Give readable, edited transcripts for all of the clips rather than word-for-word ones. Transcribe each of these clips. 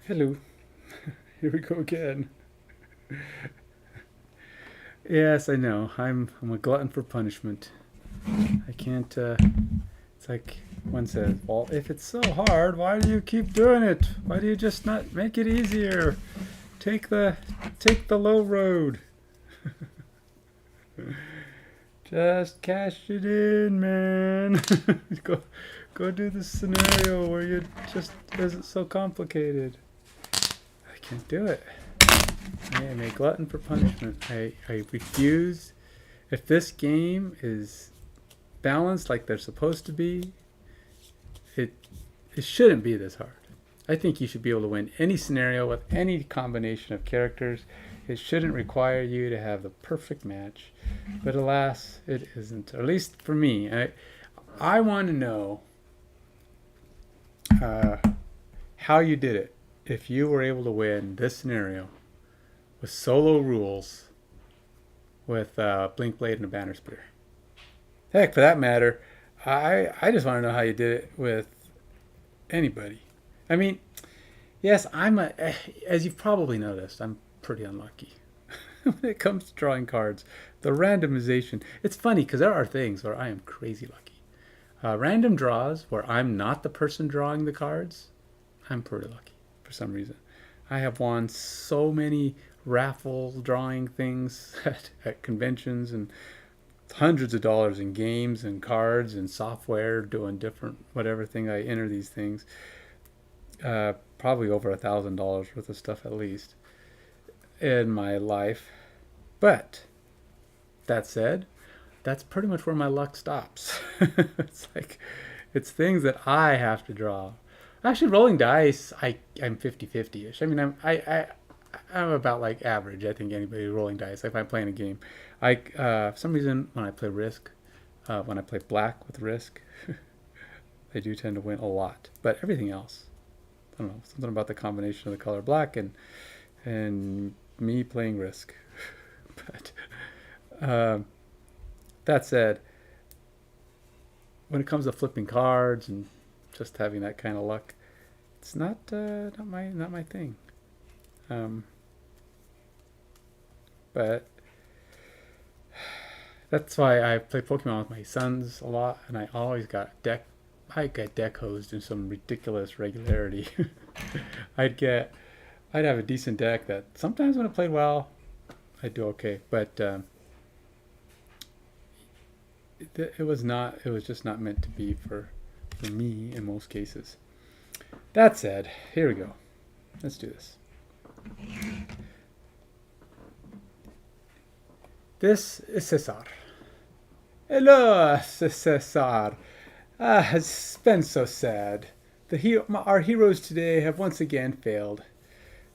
Hello. Here we go again. Yes, I know. I'm a glutton for punishment. I can't. It's like one says, "Well, if it's so hard, why do you keep doing it? Why do you just not make it easier? Take the take the low road. Just cash it in, man. Go do the scenario where you just isn't so complicated." I can't do it. I am a glutton for punishment. I refuse. If this game is balanced like they're supposed to be, it it shouldn't be this hard. I think you should be able to win any scenario with any combination of characters. It shouldn't require you to have the perfect match. But alas, it isn't. Or at least for me. I want to know uh, how you did it. If you were able to win this scenario with solo rules with Blink Blade and a Banner Spear. Heck, for that matter, I just want to know how you did it with anybody. I mean, yes, as you've probably noticed, I'm pretty unlucky when it comes to drawing cards. The randomization, it's funny because there are things where I am crazy lucky. Random draws where I'm not the person drawing the cards, I'm pretty lucky for some reason. I have won so many raffle drawing things at conventions and hundreds of dollars in games and cards and software doing different whatever thing I enter these things. Probably over $1,000 worth of stuff at least in my life. But that said, that's pretty much where my luck stops. It's like it's things that I have to draw. Actually, rolling dice, I'm 50-50ish. I mean, I'm about like average. I think anybody rolling dice. If I'm playing a game, for some reason when I play Risk, when I play Black with Risk, I do tend to win a lot. But everything else, I don't know, something about the combination of the color black and me playing Risk. But that said, when it comes to flipping cards and just having that kind of luck, it's not my thing. Um, but that's why I play Pokemon with my sons a lot, and I got deck hosed in some ridiculous regularity. I'd get, I'd have a decent deck that sometimes when it played well, I'd do okay, but it was not. It was just not meant to be for me in most cases. That said, here we go. Let's do this. This is Cesar. Hello, Cesar. Ah, it's been so sad. Our heroes today have once again failed.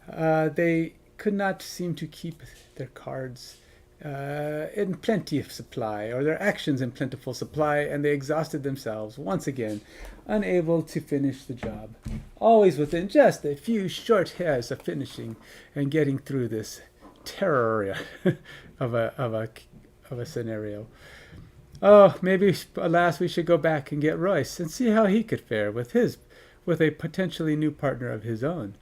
They could not seem to keep their cards in plenty of supply, or their actions in plentiful supply, and they exhausted themselves once again, unable to finish the job. Always within just a few short hairs of finishing and getting through this terror of a scenario. Oh, maybe alas we should go back and get Royce and see how he could fare with a potentially new partner of his own.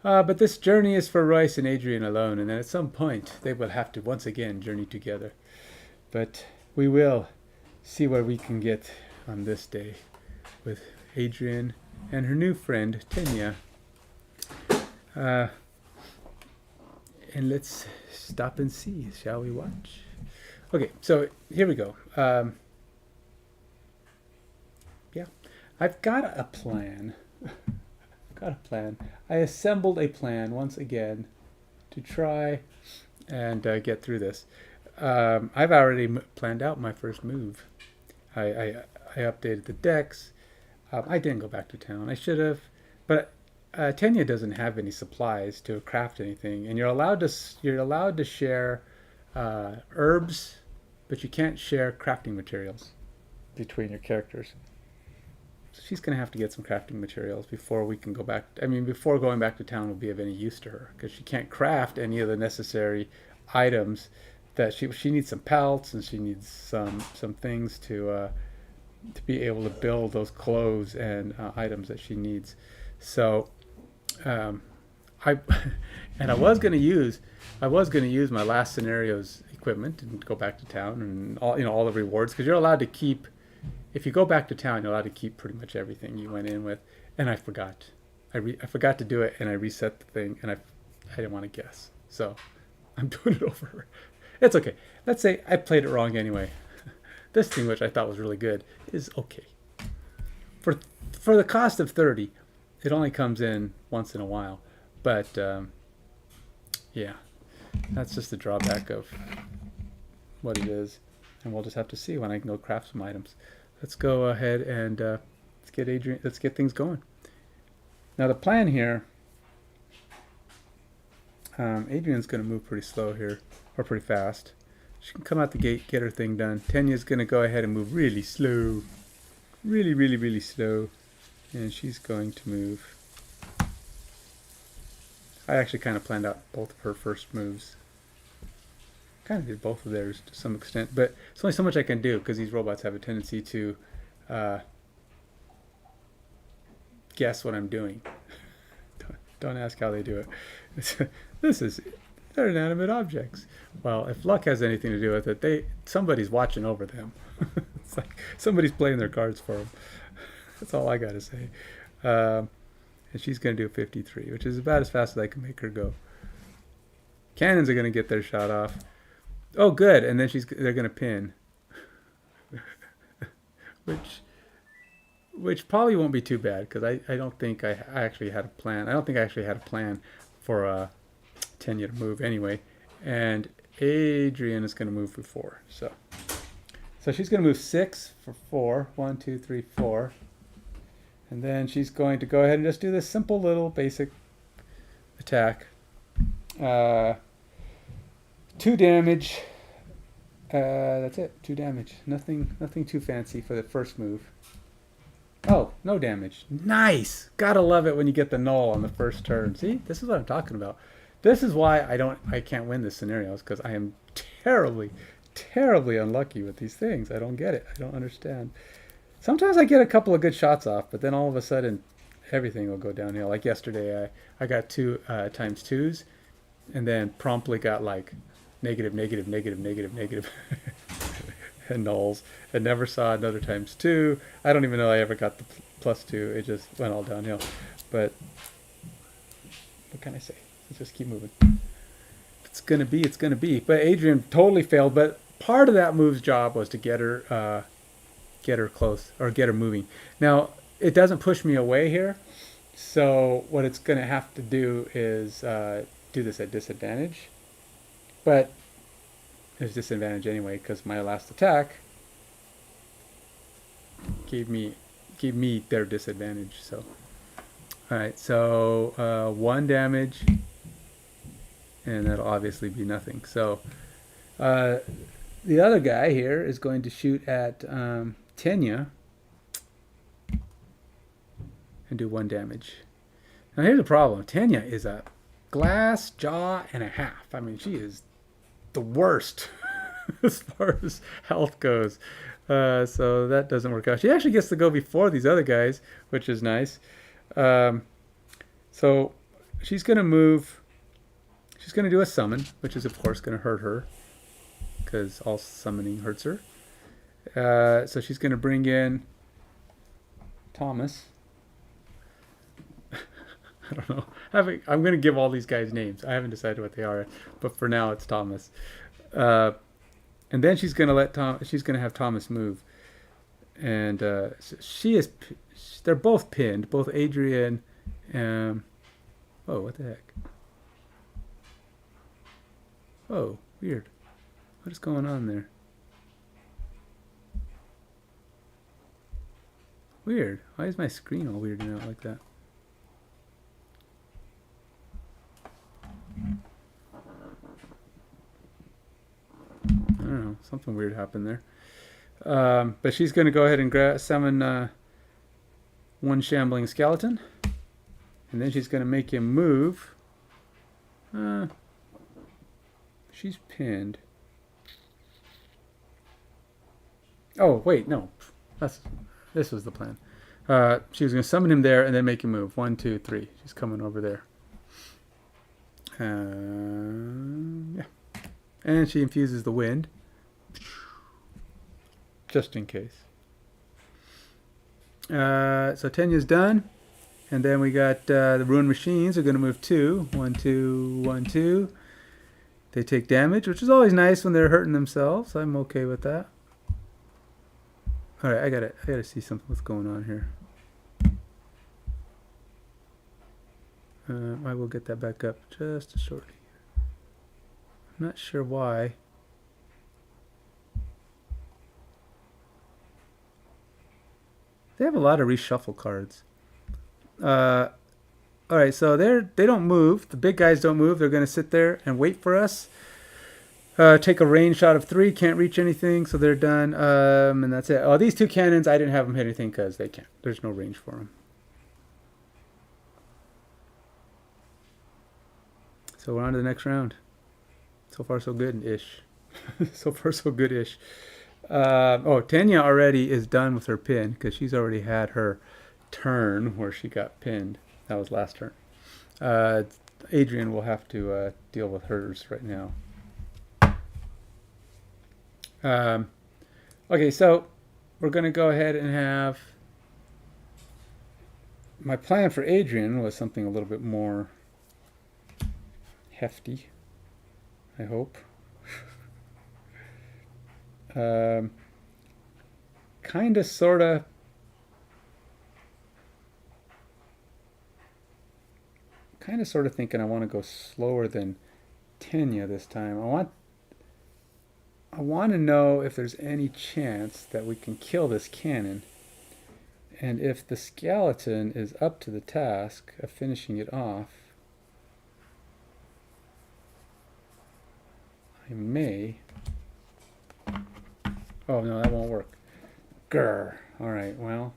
But this journey is for Royce and Adrian alone, and then at some point they will have to once again journey together. But we will see where we can get on this day with Adrian and her new friend Tenia. Uh, and let's stop and see, shall we watch? Okay, so here we go. Yeah, I've got a plan. Got a plan. I assembled a plan once again to try and get through this. I've already planned out my first move. I updated the decks. I didn't go back to town. I should have, but Tenya doesn't have any supplies to craft anything, and you're allowed to share herbs, but you can't share crafting materials between your characters. So she's going to have to get some crafting materials before we can go back. I mean, before going back to town will be of any use to her, because she can't craft any of the necessary items that she needs some pelts, and she needs some things to be able to build those clothes and items that she needs. So I and I was gonna use my last scenario's equipment and go back to town and all all the rewards, because you're allowed to keep, if you go back to town, you're allowed to keep pretty much everything you went in with. And I forgot. I forgot to do it, and I reset the thing, and I didn't want to guess. So I'm doing it over. It's okay. Let's say I played it wrong anyway. This thing, which I thought was really good, is okay. For the cost of 30, it only comes in once in a while. But yeah, that's just the drawback of what it is. And we'll just have to see when I can go craft some items. Let's go ahead and let's get Adrian. Let's get things going. Now the plan here. Adrian's going to move pretty slow here, or pretty fast. She can come out the gate, get her thing done. Tenia's going to go ahead and move really slow. Really, really, really slow. And she's going to move. I actually kind of planned out both of her first moves. Kind of did both of theirs to some extent, but it's only so much I can do because these robots have a tendency to guess what I'm doing. Don't ask how they do it. They're inanimate objects. Well, if luck has anything to do with it, somebody's watching over them. It's like somebody's playing their cards for them. That's all I got to say. And she's going to do a 53, which is about as fast as I can make her go. Cannons are going to get their shot off. Oh, good. And then they're going to pin. Which probably won't be too bad, because I don't think I actually had a plan. I don't think I actually had a plan for Tenia to move anyway. And Adrian is going to move for 4. So she's going to move 6 for 4. 1, 2, 3, 4. And then she's going to go ahead and just do this simple little basic attack. 2 damage. That's it. 2 damage. Nothing too fancy for the first move. Oh, no damage. Nice. Gotta love it when you get the null on the first turn. See, this is what I'm talking about. This is why I can't win this scenario, because I am terribly, terribly unlucky with these things. I don't get it. I don't understand. Sometimes I get a couple of good shots off, but then all of a sudden everything will go downhill. Like yesterday, I got 2 times 2s, and then promptly got like negative, negative, negative, negative, negative, and nulls, and never saw another times 2. I don't even know I ever got the +2. It just went all downhill. But what can I say? Let's just keep moving. If it's gonna be, it's gonna be. But Adrian totally failed. But part of that move's job was to get her close, or get her moving. Now it doesn't push me away here, so what it's gonna have to do is do this at disadvantage. But there's disadvantage anyway, because my last attack gave me their disadvantage. So all right, so 1 damage, and that'll obviously be nothing. So the other guy here is going to shoot at Tenia and do 1 damage. Now here's the problem. Tenia is a glass jaw and a half. I mean, she is the worst as far as health goes. So that doesn't work out. She actually gets to go before these other guys, which is nice. So she's going to move. She's going to do a summon, which is of course going to hurt her, because all summoning hurts her. So she's going to bring in Thomas. I don't know. I'm going to give all these guys names. I haven't decided what they are, but for now it's Thomas. And then she's going to she's going to have Thomas move. And they're both pinned, both Adrian and, oh, what the heck? Oh, weird. What is going on there? Weird. Why is my screen all weirding out like that? I don't know. Something weird happened there. But she's going to go ahead and summon one shambling skeleton. And then she's going to make him move. She's pinned. Oh, wait, no. This was the plan. She was going to summon him there and then make him move. 1, 2, 3. She's coming over there. Yeah. And she infuses the wind. Just in case. So Tenia's done. And then we got the Ruined Machines are going to move 2. 1, 2, 1, 2. They take damage, which is always nice when they're hurting themselves. I'm okay with that. Alright, I gotta see something what's going on here. I will get that back up just shortly. I'm not sure why. They have a lot of reshuffle cards. Alright, so they don't move. The big guys don't move. They're going to sit there and wait for us. Take a range shot of 3. Can't reach anything, so they're done. And that's it. Oh, these 2 cannons, I didn't have them hit anything because they can't. There's no range for them. So we're on to the next round. So far, so good-ish. So far, so good-ish. Oh, Tenia already is done with her pin because she's already had her turn where she got pinned. That was last turn. Adrian will have to deal with hers right now. Okay, so we're going to go ahead and have... My plan for Adrian was something a little bit more hefty, I hope. Kind of, sort of. Kind of, sort of thinking I want to go slower than Tenia this time. I want to know if there's any chance that we can kill this cannon. And if the skeleton is up to the task of finishing it off, I may... Oh, no, that won't work. Grr. Alright, well,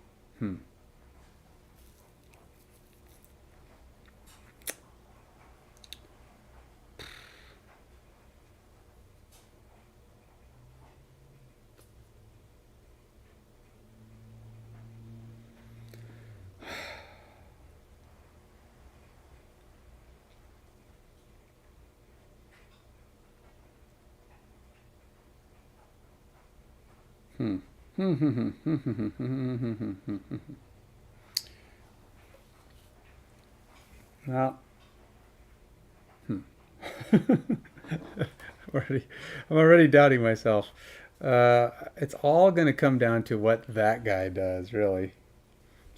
Well, I'm already doubting myself. It's all going to come down to what that guy does, really.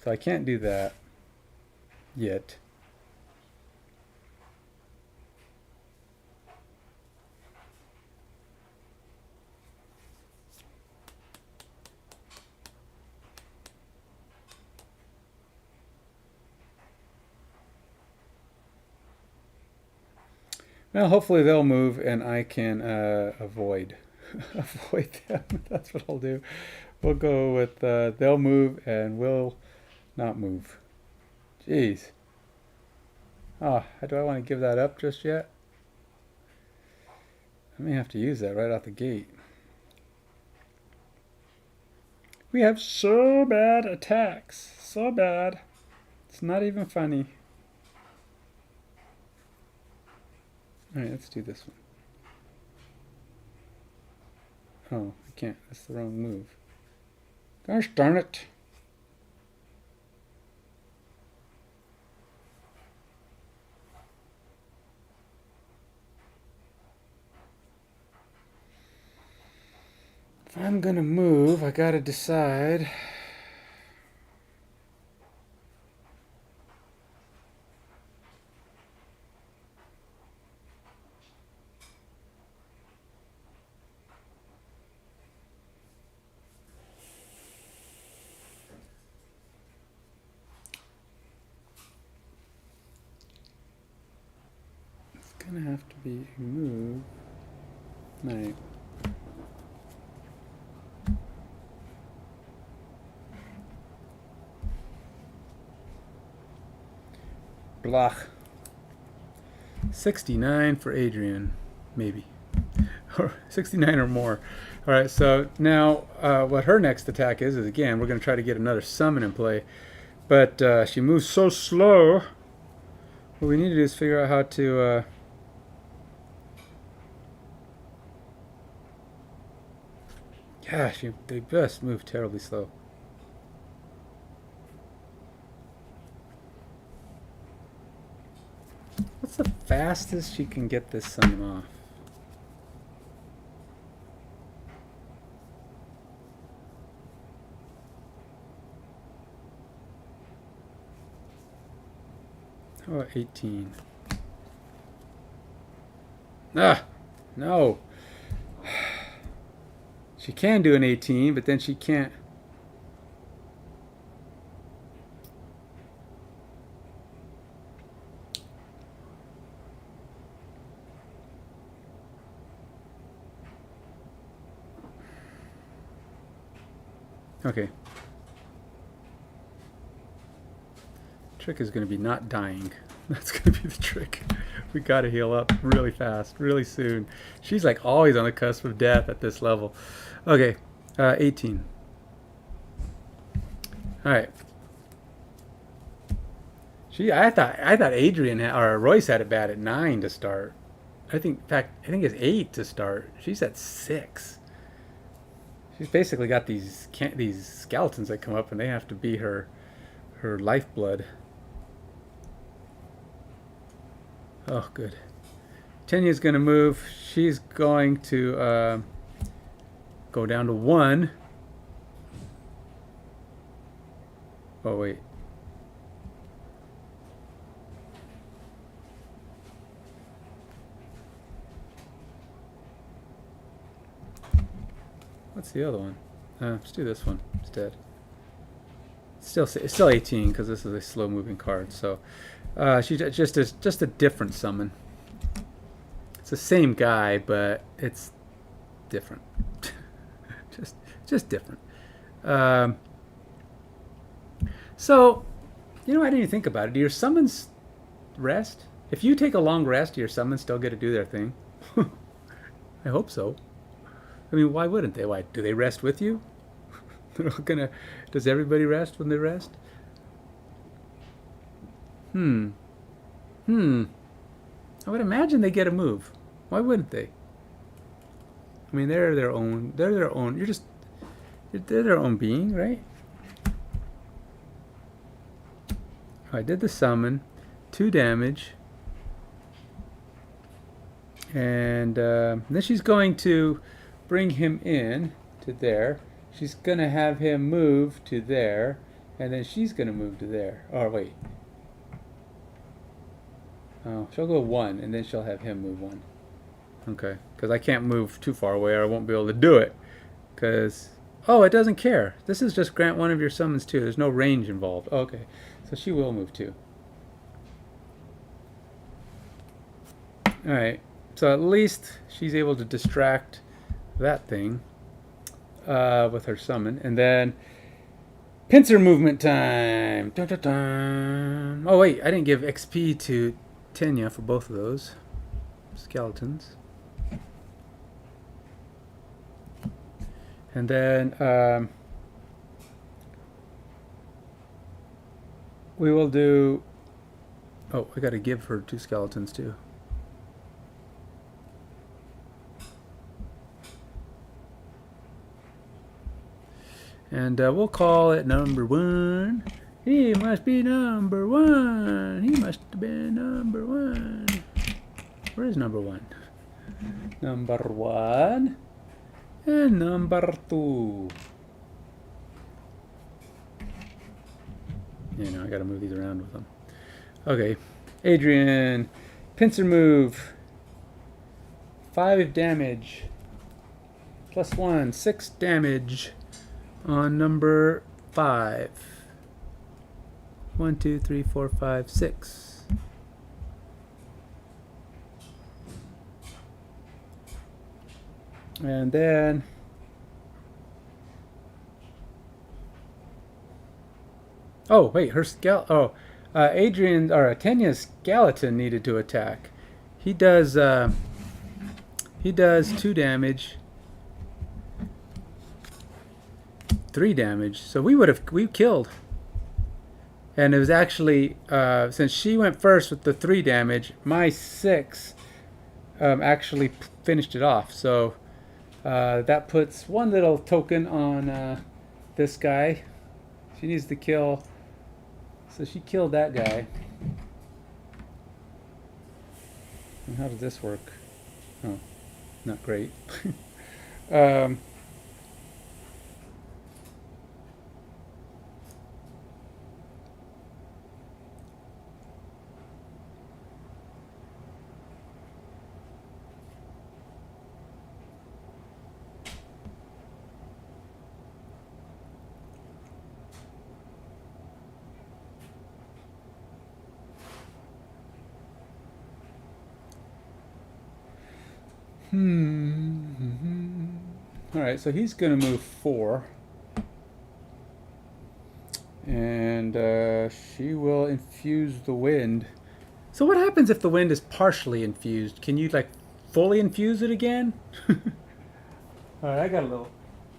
So I can't do that yet. Well, hopefully they'll move and I can avoid them. That's what I'll do. We'll go with they'll move and we'll not move. Jeez. Oh, do I want to give that up just yet? I may have to use that right out the gate. We have so bad attacks. So bad. It's not even funny. Alright, let's do this one. Oh, I can't. That's the wrong move. Gosh darn it. If I'm gonna move, I gotta decide. Gonna have to be a move. No. Blach. 69 for Adrian, maybe. Or 69 or more. Alright, so now what her next attack is again, we're going to try to get another summon in play. But she moves so slow. What we need to do is figure out how to Gosh, they just move terribly slow. What's the fastest she can get this summon off? How about 18? Ah, no. She can do an 18, but then she can't. Okay. Trick is going to be not dying. That's going to be the trick. We got to heal up really fast, really soon. She's like always on the cusp of death at this level. Okay, 18. All right. I thought Adrian or Royce had it bad at 9 to start. In fact, I think it's 8 to start. She's at 6. She's basically got these skeletons that come up and they have to be her lifeblood. Oh, good. Tenia's going to move. She's going to go down to 1. Oh, wait. What's the other one? Let's do this one instead. It's still 18 because this is a slow-moving card. So she's just a different summon. It's the same guy, but it's different. just different. So, I didn't even think about it. Do your summons rest? If you take a long rest, do your summons still get to do their thing? I hope so. I mean, why wouldn't they? Why do they rest with you? They're all gonna. Does everybody rest when they rest? I would imagine they get a move. Why wouldn't they? I mean, they're their own. They're their own. They're their own being, right? I did the summon, 2 damage, and then she's going to bring him in to there. She's going to have him move to there, and then she's going to move to there. Oh, wait. Oh, she'll go 1, and then she'll have him move 1. Okay, because I can't move too far away or I won't be able to do it. Because, oh, it doesn't care. This is just grant one of your summons too. There's no range involved. Oh, okay, so she will move 2. Alright, so at least she's able to distract that thing with her summon. And then pincer movement time. Dun, dun, dun. Oh wait, I didn't give XP to Tenia for both of those skeletons. And then we will do. Oh, I got to give her 2 skeletons too. And we'll call it number 1. He must be number 1. He must have been number 1. Where is number 1? Number 1 and number 2. I gotta move these around with them. Okay, Adrian, pincer move. 5 damage. Plus 1, 6 damage. On number 5. 1, 2, 3, 4, 5, 6. And then oh wait, her Adrian or Tenia's skeleton needed to attack. He does 2 damage. 3 damage, so we killed, and it was actually since she went first with the 3 damage, my 6 actually finished it off. So That puts one little token on this guy. She needs to kill. So she killed that guy. And how does this work? Oh, not great. um, All right, so he's going to move 4. And she will infuse the wind. So what happens if the wind is partially infused? Can you, like, fully infuse it again? All right, I got a little...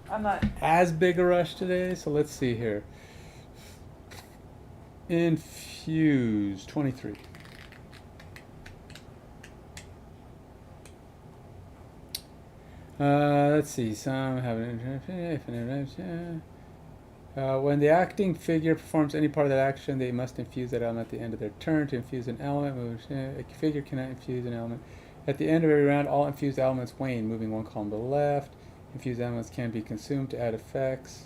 I'm not as big a rush today, so let's see here. Infuse 23. Let's see. Some have when the acting figure performs any part of that action, they must infuse that element at the end of their turn. To infuse an element, a figure cannot infuse an element. At the end of every round, all infused elements wane, moving one column to the left. Infused elements can be consumed to add effects.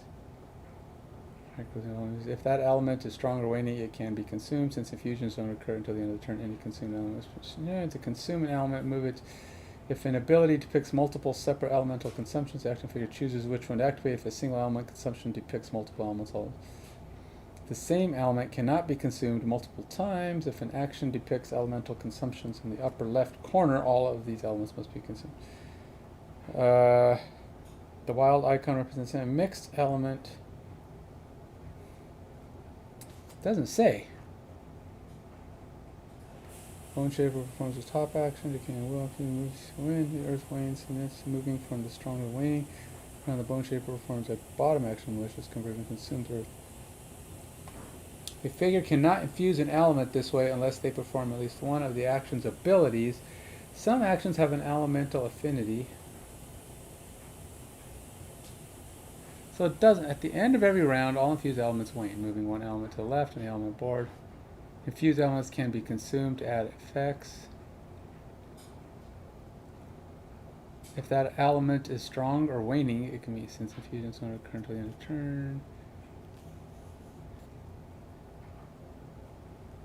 If that element is strong or waning, it can be consumed. Since infusions don't occur until the end of the turn, any consumed element is to consume an element, move it. If an ability depicts multiple separate elemental consumptions, the action figure chooses which one to activate. If a single element consumption depicts multiple elements, the same element cannot be consumed multiple times. If an action depicts elemental consumptions in the upper left corner, all of these elements must be consumed. The wild icon represents a mixed element. Doesn't say. Boneshaper performs its top action. The king will moves wind. The earth wanes, and it's moving from the strong to waning. Now the Boneshaper performs a bottom action, malicious conversion consumed earth. A figure cannot infuse an element this way unless they perform at least one of the action's abilities. Some actions have an elemental affinity. So it doesn't. At the end of every round, all infused elements wane, moving one element to the left on the element board. Infused elements can be consumed to add effects. If that element is strong or waning, it can be, since infusions don't occur until the end of turn.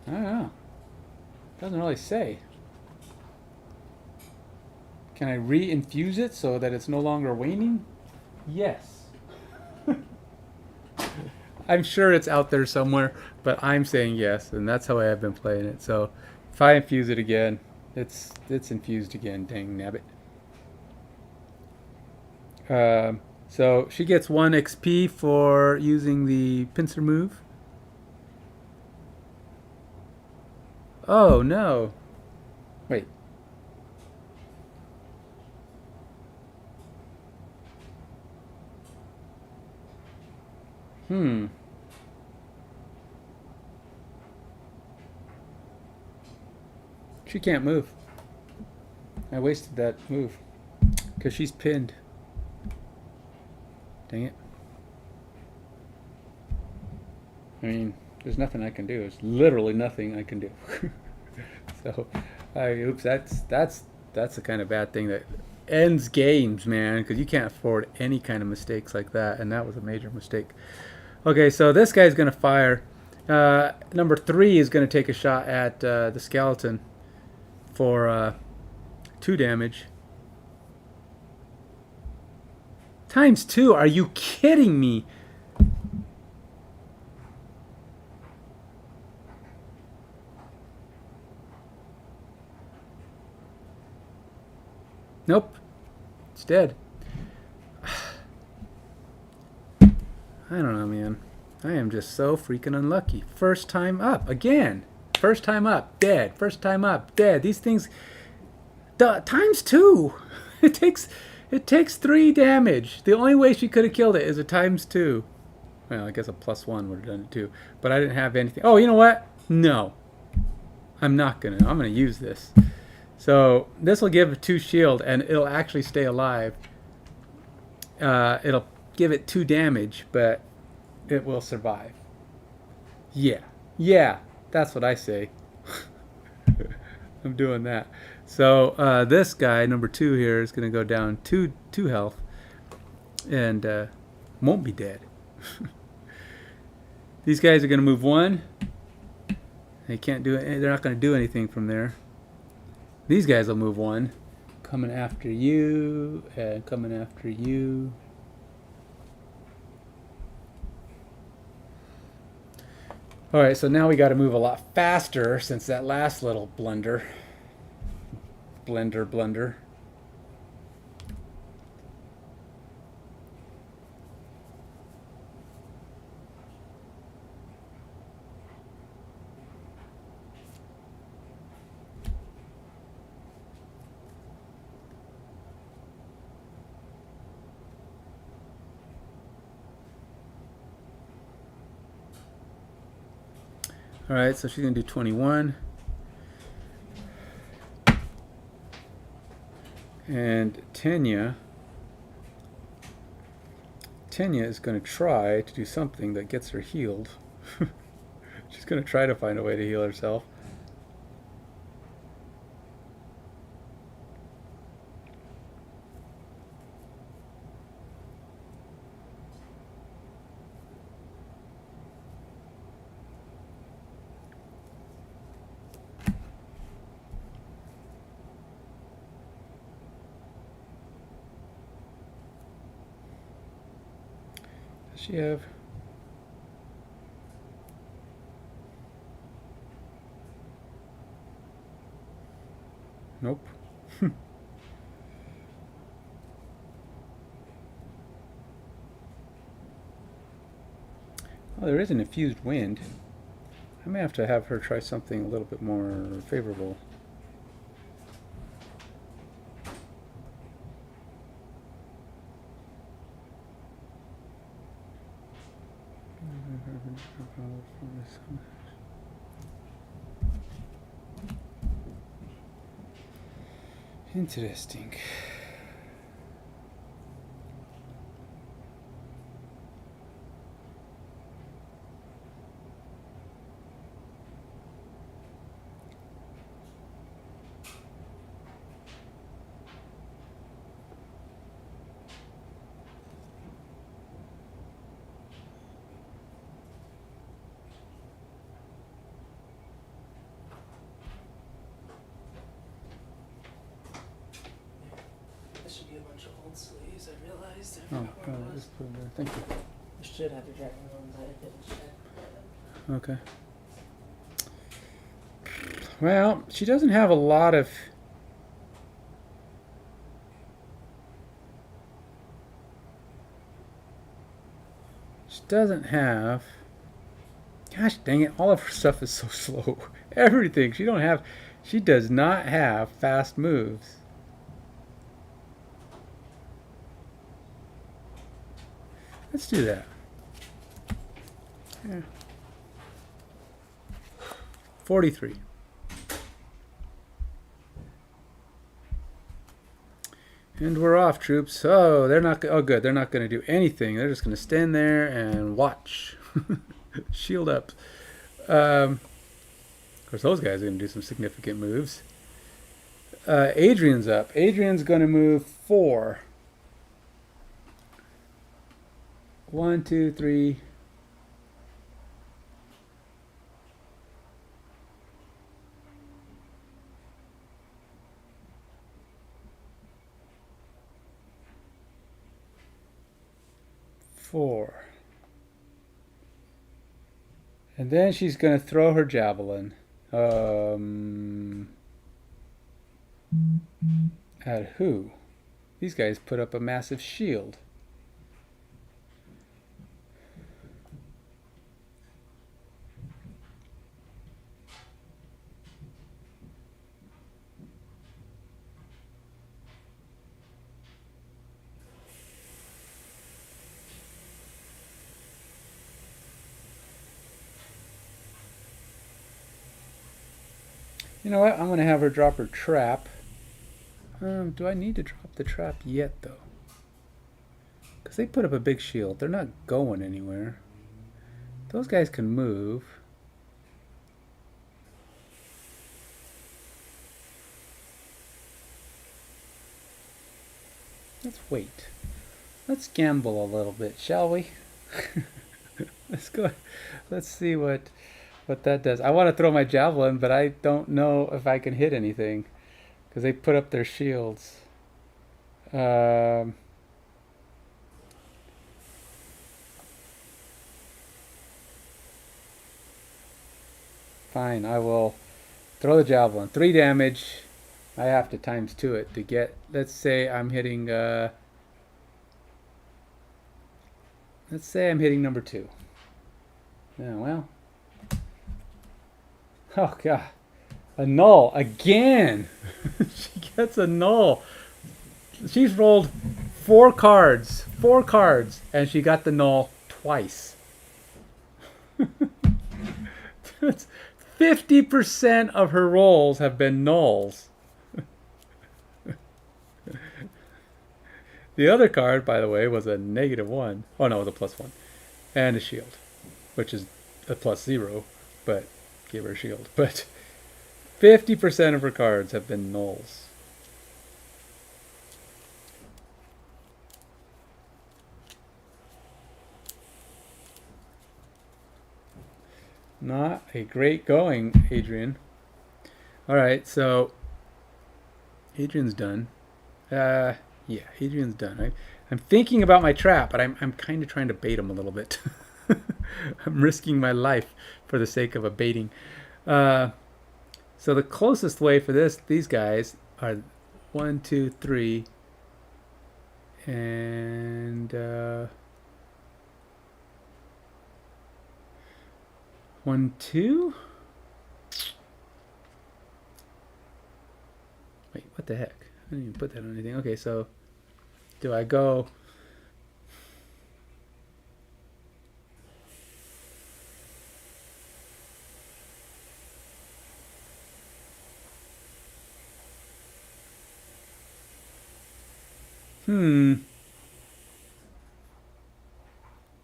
I don't know. Doesn't really say. Can I re-infuse it so that it's no longer waning? Yes. I'm sure it's out there somewhere, but I'm saying yes, and that's how I have been playing it. So if I infuse it again, it's infused again. Dang nabbit. So she gets 1 XP for using the pincer move. Oh no! Wait. She can't move. I wasted that move because she's pinned. Dang it. I mean, there's nothing I can do. There's literally nothing I can do. So, oops, that's the kind of bad thing that ends games, man, because you can't afford any kind of mistakes like that, and that was a major mistake. Okay, so this guy's going to fire. Number 3 is going to take a shot at the skeleton for 2 damage. Times 2? Are you kidding me? Nope. It's dead. I don't know, man. I am just so freaking unlucky. First time up. Again. First time up. Dead. First time up. Dead. These things... times 2. It takes 3 damage. The only way she could have killed it is a times 2. Well, I guess a +1 would have done it too. But I didn't have anything. Oh, you know what? No. I'm not gonna. I'm gonna use this. So this will give 2 shield, and it'll actually stay alive. it'll give it 2 damage, but it will survive. Yeah, yeah, that's what I say. I'm doing that. So this guy, number 2 here, is going to go down 2 health and won't be dead. These guys are going to move 1. They can't do it. They're not going to do anything from there. These guys will move 1. Coming after you and coming after you. Alright, so now we got to move a lot faster since that last little blunder. Blunder. Alright, so she's going to do 21. And Tenia is going to try to do something that gets her healed. She's going to try to find a way to heal herself. Does she have... Nope. Well, there is an infused wind. I may have to have her try something a little bit more favorable. Interesting. Sleeves, I realized. Oh, just put them there. Thank you. I should have the dragon one, but I didn't check. Okay. Well, she doesn't have a lot of... She doesn't have... Gosh dang it, all of her stuff is so slow. Everything. She does not have fast moves. Let's do that. Yeah. 43. And we're off, troops. Oh, they're not. Oh, good. They're not going to do anything. They're just going to stand there and watch. Shield up. Of course, those guys are going to do some significant moves. Adrian's up. Adrian's going to move 4. 1, 2, 3. Four. And then she's going to throw her javelin. At who? These guys put up a massive shield. You know what? I'm going to have her drop her trap. Do I need to drop the trap yet, though? Because they put up a big shield. They're not going anywhere. Those guys can move. Let's wait. Let's gamble a little bit, shall we? Let's go. Let's see what that does. I want to throw my javelin, but I don't know if I can hit anything because they put up their shields. Fine, I will throw the javelin. 3 damage. I have to times 2 it to get. Let's say I'm hitting. Let's say I'm hitting number 2. Yeah, well. Oh god, a null again. She gets a null. She's rolled 4 cards, and she got the null twice. That's 50% of her rolls have been nulls. The other card, by the way, was a -1. Oh no, it was a +1. And a shield, which is a +0, but gave her a shield. But 50% of her cards have been nulls. Not a great going, Adrian. Alright, so Adrian's done. Yeah, Adrian's done. I'm thinking about my trap, but I'm kind of trying to bait him a little bit. I'm risking my life for the sake of a baiting. So the closest way for these guys are 1, 2, 3, and 1, 2. Wait, what the heck? I didn't even put that on anything. Okay, so do I go?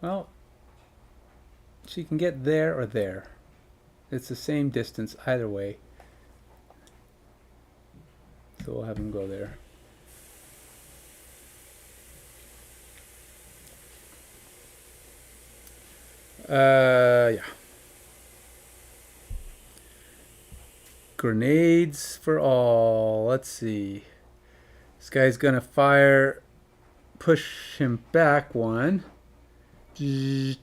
Well, she can get there or there. It's the same distance either way. So we'll have him go there. Yeah. Grenades for all. Let's see. This guy's gonna fire, push him back 1, and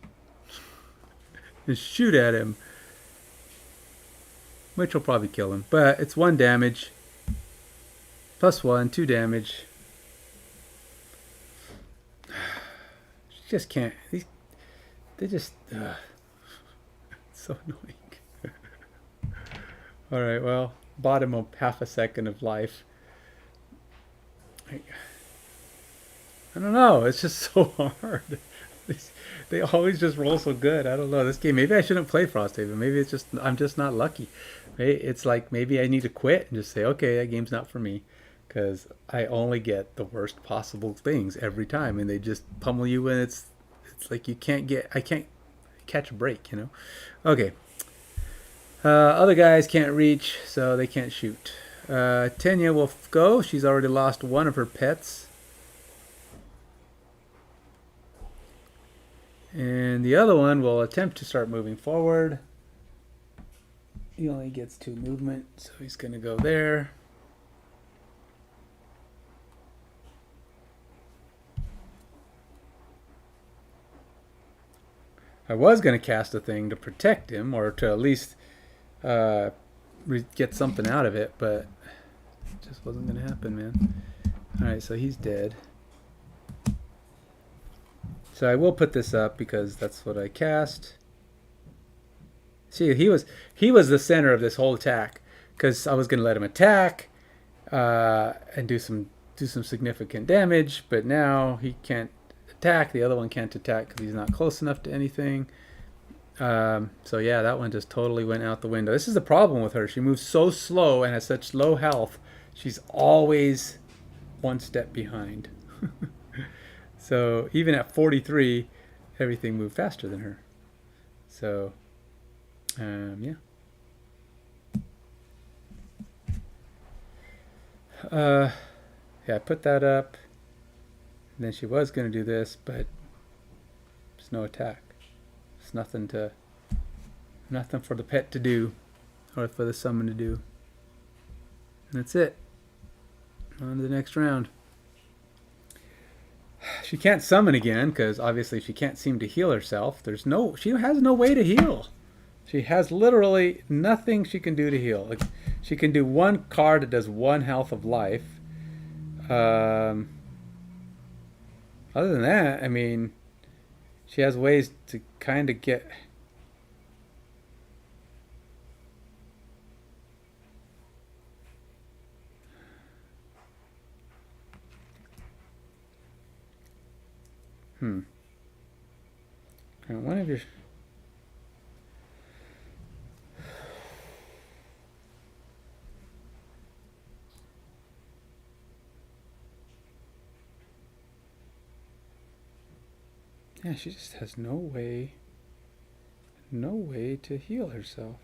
shoot at him, which will probably kill him. But it's 1 damage, +1, 2 damage. She just can't. They just. It's so annoying. All right, well, bought him a half a second of life. I don't know. It's just so hard. They always just roll so good. I don't know. This game, maybe I shouldn't play Frosthaven. Maybe it's just I'm just not lucky. Right? It's like maybe I need to quit and just say, okay, that game's not for me, because I only get the worst possible things every time, and they just pummel you, and it's like I can't catch a break, you know. Okay. Other guys can't reach, so they can't shoot. Tenia will go. She's already lost 1 of her pets. And the other one will attempt to start moving forward. He only gets 2 movement, so he's going to go there. I was going to cast a thing to protect him, or to at least get something out of it, but it just wasn't going to happen, man. Alright, so he's dead. So I will put this up because that's what I cast. See, he was the center of this whole attack, because I was going to let him attack and do some significant damage, but now he can't attack. The other one can't attack because he's not close enough to anything. So yeah, that one just totally went out the window. This is the problem with her. She moves so slow and has such low health. She's always 1 step behind. So even at 43, everything moved faster than her. So, yeah. Yeah, I put that up. And then she was going to do this, but there's no attack. It's nothing for the pet to do, or for the summon to do. And that's it. On to the next round. She can't summon again because obviously she can't seem to heal herself. She has no way to heal. She has literally nothing she can do to heal. Like, she can do one card that does 1 health of life. Other than that, I mean, she has ways to kind of get. One of your. Yeah, she just has no way to heal herself.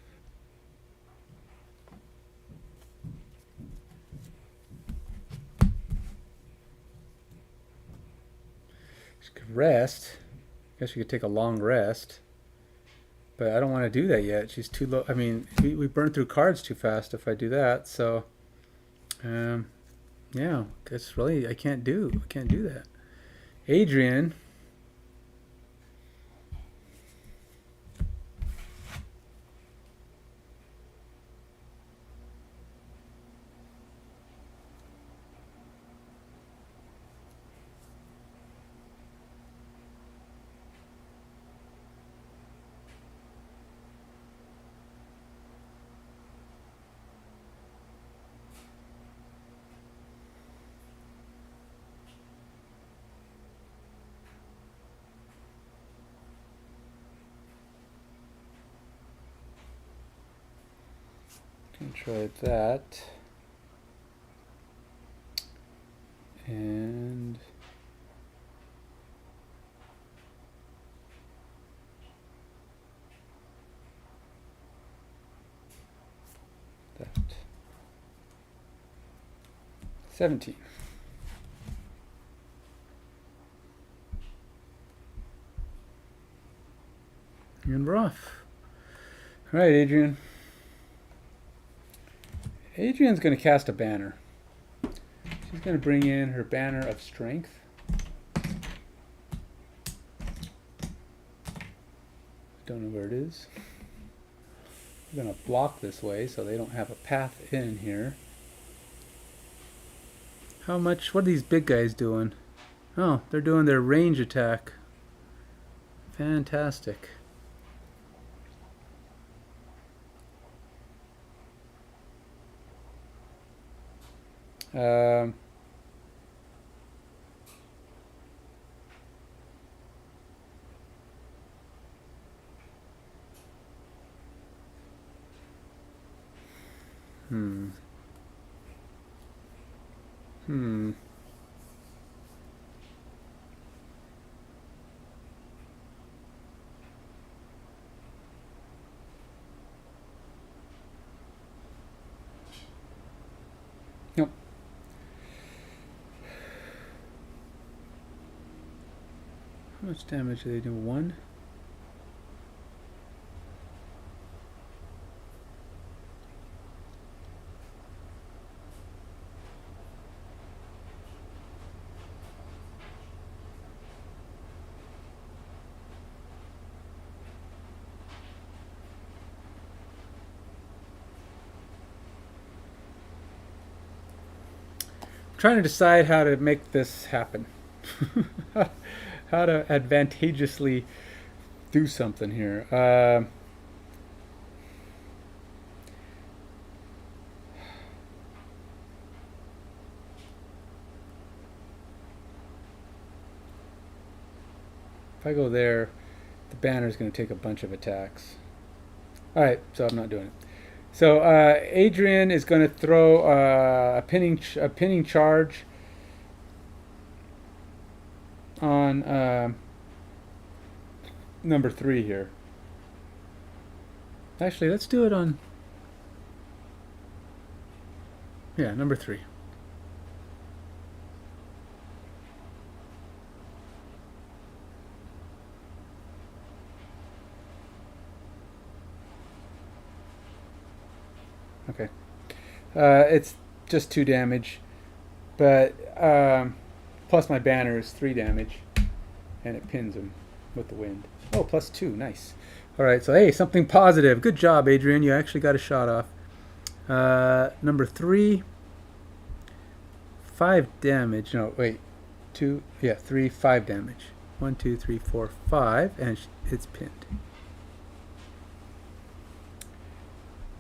She could rest. I guess she could take a long rest. But I don't want to do that yet. She's too low. I mean, we burn through cards too fast if I do that. So, yeah, that's really I can't do that. Adrian. Try that. And that. 17. And we're off. All right, Adrian. Adrian's going to cast a banner. She's going to bring in her banner of strength. Don't know where it is. I'm going to block this way so they don't have a path in here. How much? What are these big guys doing? Oh, they're doing their range attack. Fantastic. Nope. How much damage do they do? 1? Trying to decide how to make this happen. How to advantageously do something here. If I go there, the banner is going to take a bunch of attacks. Alright, so I'm not doing it. So Adrian is going to throw a pinning charge. on number 3 here. Actually, let's do it on, yeah, number 3. Okay. It's just 2 damage, but plus my banner is 3 damage, and it pins him with the wind. Oh, plus 2, nice. All right, so hey, something positive. Good job, Adrian. You actually got a shot off. Number 3, 5 damage. No, wait, 2. Yeah, 3, 5 damage. 1, 2, 3, 4, 5, and it's pinned.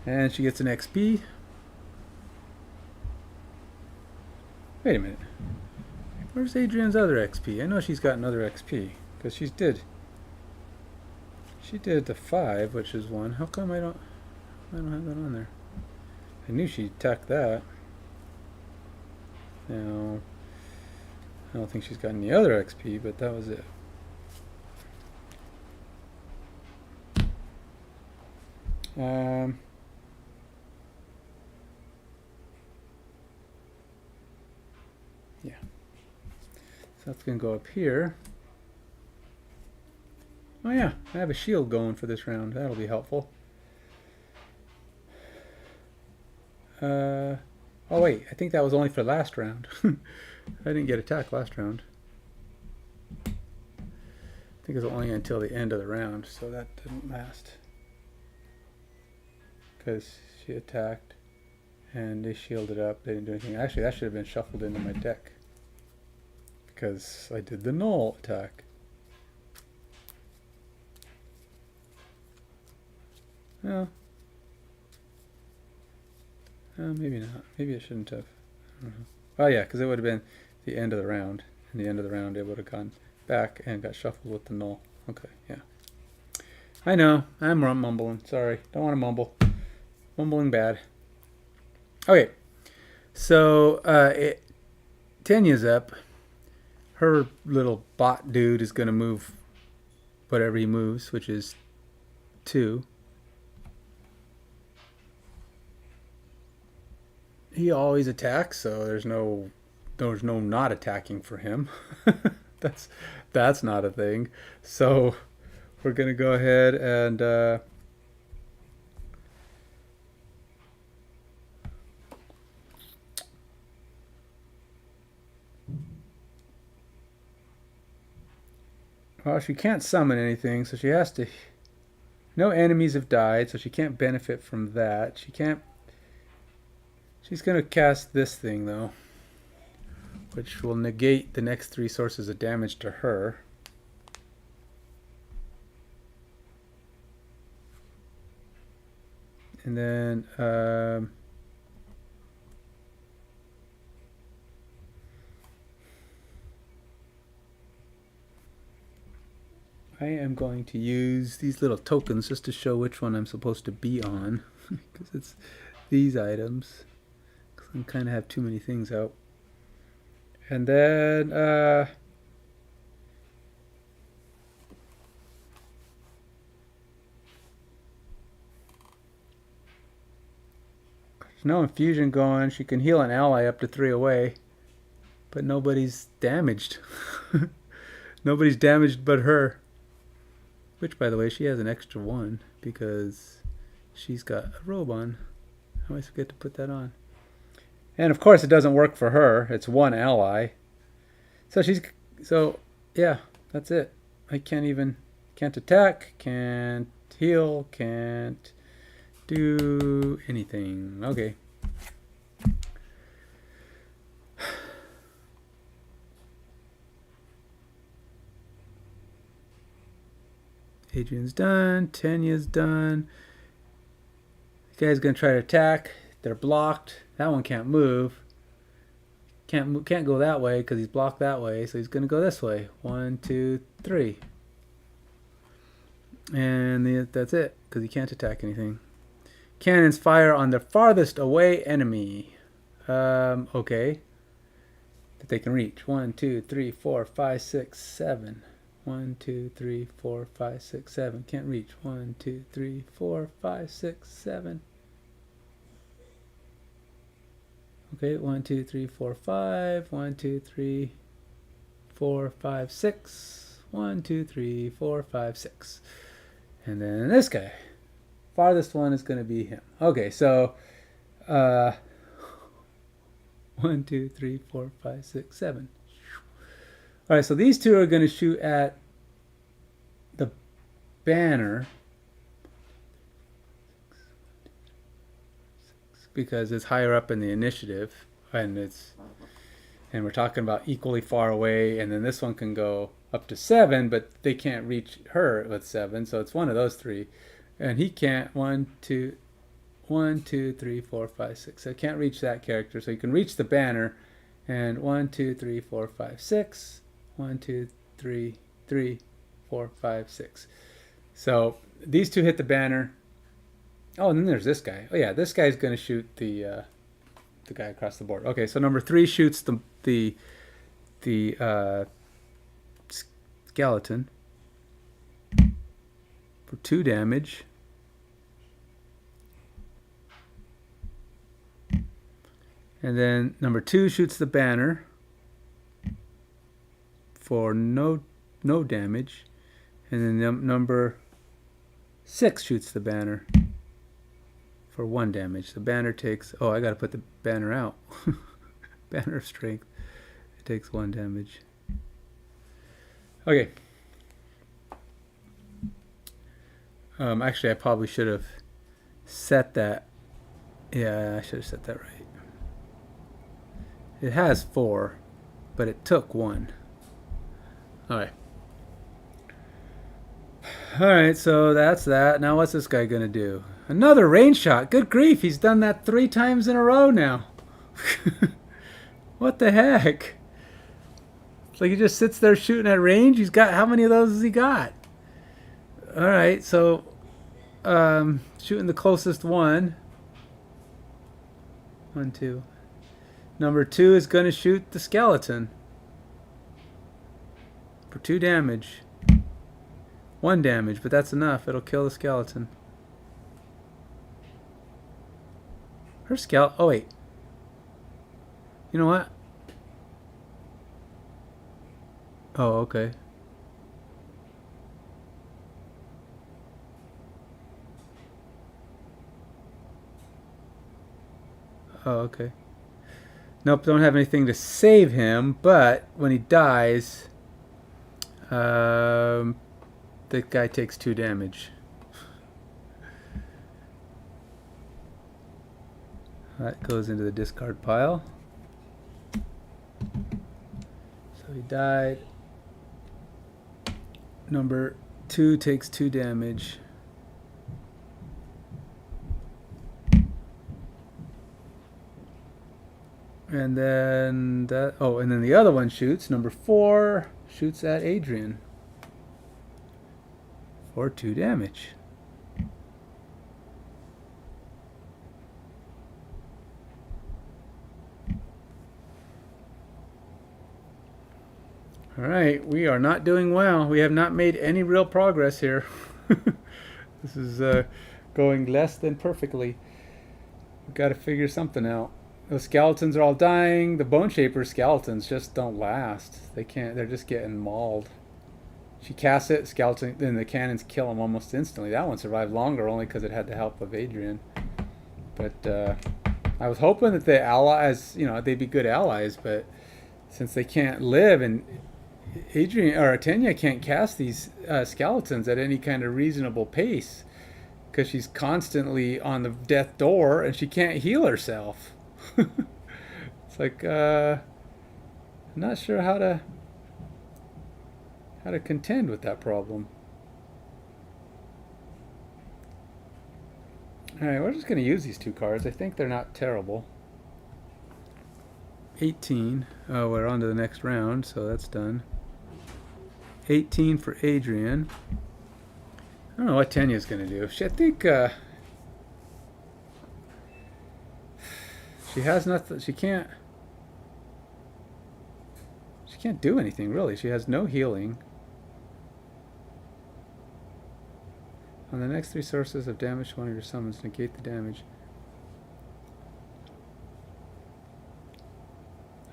And she gets an XP. Wait a minute. Where's Adrian's other XP? I know she's got another XP because she did the 5, which is 1. How come I don't have that on there? I knew she attacked that. No, I don't think she's got any other XP, but that was it. Yeah. So that's going to go up here. Oh yeah, I have a shield going for this round. That'll be helpful. Oh wait, I think that was only for last round. I didn't get attacked last round. I think it was only until the end of the round, so that didn't last. Because she attacked and they shielded up. They didn't do anything. Actually, that should have been shuffled into my deck because I did the null attack. Well, maybe not. Maybe it shouldn't have. I don't know. Oh yeah, because it would have been the end of the round. In the end of the round, it would have gone back and got shuffled with the null. Okay, yeah. I know. I'm mumbling. Sorry. Don't want to mumble. Mumbling bad. Okay. So, Tenia's up. Her little bot dude is going to move whatever he moves, which is 2. He always attacks, so there's no not attacking for him. that's not a thing. So we're gonna go ahead and well, she can't summon anything, so she has to. No enemies have died, so she can't benefit from that. She can't. She's going to cast this thing, though, which will negate the next 3 sources of damage to her. And then I am going to use these little tokens just to show which one I'm supposed to be on, because it's these items. I kind of have too many things out. And then there's no infusion going. She can heal an ally up to 3 away, but nobody's damaged. Nobody's damaged but her. Which, by the way, she has an extra 1 because she's got a robe on. I always forget to put that on. And of course it doesn't work for her. It's 1 ally. So yeah, that's it. I can't attack, can't heal, can't do anything. Okay. Adrian's done. Tenia's done. The guy's gonna try to attack. They're blocked. That one can't move. Can't go that way because he's blocked that way. So he's going to go this way. 1, 2, 3. And that's it because he can't attack anything. Cannons fire on the farthest away enemy. Okay. that they can reach. 1, 2, 3, 4, 5, 6, 7. 1, 2, 3, 4, 5, 6, 7. Can't reach. 1, 2, 3, 4, 5, 6, 7. Okay, 1, 2, 3, 4, 5. 1, 2, 3, 4, 5, 6. 1, 2, 3, 4, 5, 6. And then this guy. Farthest one is going to be him. Okay, so 1, 2, 3, 4, 5, 6, 7. All right, so these two are going to shoot at the banner because it's higher up in the initiative, and we're talking about equally far away. And then this one can go up to 7, but they can't reach her with 7, so it's one of those three. And he can't. 1, 2, 3, 4, 5, 6. So I can't reach that character. So you can reach the banner. And 1, 2, 3, 4, 5, 6. 1, 2, 3, 3, 4, 5, 6. So these two hit the banner. Oh, and then there's this guy. Oh yeah, this guy's going to shoot the guy across the board. Okay, so number 3 shoots the skeleton for 2 damage. And then number 2 shoots the banner for no damage. And then number 6 shoots the banner for 1 damage. The banner takes... Oh, I got to put the banner out. Banner of strength. It takes 1 damage. Okay. Actually, I probably should have set that. Yeah, I should have set that right. It has 4, but it took 1. Alright. Alright, so that's that. Now what's this guy going to do? Another range shot. Good grief, he's done that 3 times in a row now. What the heck? It's like he just sits there shooting at range. He's got... How many of those has he got? Alright, so... shooting the closest one. 1, 2... Number 2 is going to shoot the skeleton for 2 damage. 1 damage, but that's enough. It'll kill the skeleton. Her skeleton... Oh, wait. You know what? Oh, okay. Oh, okay. Nope, don't have anything to save him, but when he dies, the guy takes 2 damage. That goes into the discard pile. So he died. Number 2 takes 2 damage. And then that... Oh, and then the other one shoots. Number 4 shoots at Adrian for 2 damage. Alright, we are not doing well. We have not made any real progress here. This is going less than perfectly. We've got to figure something out. The skeletons are all dying. The Boneshaper skeletons just don't last. They can't. They're just getting mauled. She casts it, skeleton, then the cannons kill them almost instantly. That one survived longer only because it had the help of Adrian. But I was hoping that the allies, you know, they'd be good allies. But since they can't live, and Adrian or Tenia can't cast these skeletons at any kind of reasonable pace because she's constantly on the death door and she can't heal herself. It's like I'm not sure how to contend with that problem. Alright, we're just going to use these 2 cards. I think they're not terrible. 18. Oh, we're on to the next round, so that's done. 18 for Adrian. I don't know what Tenia's going to do. I think she has nothing. She can't. can't do anything, really. She has no healing. On the next 3 sources of damage to one of your summons, negate the damage.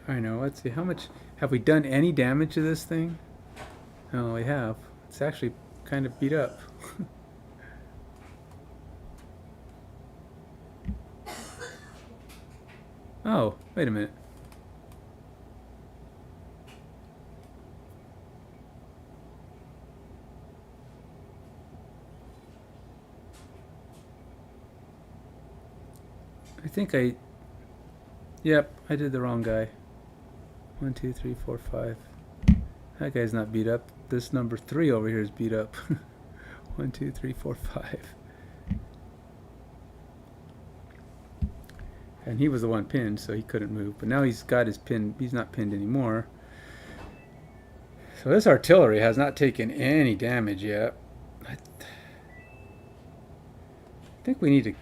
I know, let's see, how much... Have we done any damage to this thing? No, we have. It's actually kind of beat up. Oh, wait a minute. I think Yep, I did the wrong guy. 1, 2, 3, 4, 5. That guy's not beat up. This number 3 over here is beat up. 1, 2, 3, 4, 5. And he was the one pinned, so he couldn't move. But now he's got his pin. He's not pinned anymore. So this artillery has not taken any damage yet. I think we need to...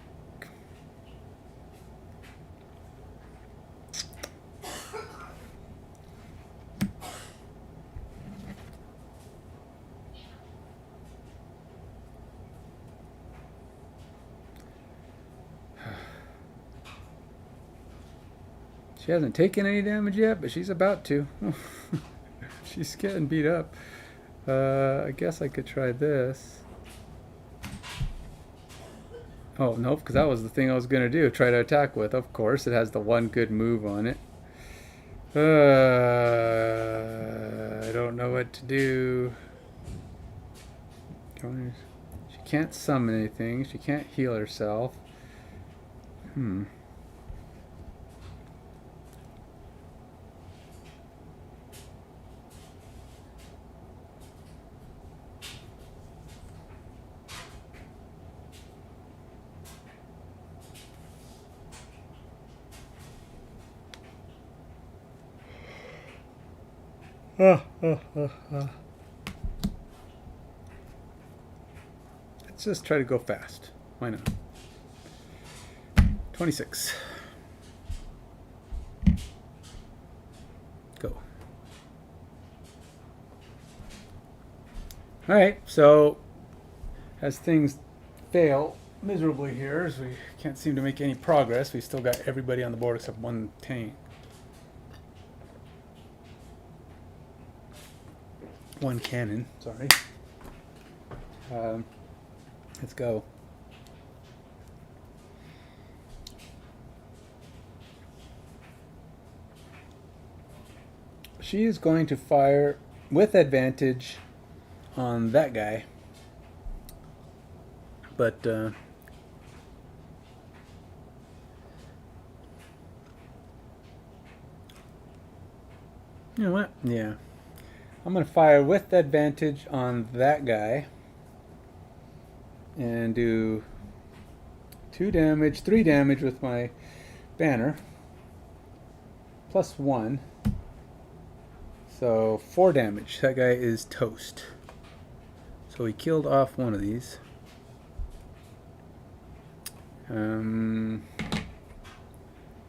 She hasn't taken any damage yet, but she's about to. She's getting beat up. I guess I could try this. Oh, nope, because that was the thing I was going to do. Try to attack with. Of course, it has the one good move on it. I don't know what to do. She can't summon anything. She can't heal herself. Let's just try to go fast. Why not? 26. Go. Alright, so as things fail miserably here, as we can't seem to make any progress, we still got everybody on the board except one tank. One cannon, sorry. Let's go. She is going to fire with advantage on that guy. But, you know what? Yeah. I'm going to fire with advantage on that guy and do 2 damage, 3 damage with my banner, plus 1, so 4 damage. That guy is toast. So he killed off one of these. And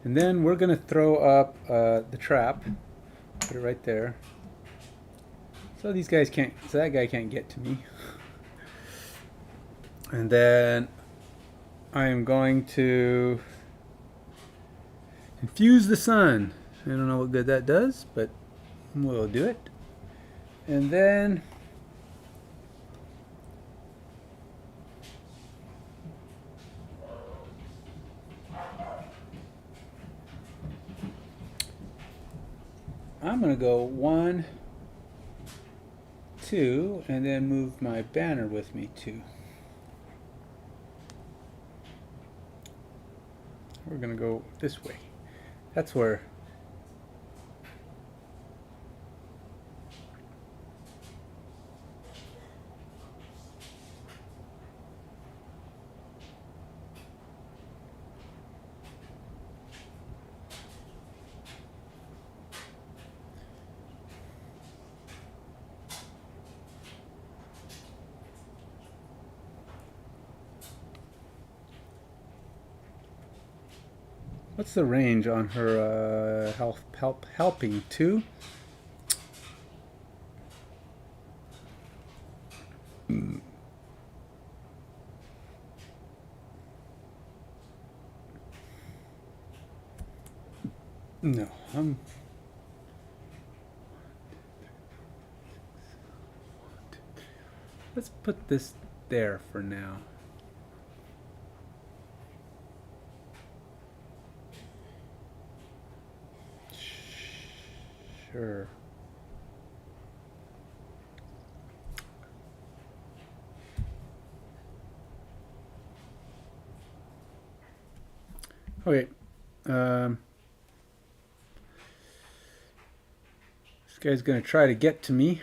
then we're going to throw up the trap, put it right there. So these guys can't, so that guy can't get to me. And then I am going to infuse the sun. I don't know what good that does, but we'll do it. And then I'm going to go 1, 2, and then move my banner with me 2. We're going to go this way. That's where... What's the range on her helping? 2? No, let's put this there for now. Sure. Okay. This guy's going to try to get to me.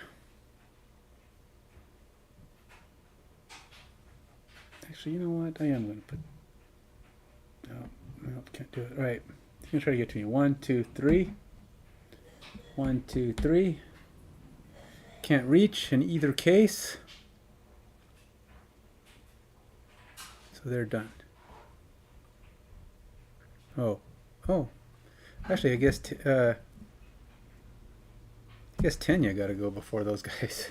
Actually, you know what? I am going to put... No, can't do it. All right. He's going to try to get to me. 1, 2, 3. 1, 2, 3. Can't reach in either case. So they're done. Oh. Actually, I guess Tenia got to go before those guys.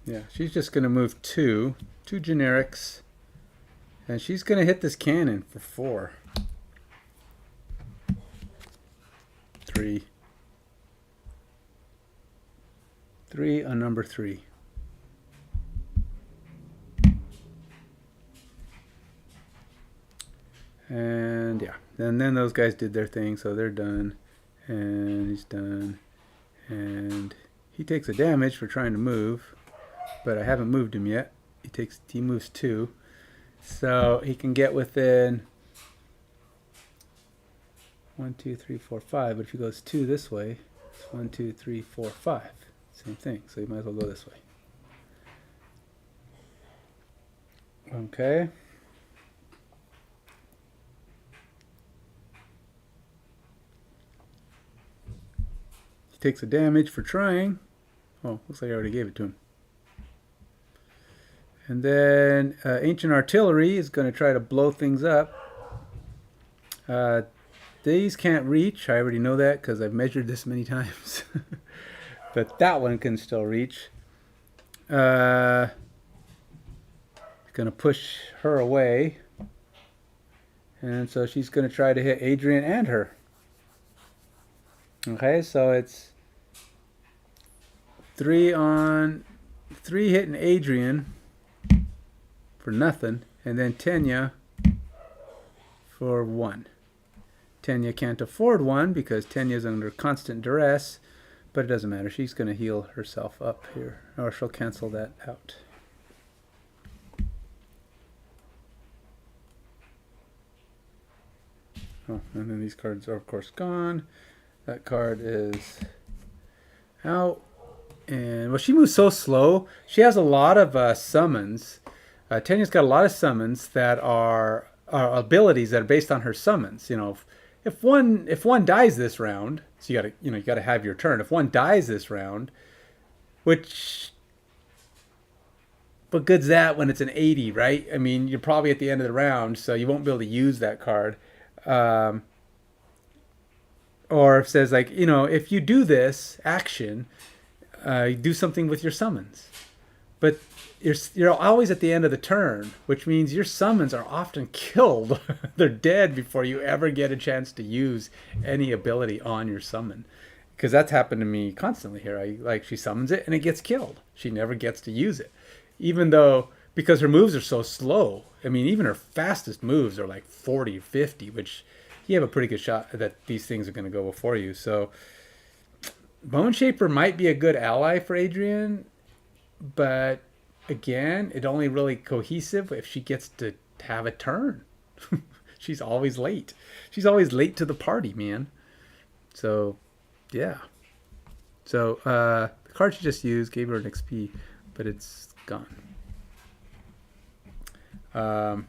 Yeah, she's just going to move two generics, and she's going to hit this cannon for 4. 3. 3 on number 3. And yeah, and then those guys did their thing, so they're done, and he's done, and he takes a damage for trying to move, but I haven't moved him yet. He moves 2, so he can get within 1, 2, 3, 4, 5. But if he goes 2 this way, it's 1, 2, 3, 4, 5. Same thing. So you might as well go this way. Okay. He takes a damage for trying. Oh, looks like I already gave it to him. And then Ancient Artillery is going to try to blow things up. These can't reach. I already know that because I've measured this many times. But that one can still reach. Going to push her away. And so she's going to try to hit Adrian and her. Okay, so it's 3 hitting Adrian for nothing, and then Tenia for 1. Tenia can't afford 1 because Tenia's under constant duress, but it doesn't matter. She's going to heal herself up here, or she'll cancel that out. Oh, and then these cards are of course gone. That card is out. And well, she moves so slow. She has a lot of summons. Tenia's got a lot of summons that are abilities that are based on her summons. You know, if one dies this round, so you gotta have your turn. If one dies this round, but good's that when it's an 80, right? I mean, you're probably at the end of the round, so you won't be able to use that card. Or it says like, if you do this action, do something with your summons. But you're always at the end of the turn, which means your summons are often killed. They're dead before you ever get a chance to use any ability on your summon. Because that's happened to me constantly here. She summons it and it gets killed. She never gets to use it. Even though, because her moves are so slow. I mean, even her fastest moves are like 40, 50, which you have a pretty good shot that these things are going to go before you. So Boneshaper might be a good ally for Adrian, but again, it only really cohesive if she gets to have a turn. She's always late. She's always late to the party, man. So, yeah. So, the card she just used gave her an XP, but it's gone. How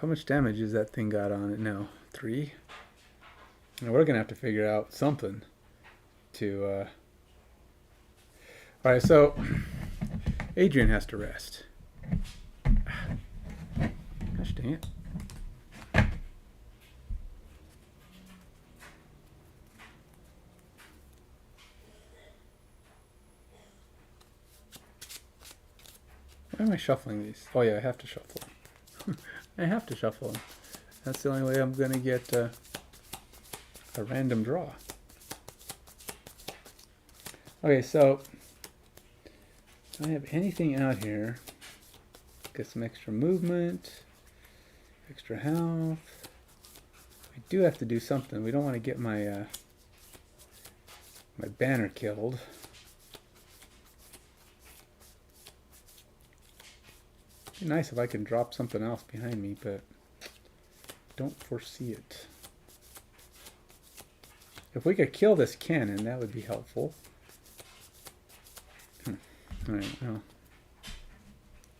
much damage has that thing got on it now? 3? And we're going to have to figure out something to... Alright, so Adrian has to rest. Gosh dang it. Why am I shuffling these? Oh yeah, I have to shuffle them. I have to shuffle them. That's the only way I'm going to get a random draw. Okay, so do I have anything out here? Get some extra movement, extra health. I do have to do something. We don't want to get my my banner killed. It'd be nice if I can drop something else behind me, but don't foresee it. If we could kill this cannon, that would be helpful. Alright, well.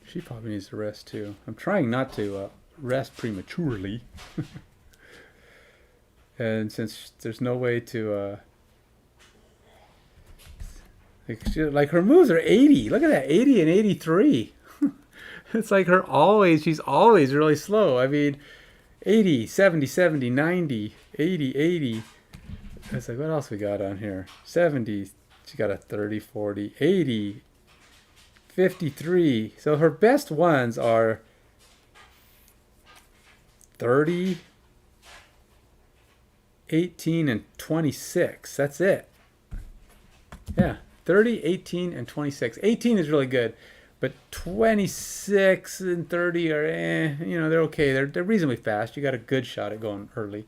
She probably needs to rest too. I'm trying not to rest prematurely. And since there's no way to... like her moves are 80. Look at that, 80 and 83. It's like she's always really slow. I mean, 80, 70, 70, 90, 80, 80. It's like, what else we got on here? 70, she got a 30, 40, 80, 53. So her best ones are 30, 18, and 26. That's it. Yeah, 30, 18, and 26. 18 is really good, but 26 and 30 are, you know, they're okay. They're reasonably fast. You got a good shot at going early.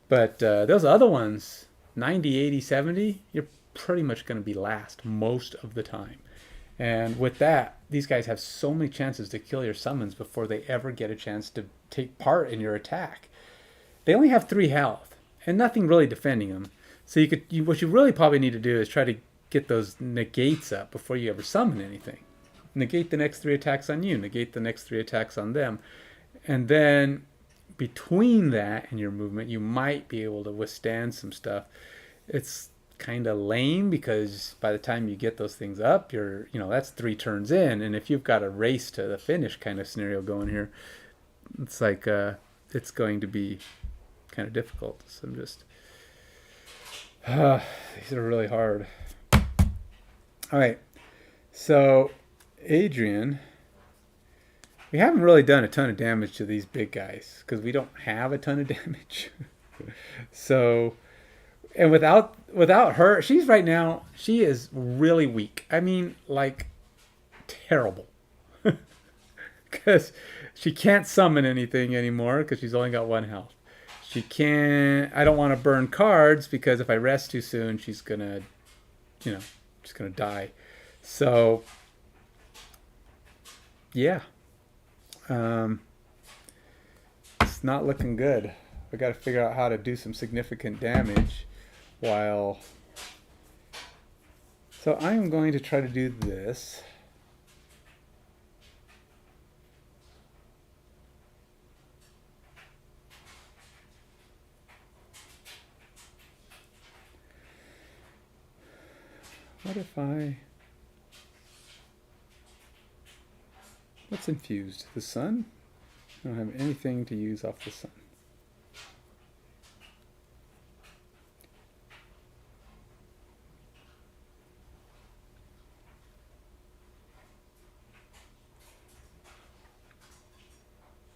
But those other ones, 90, 80, 70, you're pretty much going to be last most of the time. And with that, these guys have so many chances to kill your summons before they ever get a chance to take part in your attack. They only have 3 health and nothing really defending them. So what you really probably need to do is try to get those negates up before you ever summon anything. Negate the next 3 attacks on you, negate the next 3 attacks on them. And then between that and your movement, you might be able to withstand some stuff. It's kind of lame because by the time you get those things up, that's 3 turns in, and if you've got a race to the finish kind of scenario going here, it's like it's going to be kind of difficult. So I'm just these are really hard. All right, so Adrian, we haven't really done a ton of damage to these big guys because we don't have a ton of damage. So, and without her, she is really weak. I mean, like, terrible. Because she can't summon anything anymore because she's only got 1 health. She can't, I don't want to burn cards because if I rest too soon, she's gonna, she's gonna die. So, yeah. It's not looking good. I got to figure out how to do some significant damage while... So I'm going to try to do this. What if what's infused? The sun? I don't have anything to use off the sun.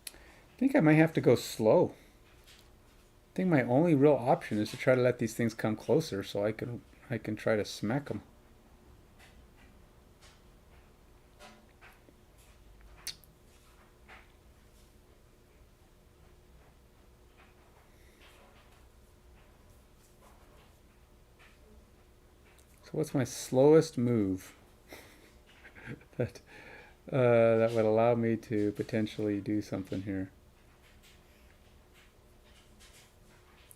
I think I might have to go slow. I think my only real option is to try to let these things come closer so I can try to smack them. So what's my slowest move that would allow me to potentially do something here?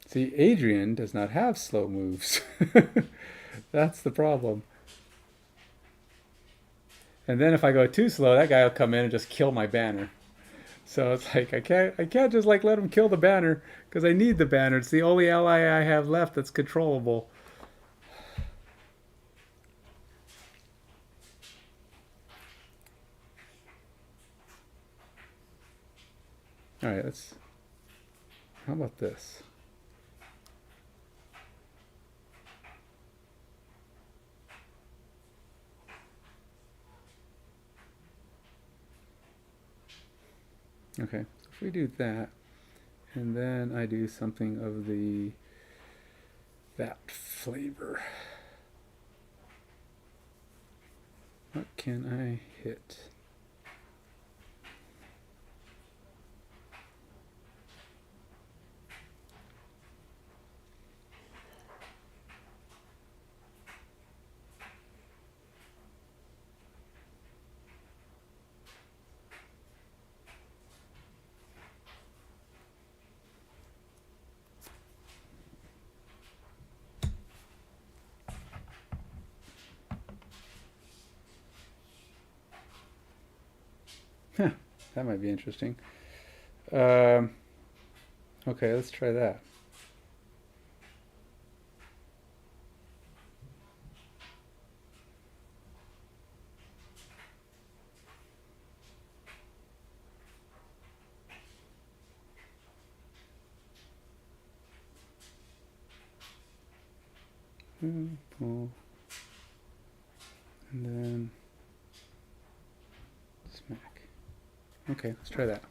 See, Adrian does not have slow moves. That's the problem. And then if I go too slow, that guy will come in and just kill my banner. So it's like I can't just like let him kill the banner because I need the banner. It's the only ally I have left that's controllable. All right, how about this? Okay, so if we do that, and then I do something of that flavor. What can I hit? Huh, that might be interesting. Okay, let's try that. Pull. And then smack. Okay, let's try that.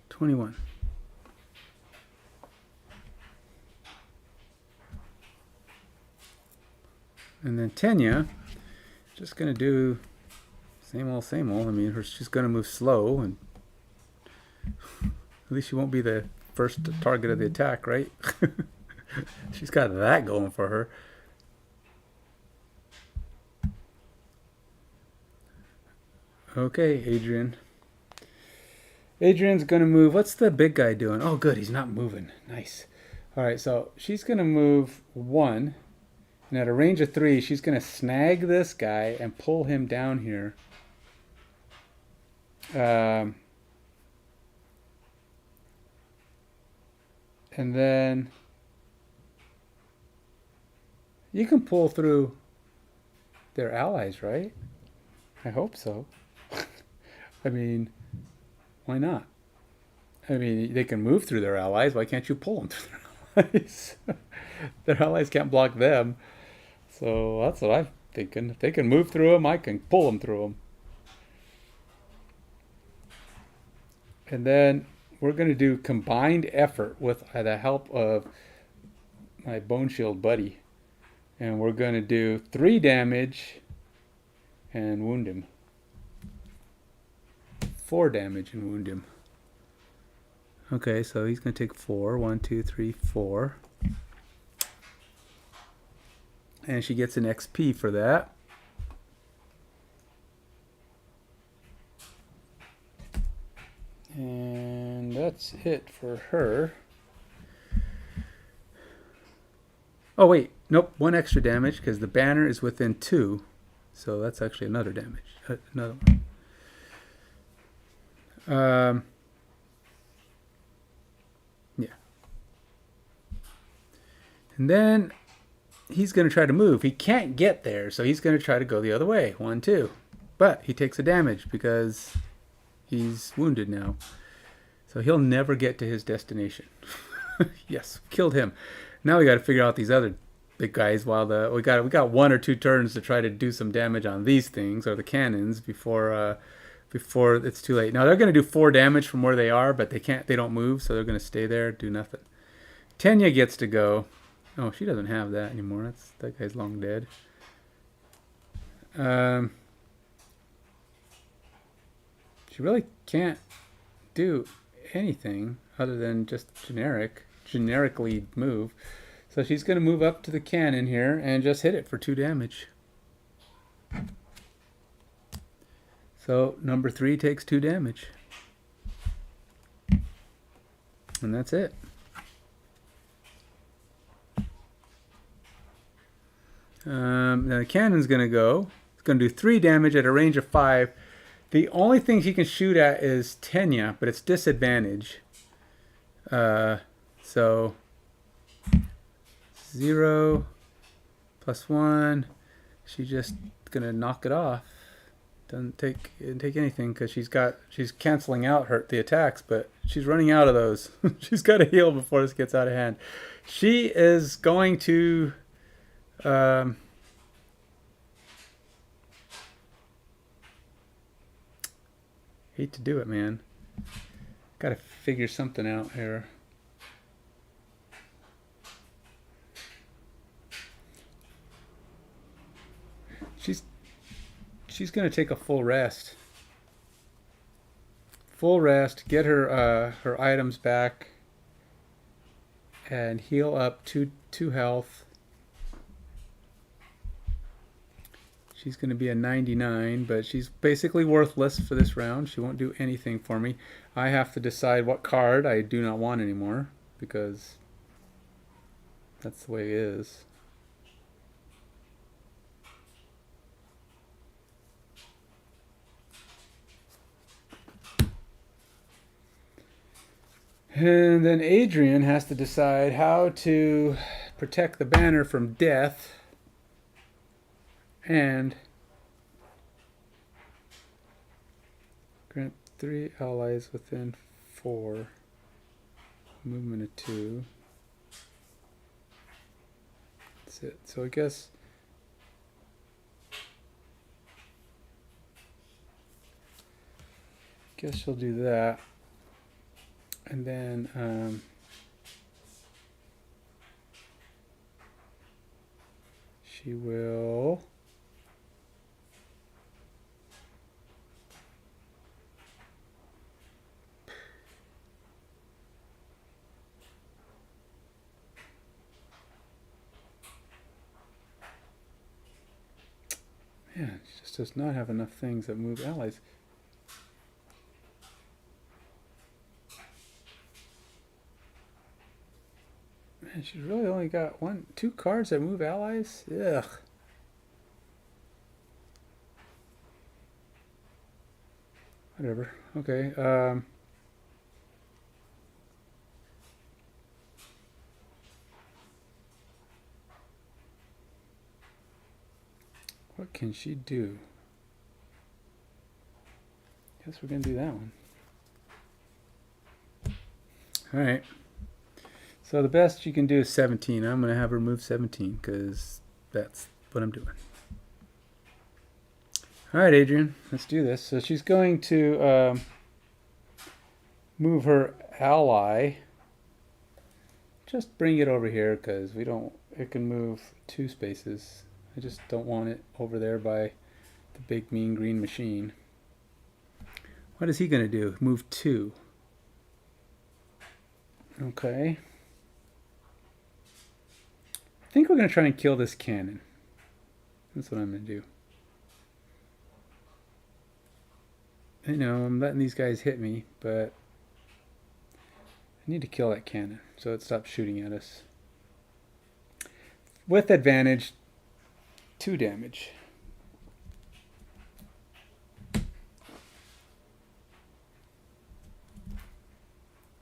$21. And then Tenia, just gonna do same old, same old. I mean, she's gonna move slow, and at least she won't be the first target of the attack, right? She's got that going for her. Okay, Adrian. Adrian's gonna move. What's the big guy doing? Oh, good, he's not moving. Nice. All right, so she's gonna move 1, and at a range of 3, she's gonna snag this guy and pull him down here. And then you can pull through their allies, right? I hope so. I mean, why not? I mean, they can move through their allies. Why can't you pull them through their allies? Their allies can't block them. So that's what I'm thinking. If they can move through them, I can pull them through them. And then we're going to do combined effort with the help of my Bone Shield buddy. And we're going to do 3 damage and wound him. 4 damage and wound him. Okay, so he's going to take 4. 1, 2, 3, 4. And she gets an XP for that. And that's it for her. Oh, wait. Nope. 1 extra damage because the banner is within 2. So that's actually another damage. Another one. Yeah. And then he's going to try to move. He can't get there, so he's going to try to go the other way. 1, 2. But he takes a damage because he's wounded now. So he'll never get to his destination. Yes, killed him. Now we got to figure out these other big guys while we got 1 or 2 turns to try to do some damage on these things or the cannons before it's too late. Now they're going to do 4 damage from where they are, but they don't move, so they're going to stay there, do nothing. Tenia gets to go. Oh, she doesn't have that anymore. That guy's long dead. She really can't do anything other than just generically move. So she's going to move up to the cannon here and just hit it for 2 damage. So number 3 takes 2 damage. And that's it. Now the cannon's going to go. It's going to do 3 damage at a range of 5. The only thing he can shoot at is Tenia, but it's disadvantage. So 0 plus 1. She's just going to knock it off. Doesn't take anything because she's canceling out the attacks, but she's running out of those. She's got to heal before this gets out of hand. She is going to Hate to do it, man. Gotta figure something out here. She's gonna take a full rest. Full rest, get her her items back, and heal up two health. She's going to be a 99, but she's basically worthless for this round. She won't do anything for me. I have to decide what card I do not want anymore, because that's the way it is. And then Adrian has to decide how to protect the banner from death and grant 3 allies within 4. Movement of 2. That's it. So I guess she'll do that. And then she will man, she just does not have enough things that move allies. Man, she's really only got 2 cards that move allies? Ugh. Whatever. Okay. What can she do? Guess we're going to do that one. Alright. So the best you can do is 17. I'm going to have her move 17 because that's what I'm doing. Alright, Adrian. Let's do this. So she's going to move her ally. Just bring it over here because it can move 2 spaces. I just don't want it over there by the big mean green machine. What is he going to do? Move 2. Okay. I think we're going to try and kill this cannon. That's what I'm going to do. I know I'm letting these guys hit me, but I need to kill that cannon so it stops shooting at us. With advantage, 2 damage.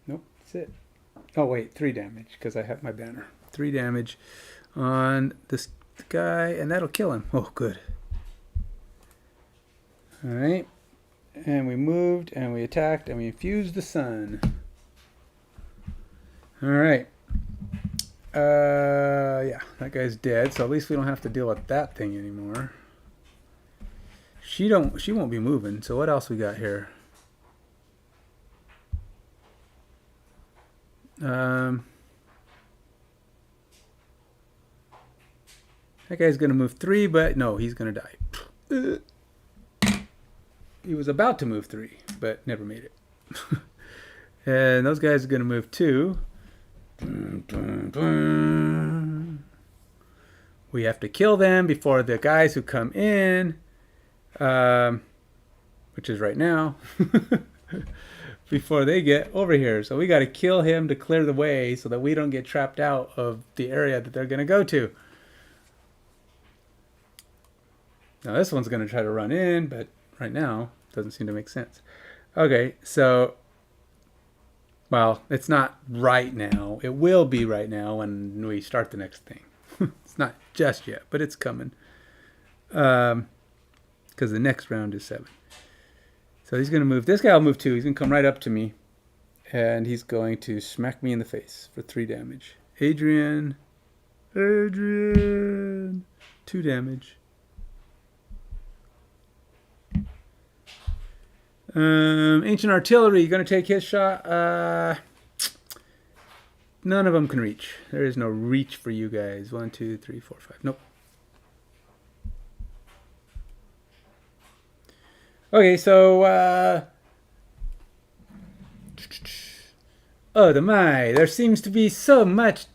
Nope, that's it. Oh wait, 3 damage because I have my banner. 3 damage on this guy, and that'll kill him. Oh, good. Alright. And we moved, and we attacked, and we infused the sun. Alright. Yeah, that guy's dead, so at least we don't have to deal with that thing anymore. She won't be moving, so what else we got here? That guy's gonna move 3, but no, he's gonna die. He was about to move 3, but never made it. And those guys are gonna move 2. We have to kill them before the guys who come in, which is right now, before they get over here. So we got to kill him to clear the way so that we don't get trapped out of the area that they're going to go to. Now this one's going to try to run in, but right now it doesn't seem to make sense. Okay, so, well, it's not right now. It will be right now when we start the next thing. It's not just yet, but it's coming. Because the next round is 7. So he's going to move. This guy will move 2. He's going to come right up to me. And he's going to smack me in the face for 3 damage. Adrian. 2 damage. Ancient artillery, gonna take his shot. None of them can reach. There is no reach for you guys. 1, 2, 3, 4, 5. Nope. Okay, so oh the my, there seems to be so much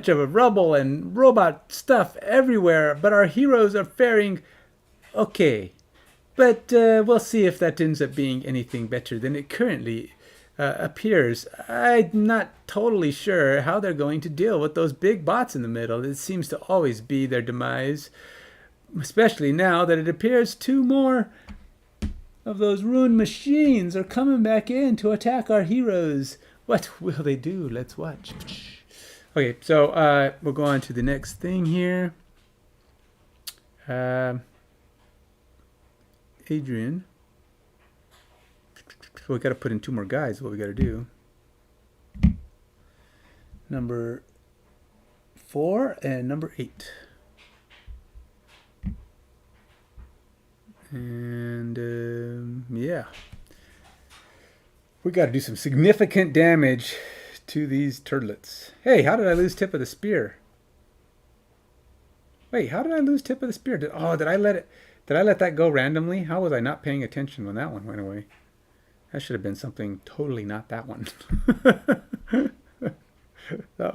of a rubble and robot stuff everywhere, but our heroes are faring okay. But we'll see if that ends up being anything better than it currently appears. I'm not totally sure how they're going to deal with those big bots in the middle. It seems to always be their demise, especially now that it appears 2 more of those ruined machines are coming back in to attack our heroes. What will they do? Let's watch. Okay, so we'll go on to the next thing here. Adrian. We got to put in 2 more guys. What we got to do. Number 4 and number 8. And yeah, we got to do some significant damage to these turtlets. Hey, how did I lose tip of the spear? Wait, how did I lose tip of the spear? Did I let that go randomly? How was I not paying attention when that one went away? That should have been something totally not that one. that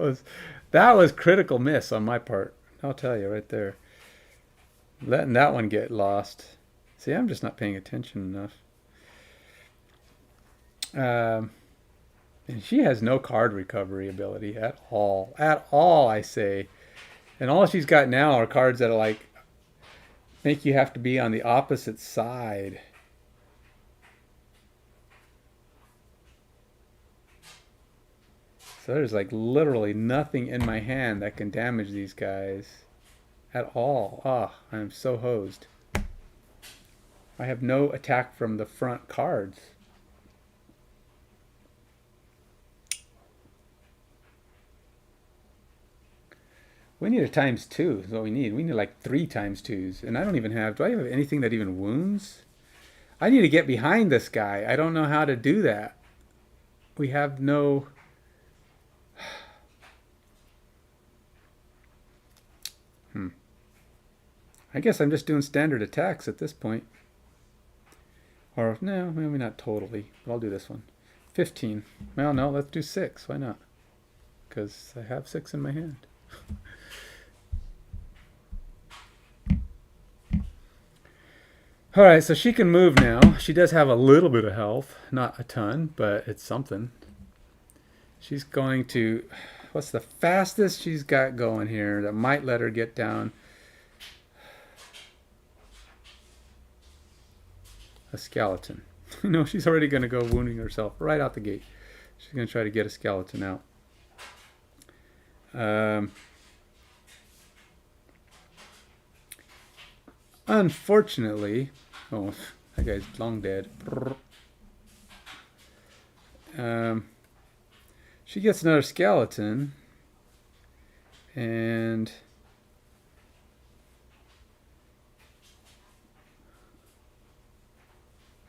was critical miss on my part. I'll tell you right there. Letting that one get lost. See, I'm just not paying attention enough. And she has no card recovery ability at all. At all, I say. And all she's got now are cards that are like make you have to be on the opposite side. So there's like literally nothing in my hand that can damage these guys at all. Ah, oh, I'm so hosed. I have no attack from the front cards. We need a ×2 is what we need. We need like 3 ×2s. And I don't even have... Do I have anything that even wounds? I need to get behind this guy. I don't know how to do that. We have no... I guess I'm just doing standard attacks at this point. Or, no, maybe not totally. But I'll do this one. 15. Well, no, let's do 6. Why not? Because I have 6 in my hand. Alright, so she can move now. She does have a little bit of health. Not a ton, but it's something. She's going to... What's the fastest she's got going here that might let her get down? A skeleton. No, she's already going to go wounding herself right out the gate. She's going to try to get a skeleton out. Unfortunately, oh, that guy's long dead. She gets another skeleton, and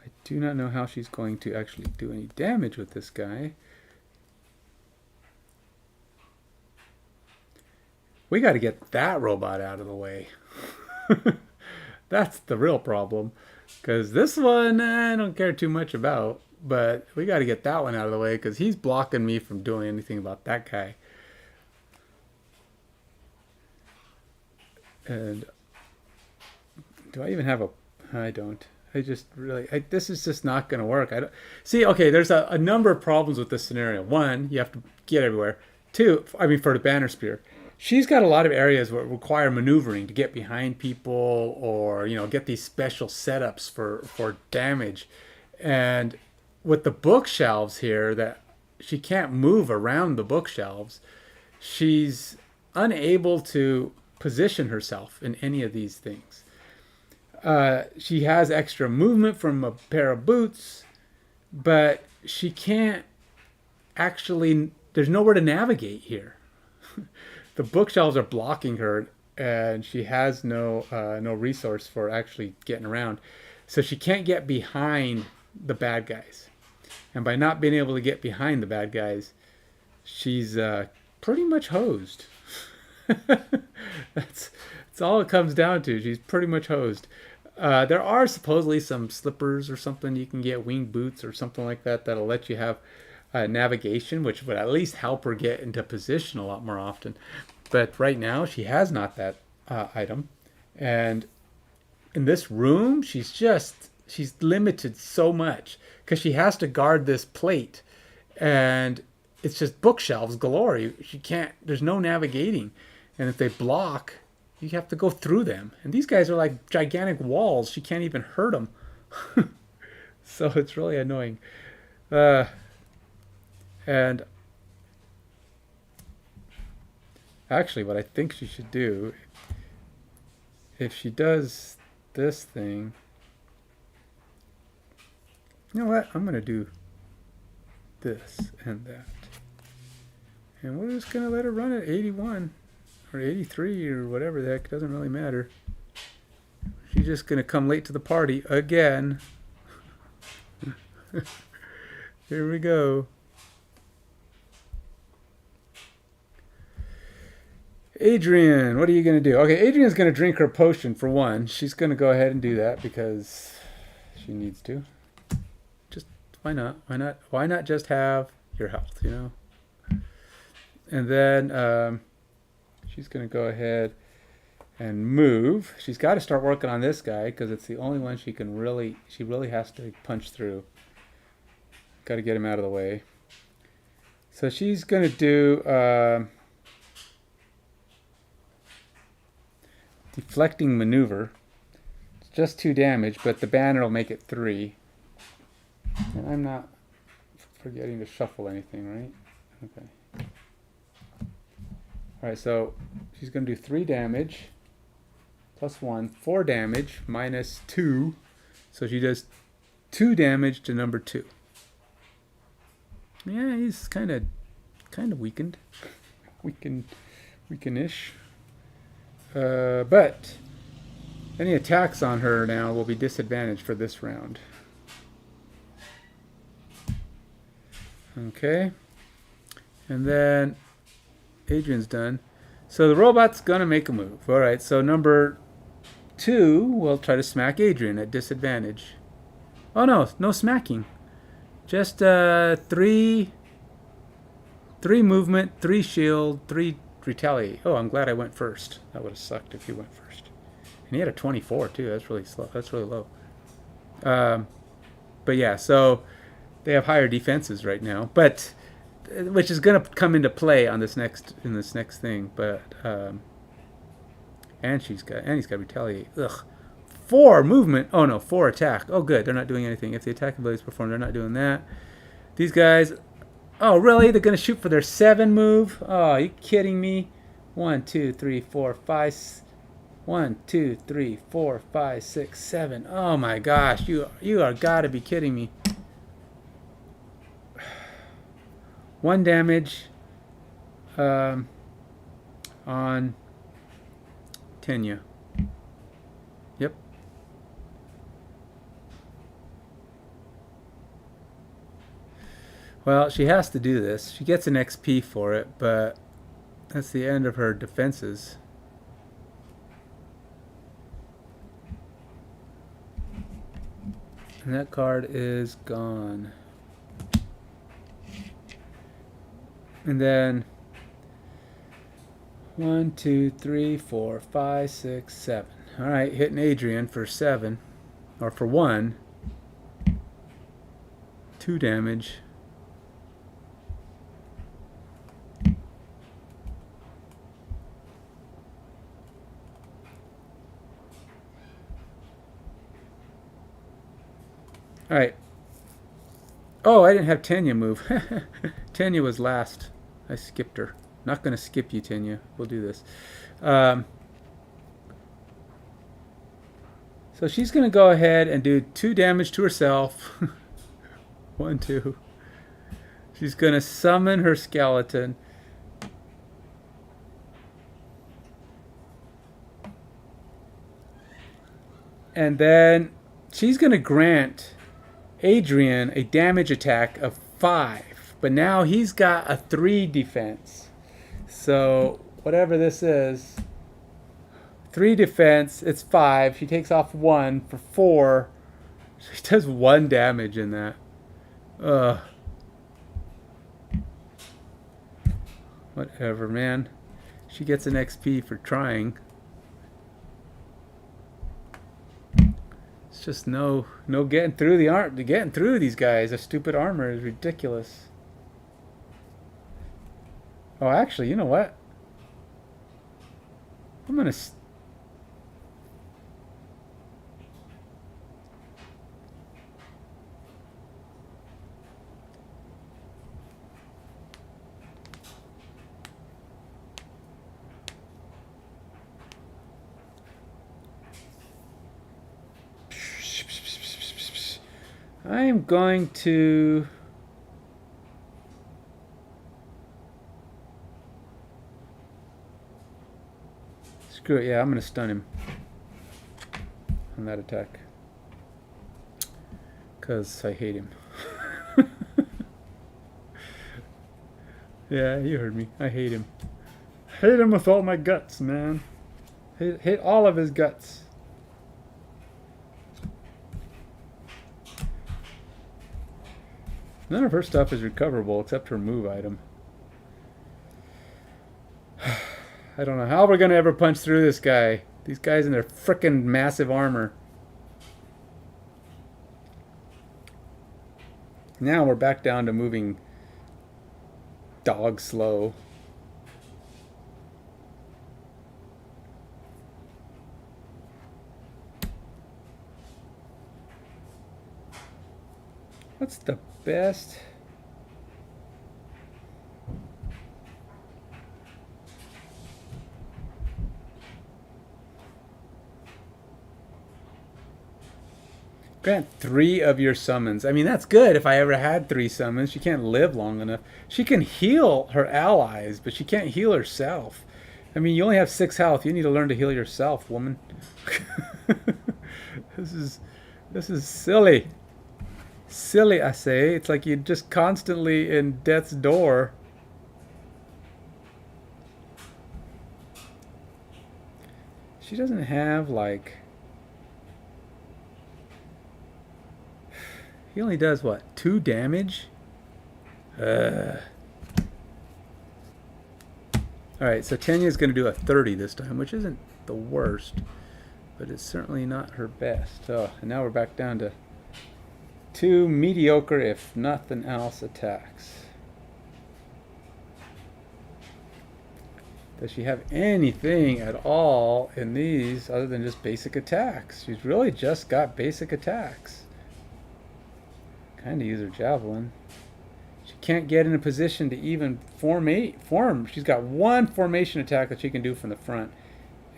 I do not know how she's going to actually do any damage with this guy. We got to get that robot out of the way. That's the real problem. Because this one, I don't care too much about. But we got to get that one out of the way because he's blocking me from doing anything about that guy. And do I even have a... I don't. I just really... this is just not going to work. I don't... See, okay, there's a number of problems with this scenario. 1, you have to get everywhere. 2, I mean, for the banner spear. She's got a lot of areas where it require maneuvering to get behind people or, you know, get these special setups for damage. And with the bookshelves here, that she can't move around the bookshelves, she's unable to position herself in any of these things. She has extra movement from a pair of boots, but she can't actually... There's nowhere to navigate here. The bookshelves are blocking her, and she has no resource for actually getting around. So she can't get behind the bad guys. And by not being able to get behind the bad guys, she's pretty much hosed. That's all it comes down to. She's pretty much hosed. There are supposedly some slippers or something you can get, winged boots or something like that, that'll let you have navigation, which would at least help her get into position a lot more often. But right now, she has not that item. And in this room, she's limited so much because she has to guard this plate. And it's just bookshelves galore. She can't, there's no navigating. And if they block, you have to go through them. And these guys are like gigantic walls. She can't even hurt them. So it's really annoying. And actually, what I think she should do, if she does this thing, you know what? I'm going to do this and that. And we're just going to let her run at 81 or 83 or whatever the heck. Doesn't really matter. She's just going to come late to the party again. Here we go. Adrian, what are you going to do? Okay, Adrian's going to drink her potion for one. She's going to go ahead and do that because she needs to. Just, why not? Why not? Why not just have your health, you know? And then she's going to go ahead and move. She's got to start working on this guy because it's the only one she really has to punch through. Got to get him out of the way. So she's going to do deflecting maneuver. It's just 2 damage, but the banner will make it 3. And I'm not forgetting to shuffle anything, right? Okay. Alright, so she's going to do 3 damage. Plus 1. 4 damage. Minus 2. So she does 2 damage to number 2. Yeah, he's kind of weakened. Weakenish. But any attacks on her now will be disadvantaged for this round. Okay. And then Adrian's done. So the robot's going to make a move. All right, so number 2 will try to smack Adrian at disadvantage. Oh, no smacking. Just 3 movement, 3 shield, 3 retaliate. Oh, I'm glad I went first. That would have sucked if you went first. And he had a 24 too. That's really slow. That's really low. But yeah, so they have higher defenses right now, but which is going to come into play on this next thing. But and he's got retaliate. Ugh. 4 movement. Oh no, 4 attack. Oh good, they're not doing anything. If the attack ability is performed, they're not doing that. These guys. Oh, really? They're going to shoot for their 7 move? Oh, are you kidding me? 1, 2, 3, 4, 5. 1, 2, 3, 4, 5, 6, 7. Oh my gosh, you are got to be kidding me. 1 damage on Tenia. Yep. Well, she has to do this. She gets an XP for it, but that's the end of her defenses. And that card is gone. And then 1, 2, 3, 4, 5, 6, 7. All right, hitting Adrian for 7, or for 1. 2 damage. All right. Oh, I didn't have Tenia move. Tenia was last. I skipped her. Not going to skip you, Tenia. We'll do this. So she's going to go ahead and do 2 damage to herself. 1, 2. She's going to summon her skeleton. And then she's going to grant Adrian a damage attack of 5. But now he's got a 3 defense. So whatever this is, 3 defense, it's 5. She takes off 1 for 4. She does 1 damage in that. Ugh. Whatever, man. She gets an XP for trying. It's just no getting through the getting through these guys. The stupid armor is ridiculous. Oh, actually, you know what? I'm gonna. I am going to. Screw it, yeah, I'm going to stun him on that attack. Because I hate him. Yeah, you heard me. I hate him. Hate him with all my guts, man. Hate all of his guts. None of her stuff is recoverable except her move item. I don't know how we're going to ever punch through this guy. These guys in their frickin' massive armor. Now we're back down to moving dog slow. What's the best? Grant 3 of your summons. I mean, that's good if I ever had 3 summons. She can't live long enough. She can heal her allies, but she can't heal herself. I mean, you only have 6 health. You need to learn to heal yourself, woman. This is silly. Silly, I say. It's like you're just constantly in death's door. She doesn't have, like... He only does, what, 2 damage? Alright, so Tenia's going to do a 30 this time, which isn't the worst. But it's certainly not her best. Oh, and now we're back down to 2 mediocre, if nothing else, attacks. Does she have anything at all in these other than just basic attacks? She's really just got basic attacks. Kind of use her javelin. She can't get in a position to even form. She's got 1 formation attack that she can do from the front.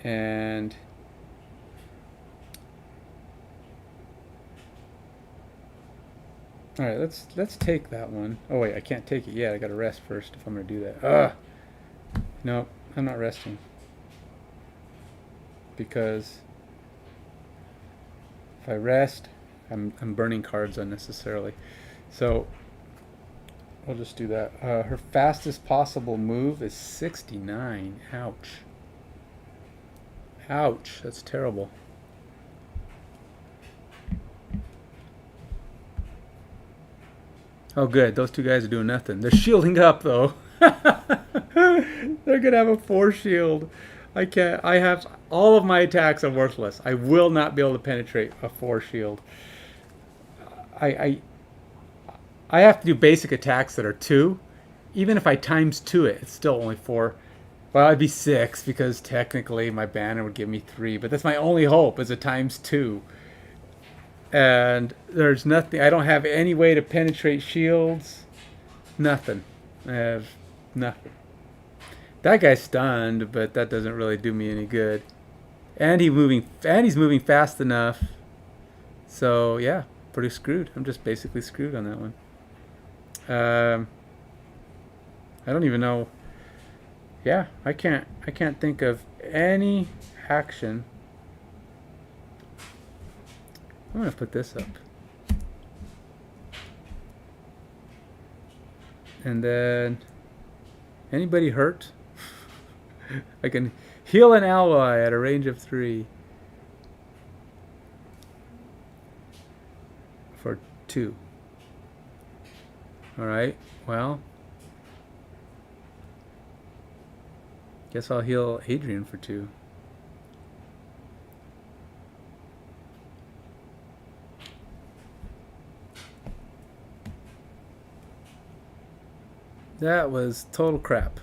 And... Alright, let's take that one. Oh wait, I can't take it yet. I gotta rest first if I'm gonna do that. Ugh! No, I'm not resting. Because if I rest, I'm burning cards unnecessarily. So I'll just do that. Her fastest possible move is 69. Ouch. Ouch, that's terrible. Oh good, those 2 guys are doing nothing. They're shielding up though. They're gonna have a 4 shield. I can't. I have all of my attacks are worthless. I will not be able to penetrate a 4 shield. I have to do basic attacks that are 2. Even if I times 2 it, it's still only 4. Well, I'd be 6 because technically my banner would give me 3. But that's my only hope is a times 2. And there's nothing. I don't have any way to penetrate shields. Nothing. I have nothing. That guy's stunned, but that doesn't really do me any good. And he's moving fast enough. So yeah, pretty screwed. I'm just basically screwed on that one. I don't even know. Yeah, I can't think of any action. I'm gonna put this up. And then anybody hurt? I can heal an ally at a range of 3 for 2. Alright, well, guess I'll heal Adrian for 2. That was total crap.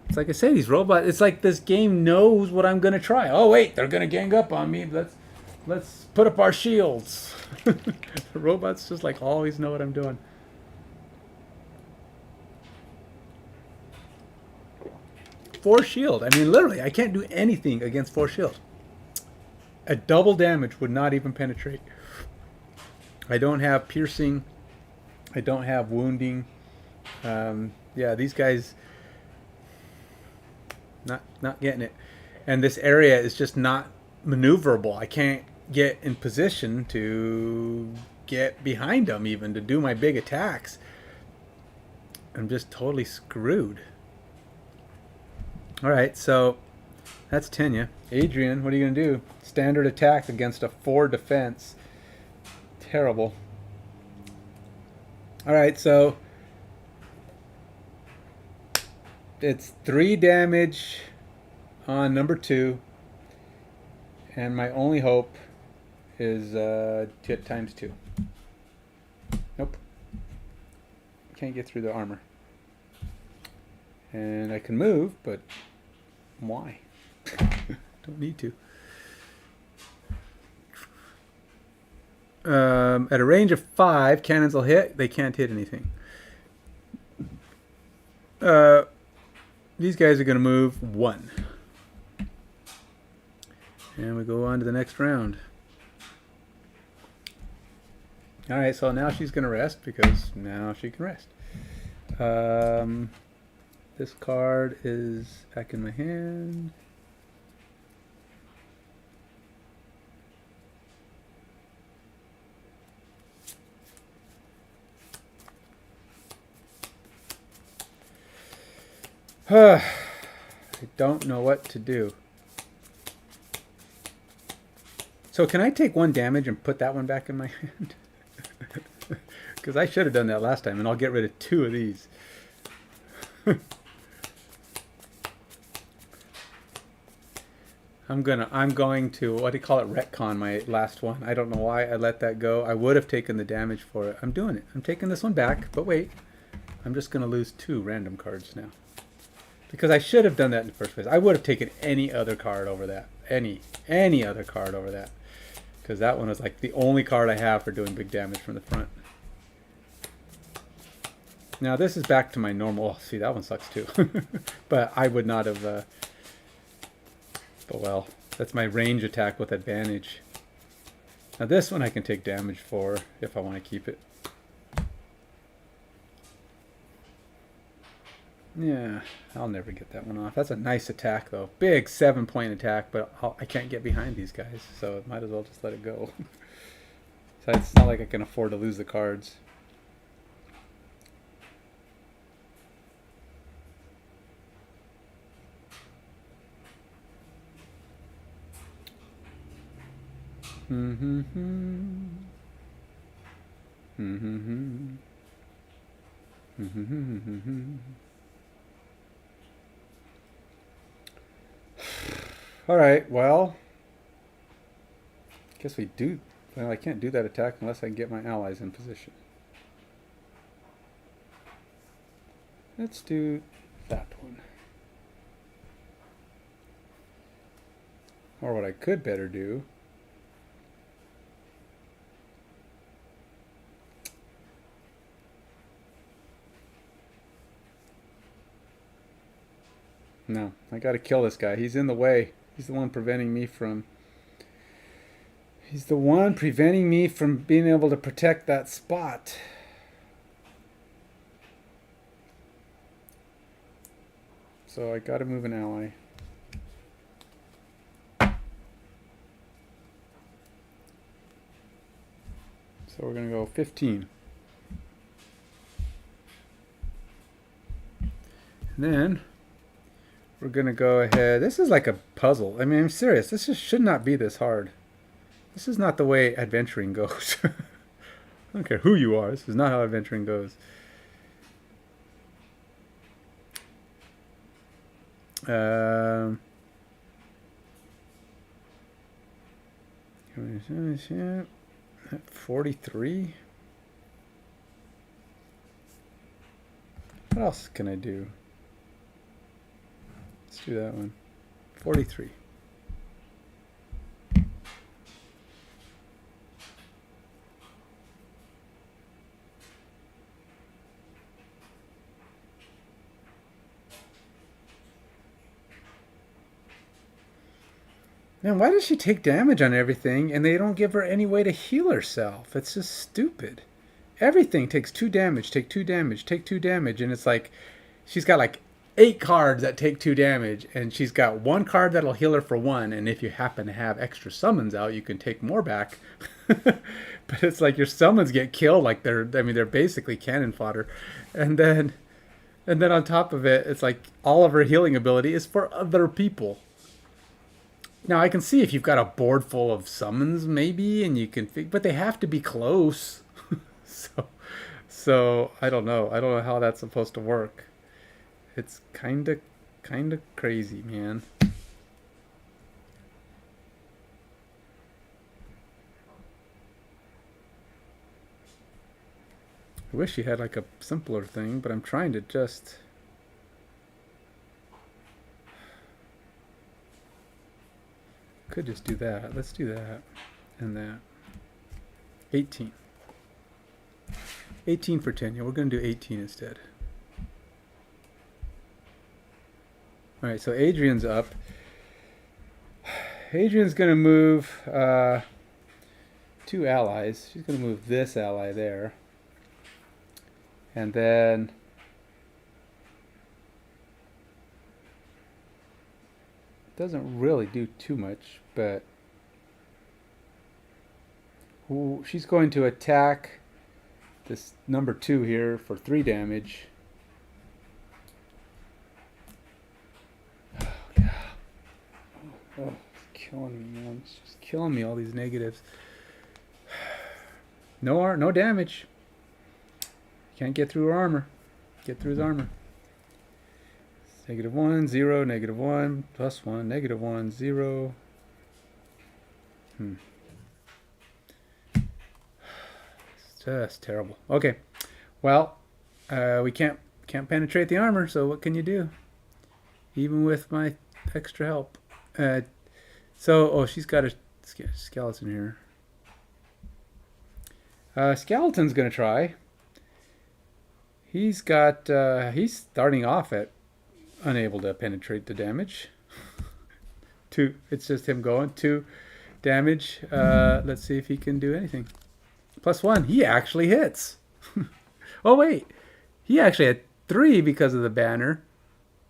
It's like I say, these robots, it's like this game knows what I'm going to try. Oh, wait, they're going to gang up on me. Let's put up our shields. The robots just like always know what I'm doing. Four shield. I mean, literally, I can't do anything against 4 shield. A double damage would not even penetrate. I don't have piercing. I don't have wounding. Yeah, these guys not getting it. And this area is just not maneuverable. I can't get in position to get behind them even to do my big attacks. I'm just totally screwed. Alright, so that's Tenia. Adrian, what are you going to do? Standard attack against a 4 defense. Terrible. Alright, so it's 3 damage on number 2. And my only hope is times 2. Nope. Can't get through the armor. And I can move, but why? Don't need to. At a range of 5, cannons will hit. They can't hit anything. These guys are going to move 1. And we go on to the next round. Alright, so now she's going to rest because now she can rest. This card is back in my hand. I don't know what to do. So can I take 1 damage and put that one back in my hand? Because I should have done that last time, and I'll get rid of 2 of these. I'm going to, what do you call it, retcon my last one. I don't know why I let that go. I would have taken the damage for it. I'm doing it. I'm taking this one back, but wait. I'm just going to lose 2 random cards now. Because I should have done that in the first place. I would have taken any other card over that. Any other card over that. Because that one was like the only card I have for doing big damage from the front. Now this is back to my normal. Oh, see, that one sucks too. But I would not have. But well, that's my range attack with advantage. Now this one I can take damage for if I want to keep it. Yeah, I'll never get that one off. That's a nice attack though. Big 7-point attack, but I can't get behind these guys, so I might as well just let it go. So it's not like I can afford to lose the cards. Alright, well, guess we do. Well, I can't do that attack unless I can get my allies in position. Let's do that one. Or what I could better do. No, I gotta kill this guy. He's in the way. He's the one preventing me from... He's the one preventing me from being able to protect that spot. So I gotta move an ally. So we're gonna go 15. And then we're going to go ahead. This is like a puzzle. I mean, I'm serious. This should not be this hard. This is not the way adventuring goes. I don't care who you are. This is not how adventuring goes. Um, 43. What else can I do? Let's do that one. 43. Man, why does she take damage on everything and they don't give her any way to heal herself? It's just stupid. Everything takes 2 damage, take 2 damage, take 2 damage, and it's like she's got like 8 cards that take 2 damage, and she's got 1 card that'll heal her for 1, and if you happen to have extra summons out, you can take more back. But it's like your summons get killed, like they're basically cannon fodder. And then on top of it, it's like all of her healing ability is for other people. Now, I can see if you've got a board full of summons, maybe, and you can... but they have to be close. So I don't know. I don't know how that's supposed to work. It's kind of crazy, man. I wish you had like a simpler thing, but I'm trying to just... could just do that. Let's do that and that. 18. 18 for Tenia. We're going to do 18 instead. Alright, so Adrian's up. Adrian's going to move 2 allies. She's going to move this ally there. And then... doesn't really do too much, but... ooh, she's going to attack this number 2 here for 3 damage. Oh, yeah. Oh, it's killing me, man. It's just killing me, all these negatives. No damage. Can't get through her armor. Get through his armor. -1, 0, -1, +1, -1, 0. It's just terrible. Okay, well, we can't penetrate the armor, so what can you do? Even with my extra help. She's got a skeleton here. Skeleton's gonna try. He's starting off at unable to penetrate the damage. 2. It's just him going 2 damage. Let's see if he can do anything. +1. He actually hits. Oh wait, he actually had 3 because of the banner.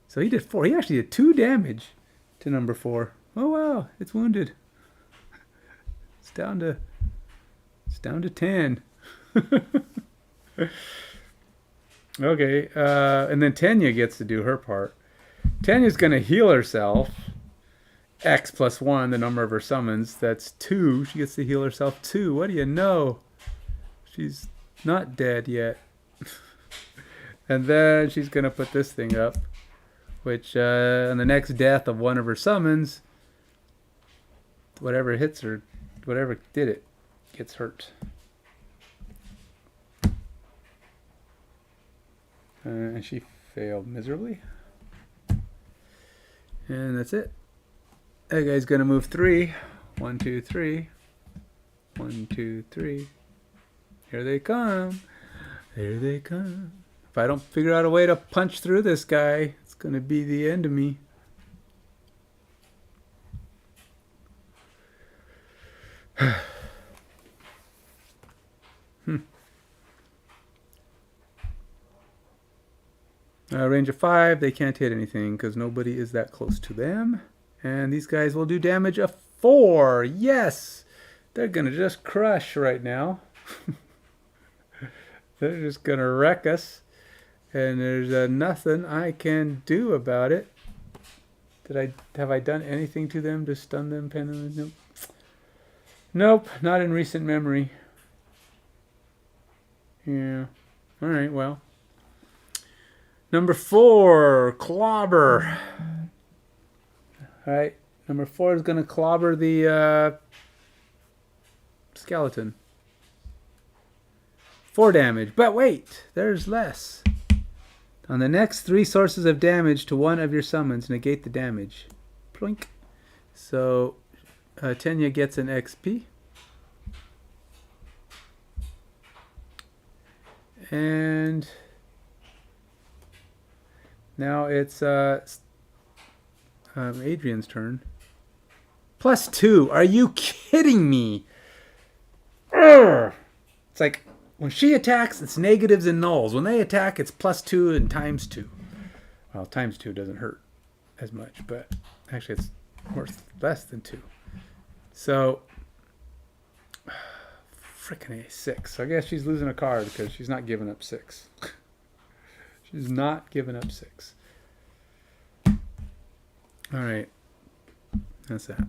So he did 4. He actually did 2 damage to number 4. Oh wow, it's wounded. It's down to 10. Okay, and then Tenia gets to do her part. Tenia's going to heal herself. X +1, the number of her summons. That's 2. She gets to heal herself 2. What do you know? She's not dead yet. And then she's going to put this thing up, which on the next death of one of her summons, whatever hits her, whatever did it, gets hurt. And she failed miserably. And that's it. That guy's going to move 3. 1, 2, 3. 1, 2, 3. Here they come. Here they come. If I don't figure out a way to punch through this guy, it's going to be the end of me. Range of 5, they can't hit anything because nobody is that close to them. And these guys will do damage of 4. Yes! They're going to just crush right now. They're just going to wreck us. And there's nothing I can do about it. Have I done anything to them to stun them, Pen? Nope. Nope, not in recent memory. Yeah. Alright, well. Number 4, Clobber. Alright, number 4 is going to clobber the skeleton. 4 damage. But wait, there's less. On the next 3 sources of damage to one of your summons, negate the damage. Plink. So, Tenia gets an XP. And now it's Adrian's turn. +2. Are you kidding me? Urgh. It's like when she attacks, it's negatives and nulls. When they attack, it's +2 and ×2. Well, ×2 doesn't hurt as much, but actually it's worth less than 2. So, frickin' A6. So I guess she's losing a card because she's not giving up 6. She's not giving up 6. Alright. That's that.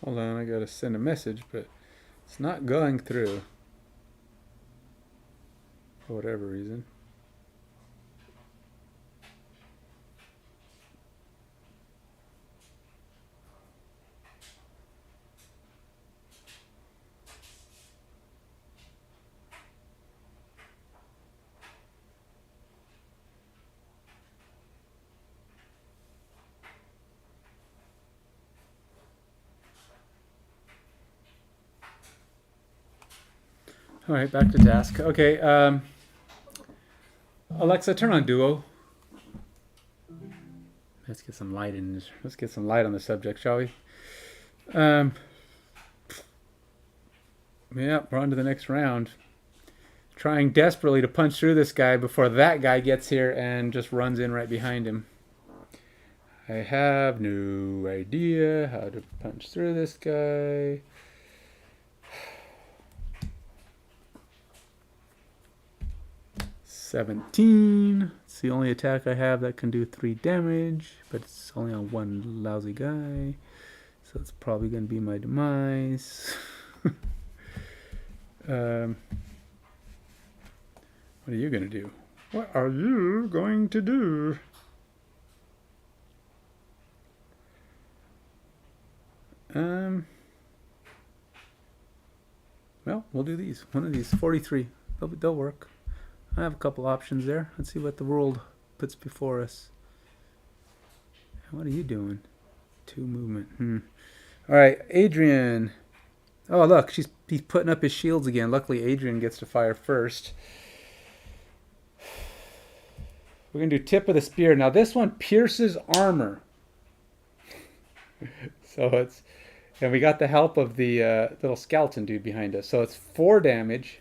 Hold on, I gotta send a message, but it's not going through. For whatever reason. All right, back to task. Okay, Alexa, turn on Duo. Let's get some light in this. Let's get some light on the subject, shall we? Yeah, we're on to the next round. Trying desperately to punch through this guy before that guy gets here and just runs in right behind him. I have no idea how to punch through this guy. 17. It's the only attack I have that can do 3 damage, but it's only on one lousy guy, so it's probably going to be my demise. What are you going to do? What are you going to do? Well, we'll do these. One of these. 43. They'll work. I have a couple options there. Let's see what the world puts before us. What are you doing? 2 movement. All right, Adrian. Oh, look, he's putting up his shields again. Luckily, Adrian gets to fire first. We're going to do tip of the spear. Now, this one pierces armor. So it's... And we got the help of the little skeleton dude behind us. So it's 4 damage.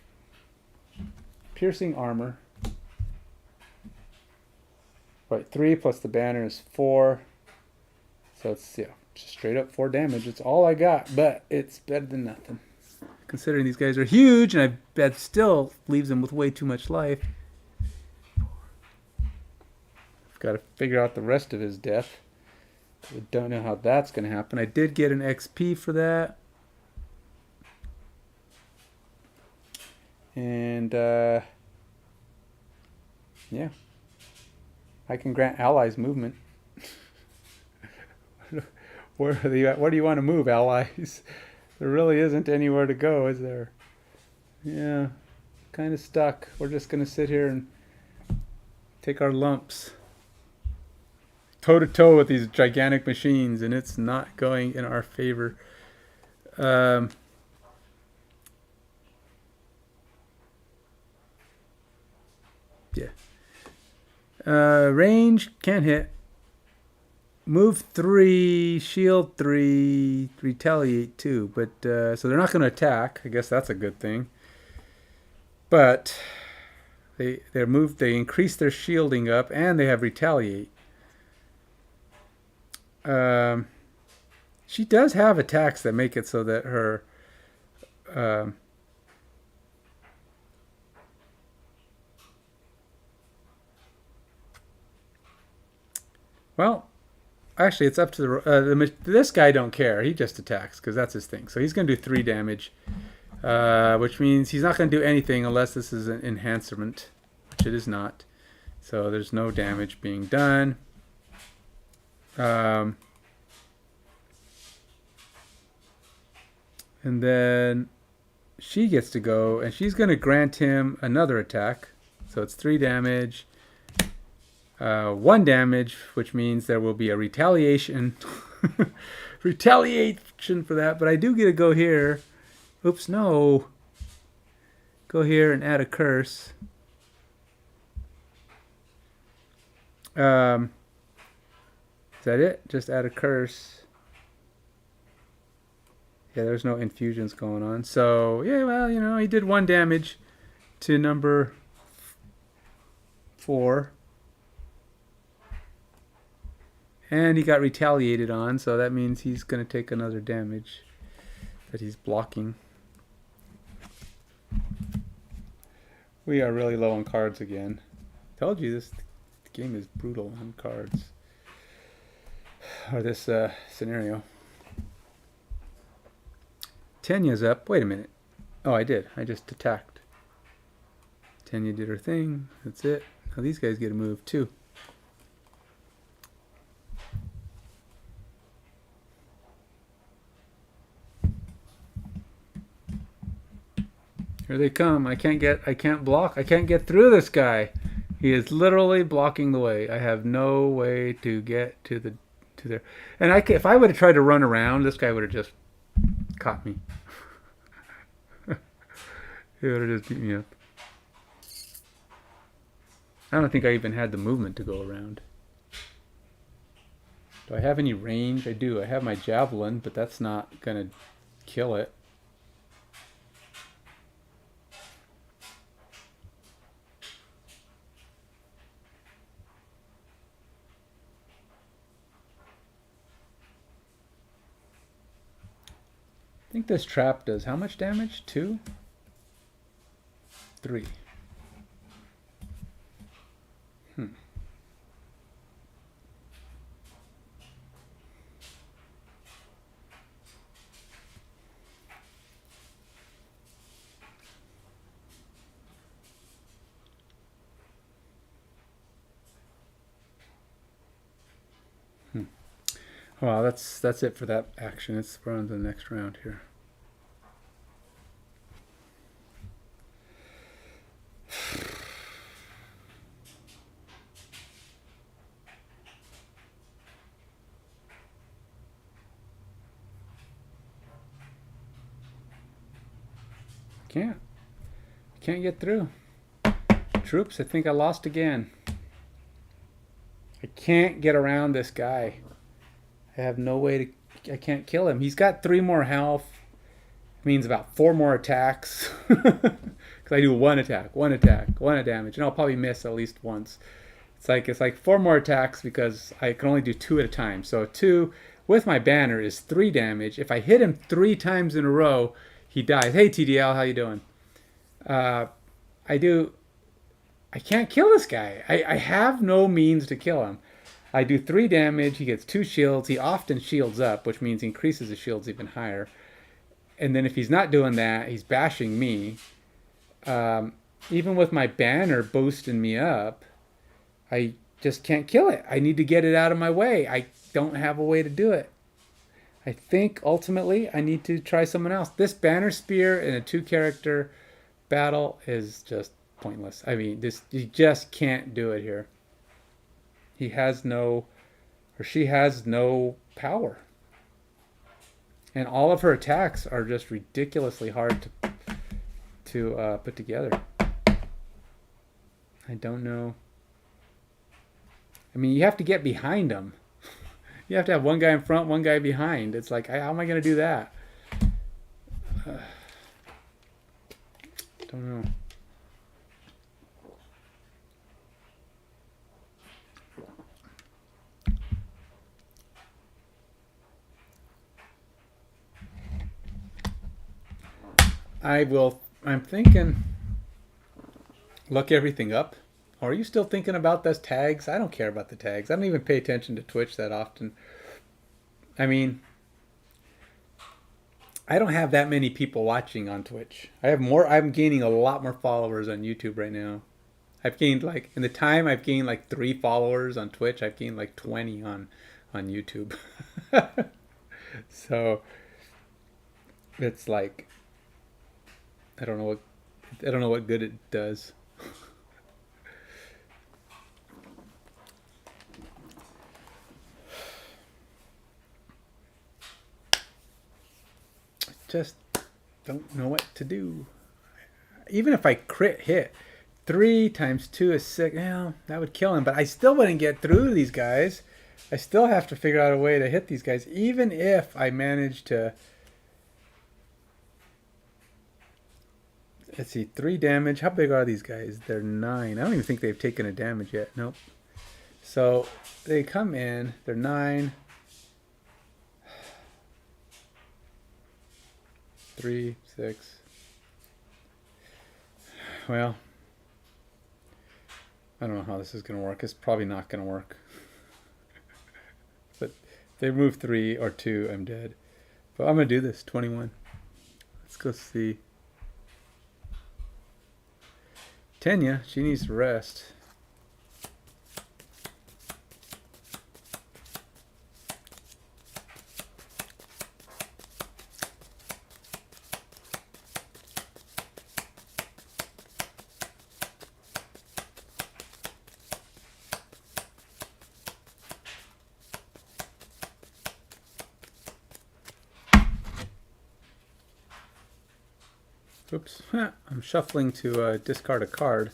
Piercing armor. Right, 3 plus the banner is 4. So it's, yeah, just straight up 4 damage. It's all I got, but it's better than nothing. Considering these guys are huge, and I bet still leaves them with way too much life. I've got to figure out the rest of his death. I don't know how that's going to happen. I did get an XP for that. And, yeah. I can grant allies movement. Where do you want to move, allies? There really isn't anywhere to go, is there? Yeah. Kind of stuck. We're just going to sit here and take our lumps. Toe-to-toe with these gigantic machines, and it's not going in our favor. Yeah. Range, can't hit. Move 3, shield 3, retaliate 2. But, so they're not going to attack. I guess that's a good thing. But they increase their shielding up, and they have retaliate. She does have attacks that make it so that her well, actually, it's up to this guy don't care. He just attacks because that's his thing. So he's going to do 3 damage, which means he's not going to do anything unless this is an enhancement, which it is not. So there's no damage being done. And then she gets to go, and she's going to grant him another attack. So it's 3 damage. 1 damage, which means there will be a retaliation. Retaliation for that. But I do get to go here. Oops, no. Go here and add a curse. Is that it? Just add a curse. Yeah, there's no infusions going on. So, yeah, well, you know, he did 1 damage to number 4. And he got retaliated on, so that means he's going to take another damage that he's blocking. We are really low on cards again. Told you this game is brutal on cards. Or this scenario. Tenia's up. Wait a minute. Oh, I did. I just attacked. Tenia did her thing. That's it. Now these guys get a move too. Here they come. I can't block. I can't get through this guy. He is literally blocking the way. I have no way to get to there. And if I would have tried to run around, this guy would have just caught me. He would have just beat me up. I don't think I even had the movement to go around. Do I have any range? I do. I have my javelin, but that's not going to kill it. I think this trap does how much damage? 2? 3. Well, that's it for that action. We're on to the next round here. Can't get through. Troops, I think I lost again. I can't get around this guy. I have no way to... I can't kill him. He's got 3 more health. Means about 4 more attacks. Because I do 1 attack, 1 attack, 1 damage. And I'll probably miss at least once. It's like 4 more attacks because I can only do 2 at a time. So 2 with my banner is 3 damage. If I hit him 3 times in a row, he dies. Hey, TDL, how you doing? I can't kill this guy. I have no means to kill him. I do 3 damage. He gets 2 shields. He often shields up, which means he increases his shields even higher. And then if he's not doing that, he's bashing me. Even with my banner boosting me up, I just can't kill it. I need to get it out of my way. I don't have a way to do it. I think ultimately I need to try someone else. This banner spear in a 2-character battle is just pointless. I mean, you just can't do it here. He has no, or she has no power. And all of her attacks are just ridiculously hard to put together. I don't know. I mean, you have to get behind them. You have to have one guy in front, one guy behind. It's like, how am I going to do that? Don't know. I'm thinking, look everything up. Or are you still thinking about those tags? I don't care about the tags. I don't even pay attention to Twitch that often. I mean, I don't have that many people watching on Twitch. I'm gaining a lot more followers on YouTube right now. I've gained like, in the time I've gained like 3 followers on Twitch. I've gained like 20 on YouTube. So it's like, I don't know what good it does. Just don't know what to do. Even if I crit hit, 3 times 2 is 6. Well, that would kill him, but I still wouldn't get through these guys. I still have to figure out a way to hit these guys, even if I manage to. Let's see, 3 damage. How big are these guys? They're 9. I don't even think they've taken a damage yet. Nope. So they come in. They're 9. 3, 6. Well, I don't know how this is going to work. It's probably not going to work. But if they move 3 or 2, I'm dead. But I'm going to do this. 21. Let's go see. Tenia, she needs to rest. Oops, I'm shuffling to discard a card.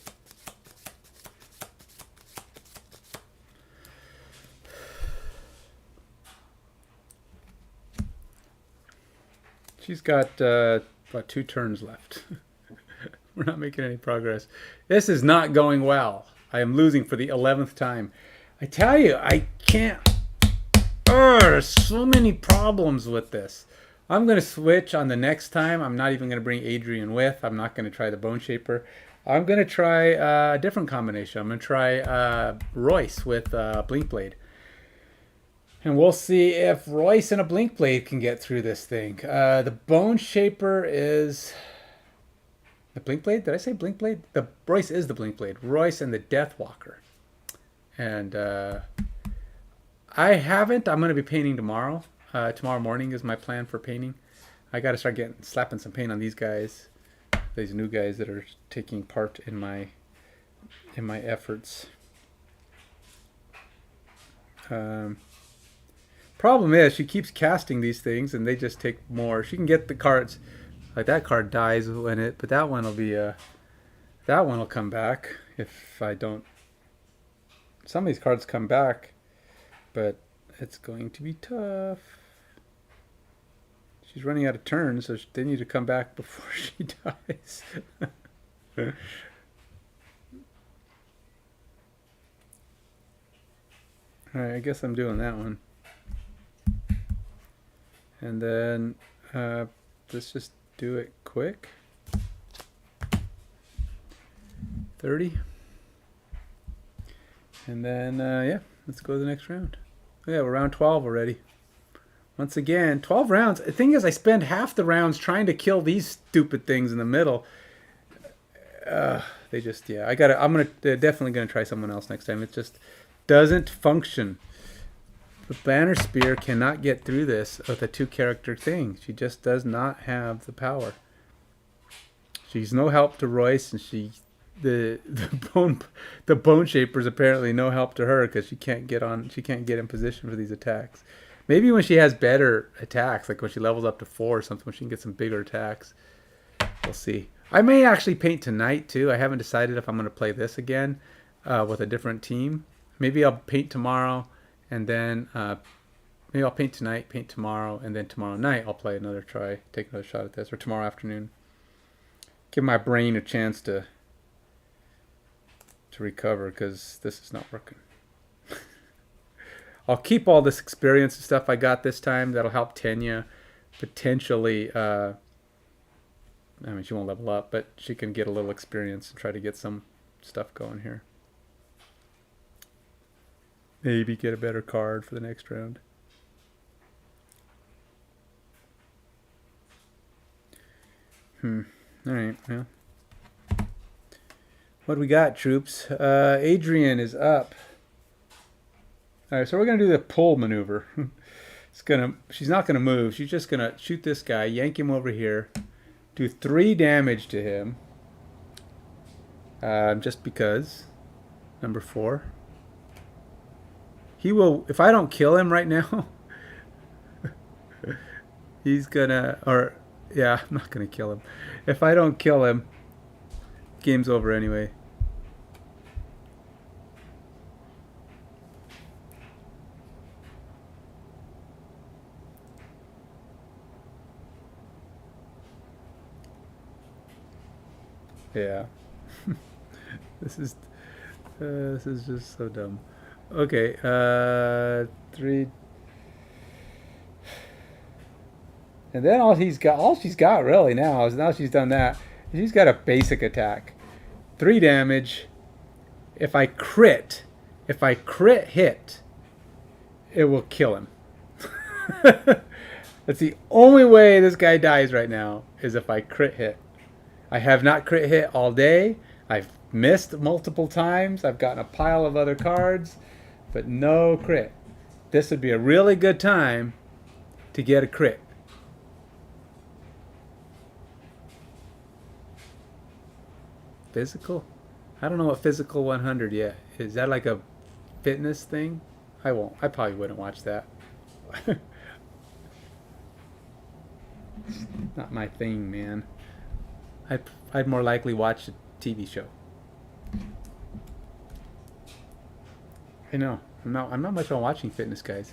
She's got about 2 turns left. We're not making any progress. This is not going well. I am losing for the 11th time. I tell you, I can't. There's so many problems with this. I'm going to switch on the next time. I'm not even going to bring Adrian with. I'm not going to try the Boneshaper. I'm going to try a different combination. I'm going to try Royce with Blink Blade. And we'll see if Royce and a Blink Blade can get through this thing. The Boneshaper is... The Blink Blade? Did I say Blink Blade? The Royce is the Blink Blade. Royce and the Deathwalker. And I haven't. I'm going to be painting tomorrow. Tomorrow morning is my plan for painting. I got to start slapping some paint on these guys, these new guys that are taking part in my efforts. Problem is, she keeps casting these things, and they just take more. She can get the cards, like that card dies when it, but that one will be that one will come back if I don't. Some of these cards come back, but it's going to be tough. She's running out of turns, so they need to come back before she dies. Alright, I guess I'm doing that one. And then let's just do it quick. 30. And then, yeah, let's go to the next round. Oh, yeah, we're round 12 already. Once again, 12 rounds. The thing is, I spend half the rounds trying to kill these stupid things in the middle. They just, yeah, they're definitely gonna try someone else next time. It just doesn't function. The Banner Spear cannot get through this with a 2-character thing. She just does not have the power. She's no help to Royce, and the Boneshaper is apparently no help to her because she can't get in position for these attacks. Maybe when she has better attacks, like when she levels up to 4 or something, when she can get some bigger attacks. We'll see. I may actually paint tonight too. I haven't decided if I'm going to play this again with a different team. Maybe I'll paint tomorrow, and then maybe I'll paint tonight, paint tomorrow, and then tomorrow night I'll play another try, take another shot at this, or tomorrow afternoon. Give my brain a chance to recover, because this is not working. I'll keep all this experience and stuff I got this time. That'll help Tenia potentially. I mean, she won't level up, but she can get a little experience and try to get some stuff going here. Maybe get a better card for the next round. All right, well. What do we got, troops? Adrian is up. All right, so we're gonna do the pull maneuver. She's not gonna move. She's just gonna shoot this guy, yank him over here, do 3 damage to him. Just because. Number 4. He will. If I don't kill him right now, he's gonna. Or yeah, I'm not gonna kill him. If I don't kill him, game's over anyway. Yeah. This is just so dumb. Okay, 3. And then all she's got really now she's done that. She's got a basic attack. 3 damage. If I crit hit, it will kill him. That's the only way this guy dies right now, is if I crit hit. I have not crit hit all day. I've missed multiple times. I've gotten a pile of other cards, but no crit. This would be a really good time to get a crit. Physical? I don't know what physical 100 yet. Is that like a fitness thing? I won't. I probably wouldn't watch that. Not my thing, man. I'd more likely watch a TV show. I know. I'm not much on watching fitness guys.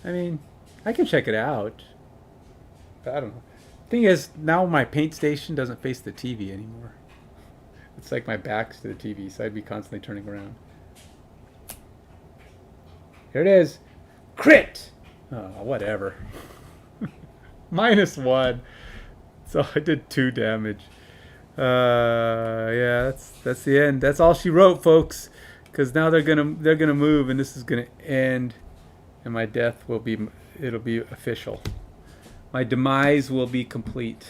I mean, I can check it out. But I don't know. Thing is, now my paint station doesn't face the TV anymore. It's like my back's to the TV, so I'd be constantly turning around. Here it is. Crit! Oh, whatever. -1. So I did 2 damage. Yeah, that's the end. That's all she wrote, folks. Because now they're gonna move, and this is gonna end, and my death will be. It'll be official. My demise will be complete.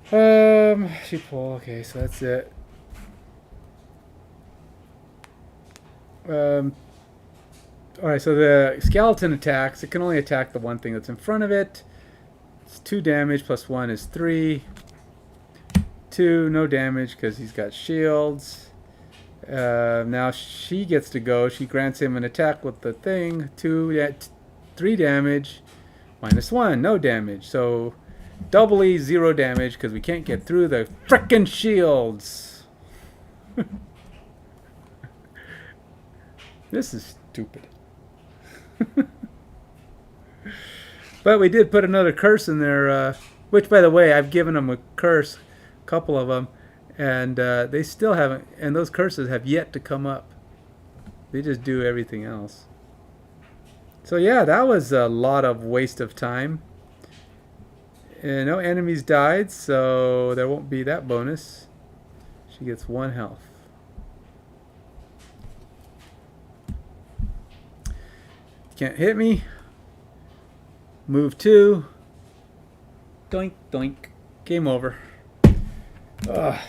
She pulled. Okay, so that's it. Alright, so the skeleton attacks. It can only attack the one thing that's in front of it. It's 2 damage, plus 1 is 3. 2, no damage because he's got shields. Now she gets to go. She grants him an attack with the thing. 3 damage, -1, no damage. So doubly 0 damage because we can't get through the frickin' shields. This is stupid. But we did put another curse in there, which, by the way, I've given them a curse, a couple of them, and they still haven't, and those curses have yet to come up. They just do everything else. So yeah, that was a lot of waste of time. And no enemies died, so there won't be that bonus. She gets 1 health. Can't hit me. Move 2. Doink, doink. Game over. Ugh.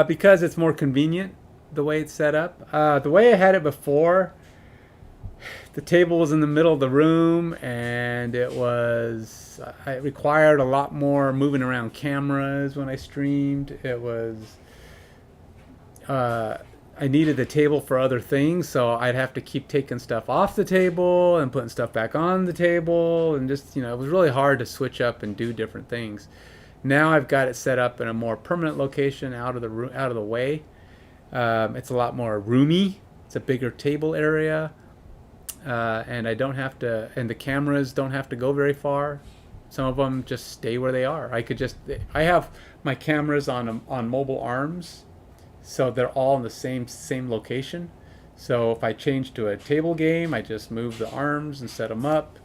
Because it's more convenient the way it's set up. The way I had it before, the table was in the middle of the room, and it required a lot more moving around cameras when I streamed. It was I needed the table for other things, so I'd have to keep taking stuff off the table and putting stuff back on the table, and just, it was really hard to switch up and do different things. Now I've got it set up in a more permanent location, out of the way. It's a lot more roomy. It's a bigger table area, and I don't have to. And the cameras don't have to go very far. Some of them just stay where they are. I have my cameras on mobile arms, so they're all in the same location. So if I change to a table game, I just move the arms and set them up.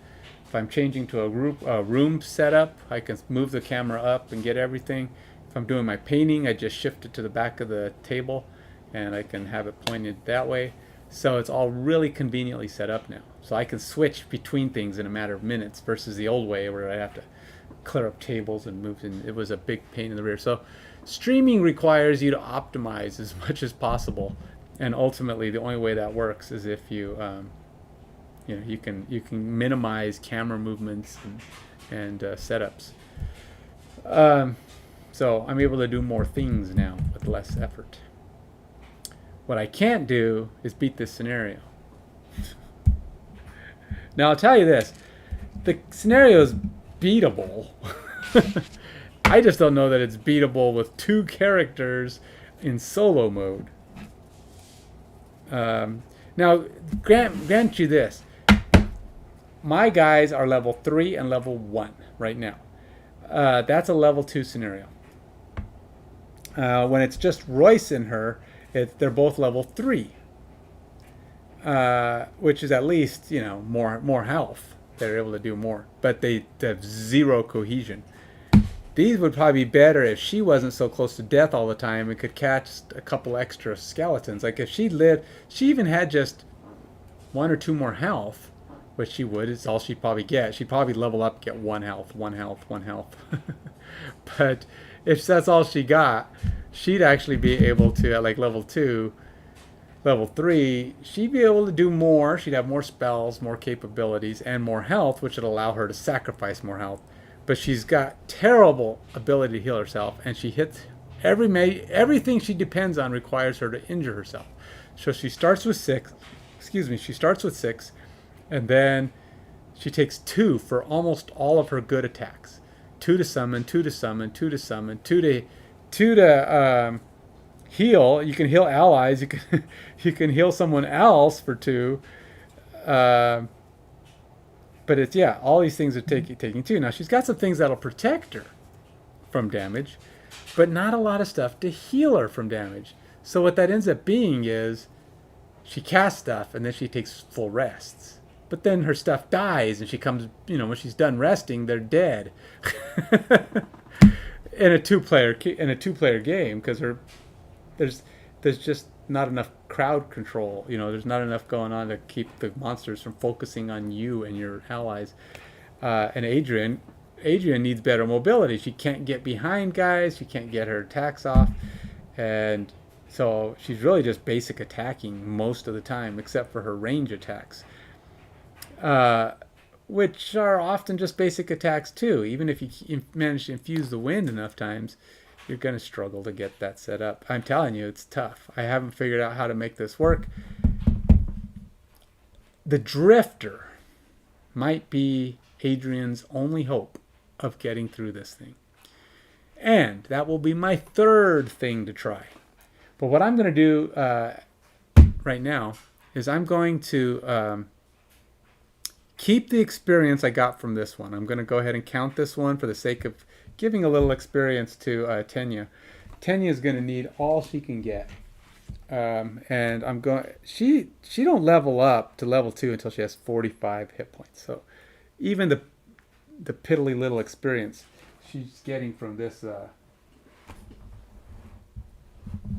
If I'm changing to a room setup, I can move the camera up and get everything. If I'm doing my painting, I just shift it to the back of the table, and I can have it pointed that way. So it's all really conveniently set up now. So I can switch between things in a matter of minutes versus the old way where I have to clear up tables and move, and it was a big pain in the rear. So streaming requires you to optimize as much as possible, and ultimately the only way that works is if you you can minimize camera movements and setups. So I'm able to do more things now with less effort. What I can't do is beat this scenario. Now I'll tell you this, the scenario is beatable. I just don't know that it's beatable with 2 characters in solo mode. Now, grant you this. My guys are level 3 and level 1 right now. That's a level 2 scenario. When it's just Royce and her, they're both level 3. Which is at least, more health. They're able to do more. But they have 0 cohesion. These would probably be better if she wasn't so close to death all the time and could catch a couple extra skeletons. Like if she lived, she even had just 1 or 2 more health, which she would, it's all she'd probably get. She'd probably level up, get 1 health, 1 health, 1 health. But if that's all she got, she'd actually be able to, at like level 2, level 3, she'd be able to do more. She'd have more spells, more capabilities, and more health, which would allow her to sacrifice more health. But she's got terrible ability to heal herself, and she hits everything she depends on requires her to injure herself. So she starts with 6. She starts with 6, and then she takes 2 for almost all of her good attacks. 2 to summon, 2 to summon, 2 to summon, 2 to heal. You can heal allies. You can heal someone else for 2. But it's, all these things are taking 2. Now, she's got some things that'll protect her from damage, but not a lot of stuff to heal her from damage. So what that ends up being is she casts stuff, and then she takes full rests. But then her stuff dies, and she comes, when she's done resting, they're dead. in a two-player game, because there's just not enough crowd control. There's not enough going on to keep the monsters from focusing on you and your allies. And Adrian needs better mobility. She can't get behind guys. She can't get her attacks off. And so she's really just basic attacking most of the time, except for her range attacks, which are often just basic attacks too. Even if you manage to infuse the wind enough times, you're going to struggle to get that set up. I'm telling you, it's tough. I haven't figured out how to make this work. The Drifter might be Adrian's only hope of getting through this thing. And that will be my 3rd thing to try. But what I'm going to do right now is I'm going to keep the experience I got from this one. I'm going to go ahead and count this one for the sake of giving a little experience to Tenia. Tenia is going to need all she can get. And I'm going. She don't level up to level 2 until she has 45 hit points. So even the piddly little experience she's getting from this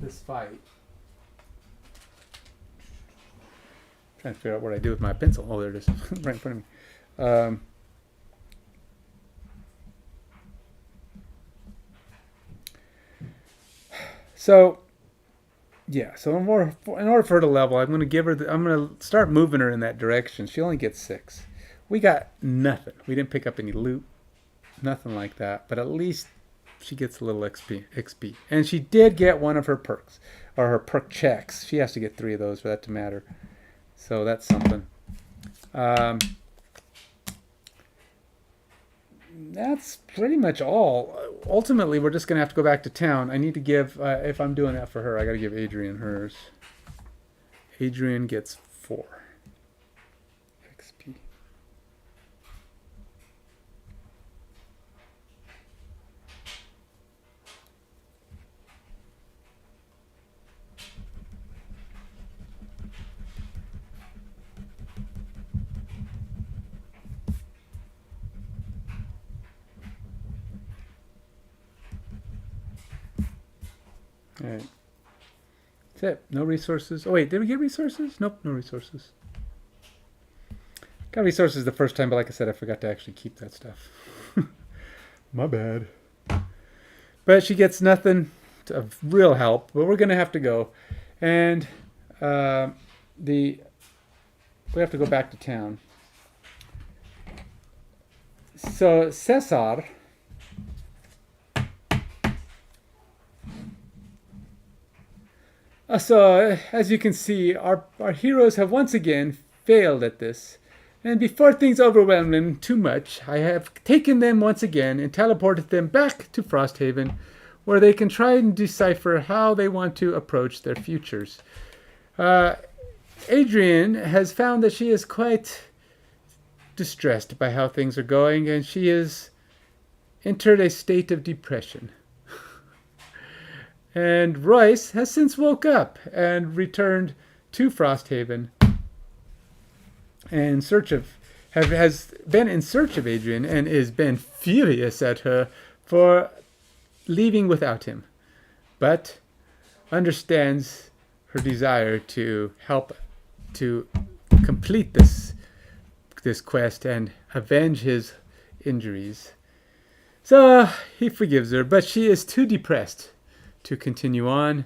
this fight. Trying to figure out what I do with my pencil. Oh, there it is, right in front of me. So Yeah, so in order for her to level, I'm going to give her. I'm going to start moving her in that direction. She only gets 6. We got nothing. We didn't pick up any loot, nothing like that. But at least she gets a little XP. And she did get one of her perks, or her perk checks. She has to get 3 of those for that to matter. So that's something. That's pretty much all. Ultimately, we're just going to have to go back to town. I need to give, if I'm doing that for her, I got to give Adrian hers. Adrian gets 4 XP. All right. That's it. No resources. Oh, wait. Did we get resources? Nope. No resources. Got resources the first time, but like I said, I forgot to actually keep that stuff. My bad. But she gets nothing of real help, but we're going to have to go. And we have to go back to town. So Cesar... So, as you can see, our heroes have once again failed at this. And before things overwhelm them too much, I have taken them once again and teleported them back to Frosthaven, where they can try and decipher how they want to approach their futures. Adrian has found that she is quite distressed by how things are going, and she has entered a state of depression. And Royce has since woke up and returned to Frosthaven in search of, has been in search of Adrian and has been furious at her for leaving without him, but understands her desire to help to complete this quest and avenge his injuries. So he forgives her, but she is too depressed to continue on,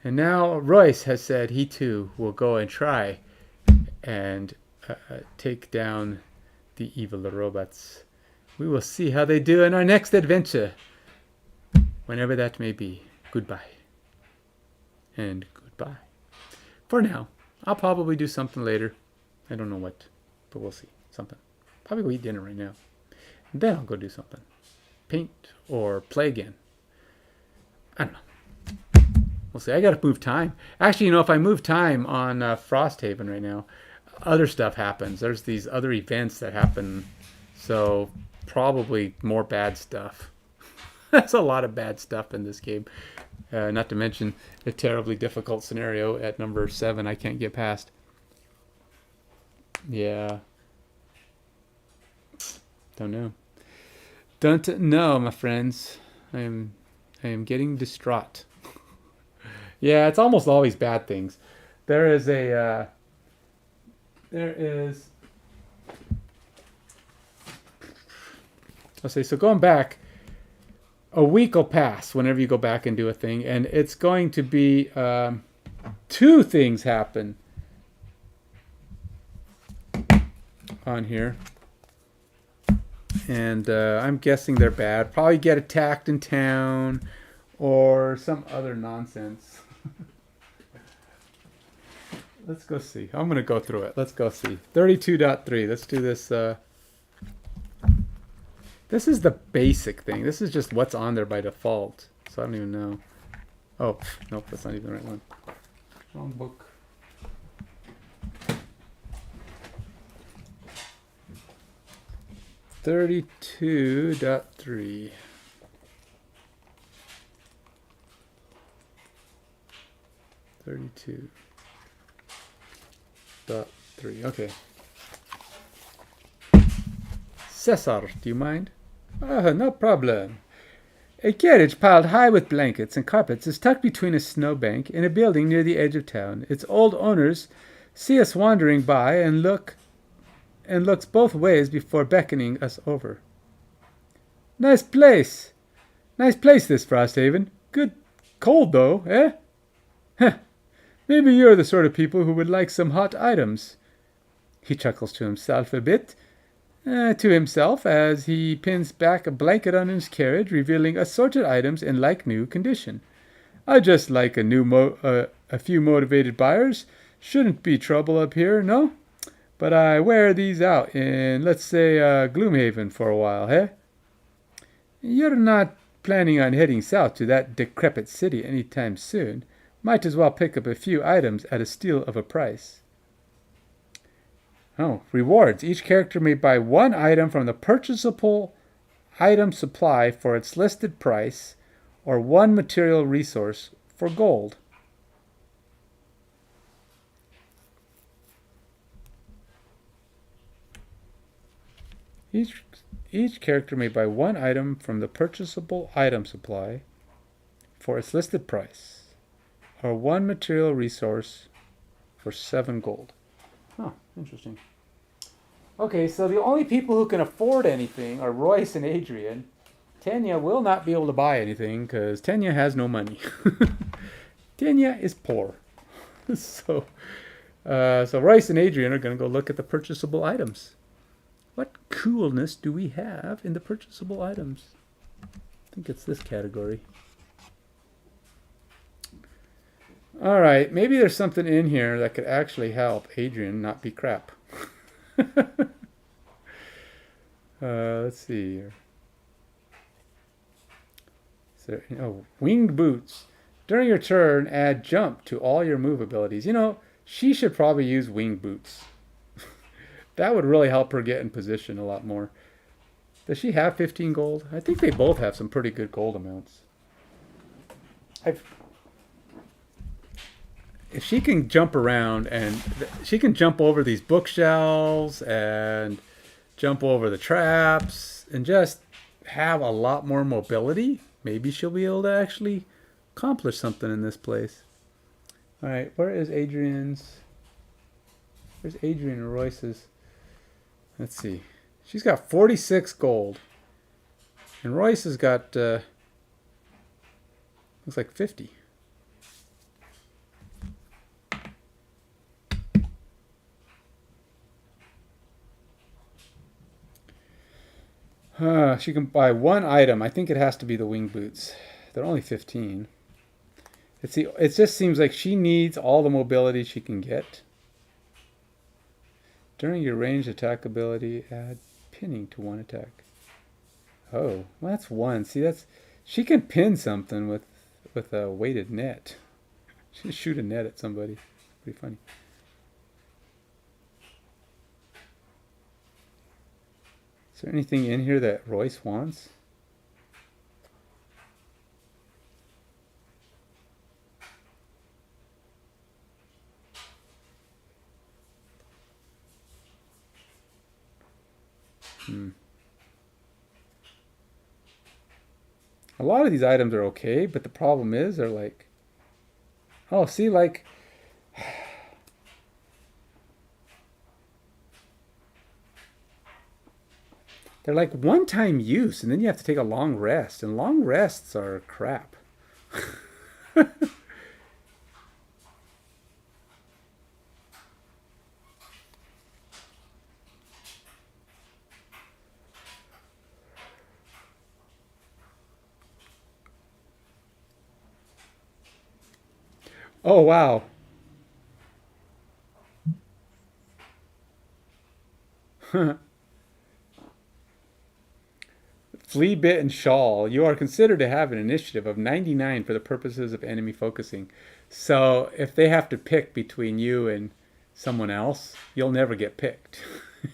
and now Royce has said he too will go and try and take down the evil robots. We will see how they do in our next adventure, whenever that may be. Goodbye and goodbye for now. I'll probably do something later. I don't know what, but we'll see. Something. Probably go eat dinner right now, and then I'll go do something, paint or play again. I don't know. We'll see. I got to move time. Actually, if I move time on Frosthaven right now, other stuff happens. There's these other events that happen. So probably more bad stuff. There's a lot of bad stuff in this game. Not to mention a terribly difficult scenario at number 7 I can't get past. Yeah. Don't know. Don't know, my friends. I am getting distraught. Yeah, it's almost always bad things. There is let's say, so going back, a week will pass whenever you go back and do a thing, and it's going to be 2 things happen on here. And I'm guessing they're bad. Probably get attacked in town or some other nonsense. Let's go see. I'm going to go through it. Let's go see. 32.3. Let's do this. This is the basic thing. This is just what's on there by default. So I don't even know. Oh, nope. That's not even the right one. Wrong book. .3. 32.3. Okay. Cesar, do you mind? No problem. A carriage piled high with blankets and carpets is tucked between a snowbank in a building near the edge of town. Its old owners see us wandering by and looks both ways before beckoning us over. Nice place. Nice place, this Frosthaven. Good cold, though, eh? Huh. Maybe you're the sort of people who would like some hot items. He chuckles to himself a bit, as he pins back a blanket on his carriage, revealing assorted items in like new condition. I just like a few motivated buyers. Shouldn't be trouble up here, no? But I wear these out in, let's say, Gloomhaven for a while, eh? You're not planning on heading south to that decrepit city anytime soon. Might as well pick up a few items at a steal of a price. Oh, rewards. Each character may buy one item from the purchasable item supply for its listed price, or one material resource for gold. Each character may buy one item from the purchasable item supply for its listed price, or one material resource for 7 gold. Huh, interesting. Okay, so the only people who can afford anything are Royce and Adrian. Tenia will not be able to buy anything because Tenia has no money. Tenia is poor. So Royce and Adrian are going to go look at the purchasable items. What coolness do we have in the purchasable items? I think it's this category. All right, maybe there's something in here that could actually help Adrian not be crap. Let's see here. So, winged boots. During your turn, add jump to all your move abilities. You know, she should probably use winged boots. That would really help her get in position a lot more. Does she have 15 gold? I think they both have some pretty good gold amounts. If she can jump around and she can jump over these bookshelves and jump over the traps and just have a lot more mobility, maybe she'll be able to actually accomplish something in this place. All right, where is Adrian's? Where's Adrian and Royce's? Let's see. She's got 46 gold. And Royce has got, looks like 50. She can buy one item. I think it has to be the wing boots. They're only 15. It just seems like she needs all the mobility she can get. During your ranged attack ability, add pinning to one attack. Oh, well, that's one. See, she can pin something with a weighted net. She can shoot a net at somebody. Pretty funny. Is there anything in here that Royce wants? A lot of these items are okay, but the problem is they're like, oh, see, like, they're like one-time use, and then you have to take a long rest, and long rests are crap. Oh, wow. Flea Bit and Shawl. You are considered to have an initiative of 99 for the purposes of enemy focusing. So if they have to pick between you and someone else, you'll never get picked.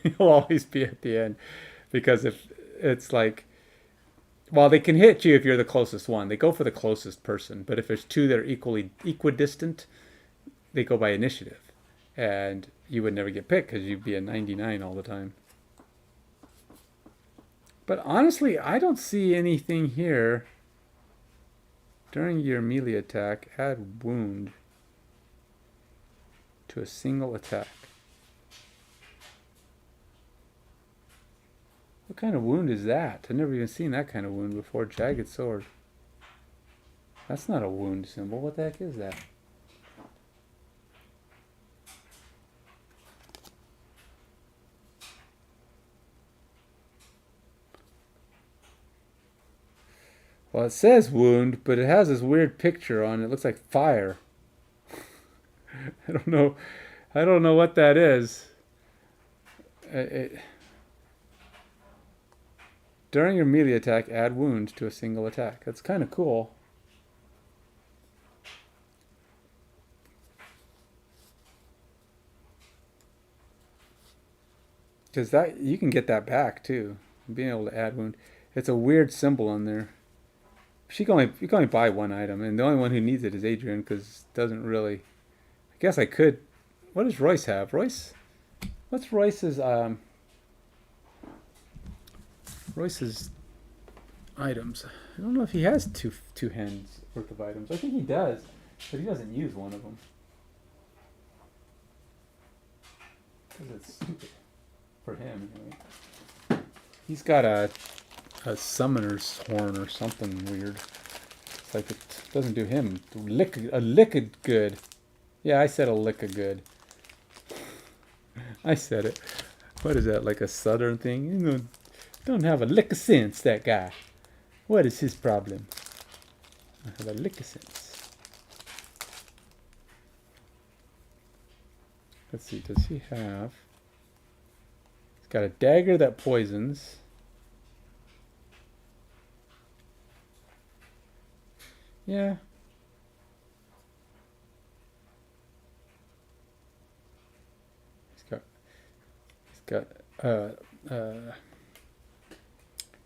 You'll always be at the end. Because if it's like, well, they can hit you if you're the closest one. They go for the closest person. But if there's two that are equidistant, they go by initiative. And you would never get picked because you'd be a 99 all the time. But honestly, I don't see anything here. During your melee attack, add wound to a single attack. What kind of wound is that? I've never even seen that kind of wound before. Jagged sword. That's not a wound symbol. What the heck is that? Well, it says wound, but it has this weird picture on it. It looks like fire. I don't know. I don't know what that is. During your melee attack, add wound to a single attack. That's kind of cool. Because that you can get that back too. Being able to add wound. It's a weird symbol on there. You can only buy one item, and the only one who needs it is Adrian, because it doesn't really. I guess I could. What does Royce have? Royce, what's Royce's items? I don't know if he has two hands worth of items. I think he does, but he doesn't use one of them because it's stupid for him. Anyway. He's got a summoner's horn or something weird. It's like it doesn't do him a lick of good. Yeah, I said a lick of good. I said it. What is that, like a southern thing? You know, don't have a lick of sense, that guy. What is his problem? I have a lick of sense. Let's see, does he have... He's got a dagger that poisons. Yeah.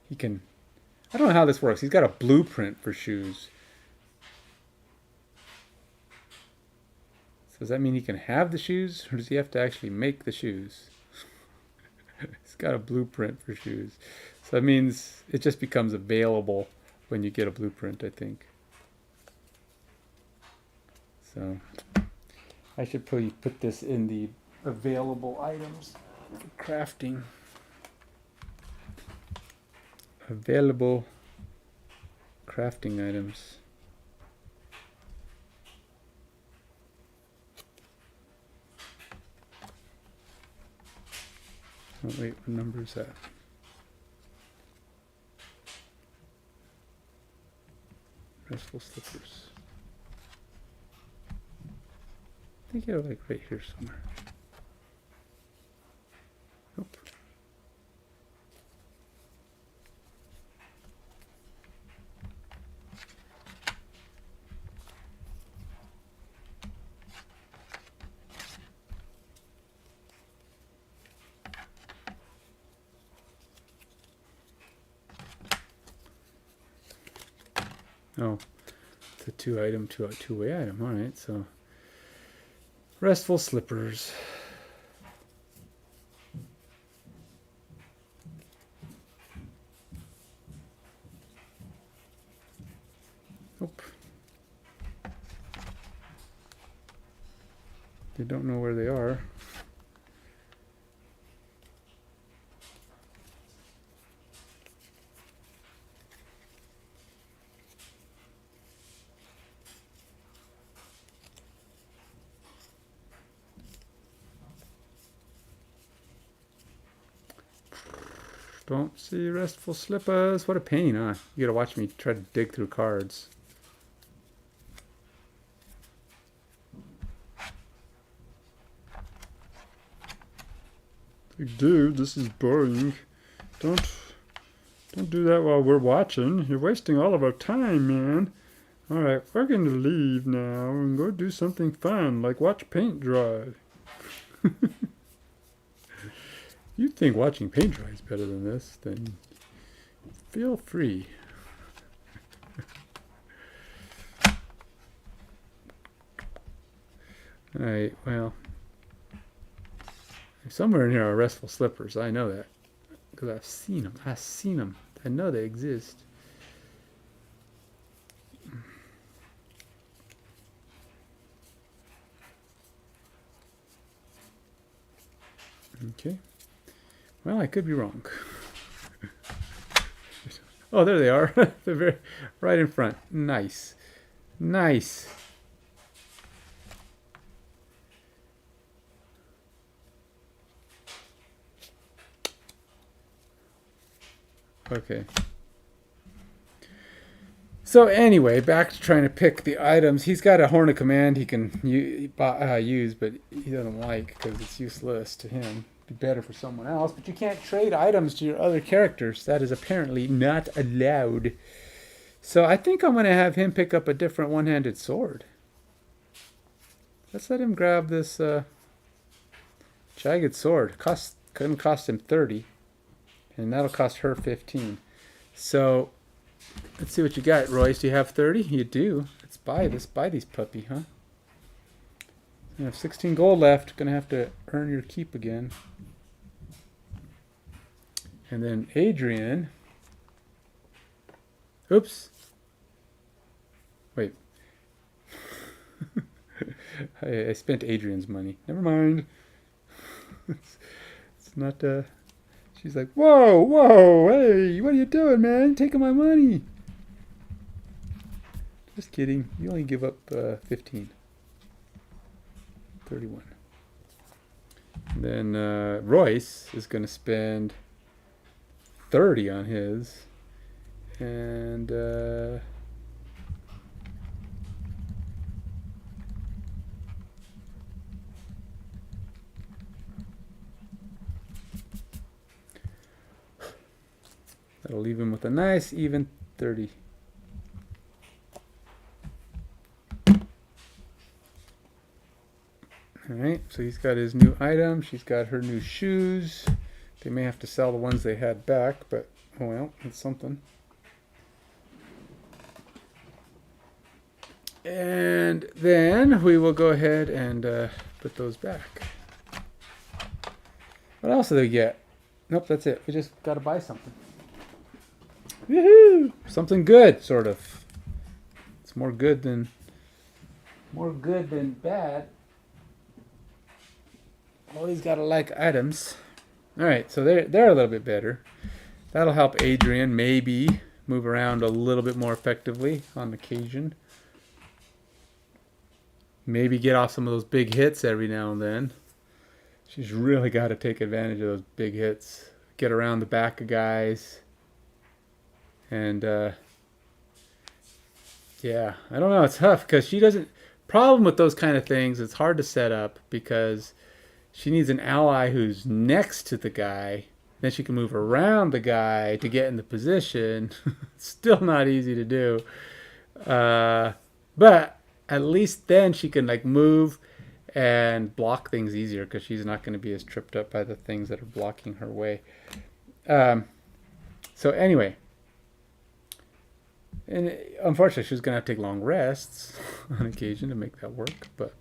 He can, I don't know how this works. He's got a blueprint for shoes. So does that mean he can have the shoes, or does he have to actually make the shoes? He's got a blueprint for shoes. So that means it just becomes available when you get a blueprint, I think. So I should probably put this in the available items for crafting. Available crafting items. Oh wait, what number is that? Restful slippers. I think they're like right here somewhere. Nope. Oh, it's a two-way item. All right, so restful slippers. Nope. They don't know where they are. Don't see restful slippers. What a pain, huh? You gotta watch me try to dig through cards. Like, dude, this is boring. Don't do that while we're watching. You're wasting all of our time, man. Alright, we're gonna leave now and go do something fun, like watch paint dry. You think watching paint dry is better than this, then feel free. Alright, well, somewhere in here are restful slippers. I know that because I've seen them. I know they exist. Okay. Well, I could be wrong. Oh, there they are. They're right in front. Nice. Nice. Okay. So anyway, back to trying to pick the items. He's got a Horn of Command he can use, but he doesn't like because it's useless to him. Be better for someone else, but you can't trade items to your other characters. That is apparently not allowed. So I think I'm going to have him pick up a different one-handed sword. Let's let him grab this jagged sword. Couldn't cost him 30, and that'll cost her 15. So let's see what you got, Royce. Do you have 30? You do. Let's buy this. Buy these puppy, huh? You have 16 gold left. Gonna have to earn your keep again. And then Adrian. Oops. Wait. I spent Adrian's money. Never mind. It's not. She's like, whoa, whoa, hey, what are you doing, man? You're taking my money. Just kidding. You only give up 15. 31. And then Royce is going to spend 30 on his. And that'll leave him with a nice even 30. Alright, so he's got his new item. She's got her new shoes. They may have to sell the ones they had back, but oh well, it's something. And then we will go ahead and put those back. What else do they get? Nope, that's it. We just got to buy something. Woohoo! Something good, sort of. It's more good than bad. Always gotta like items. All right, so they're a little bit better. That'll help Adrian maybe move around a little bit more effectively on occasion. Maybe get off some of those big hits every now and then. She's really got to take advantage of those big hits. Get around the back of guys. And yeah, I don't know. It's tough because she doesn't. Problem with those kind of things, it's hard to set up because she needs an ally who's next to the guy. Then she can move around the guy to get in the position. Still not easy to do. But at least then she can like move and block things easier because she's not going to be as tripped up by the things that are blocking her way. So anyway. And unfortunately, she's going to have to take long rests on occasion to make that work. But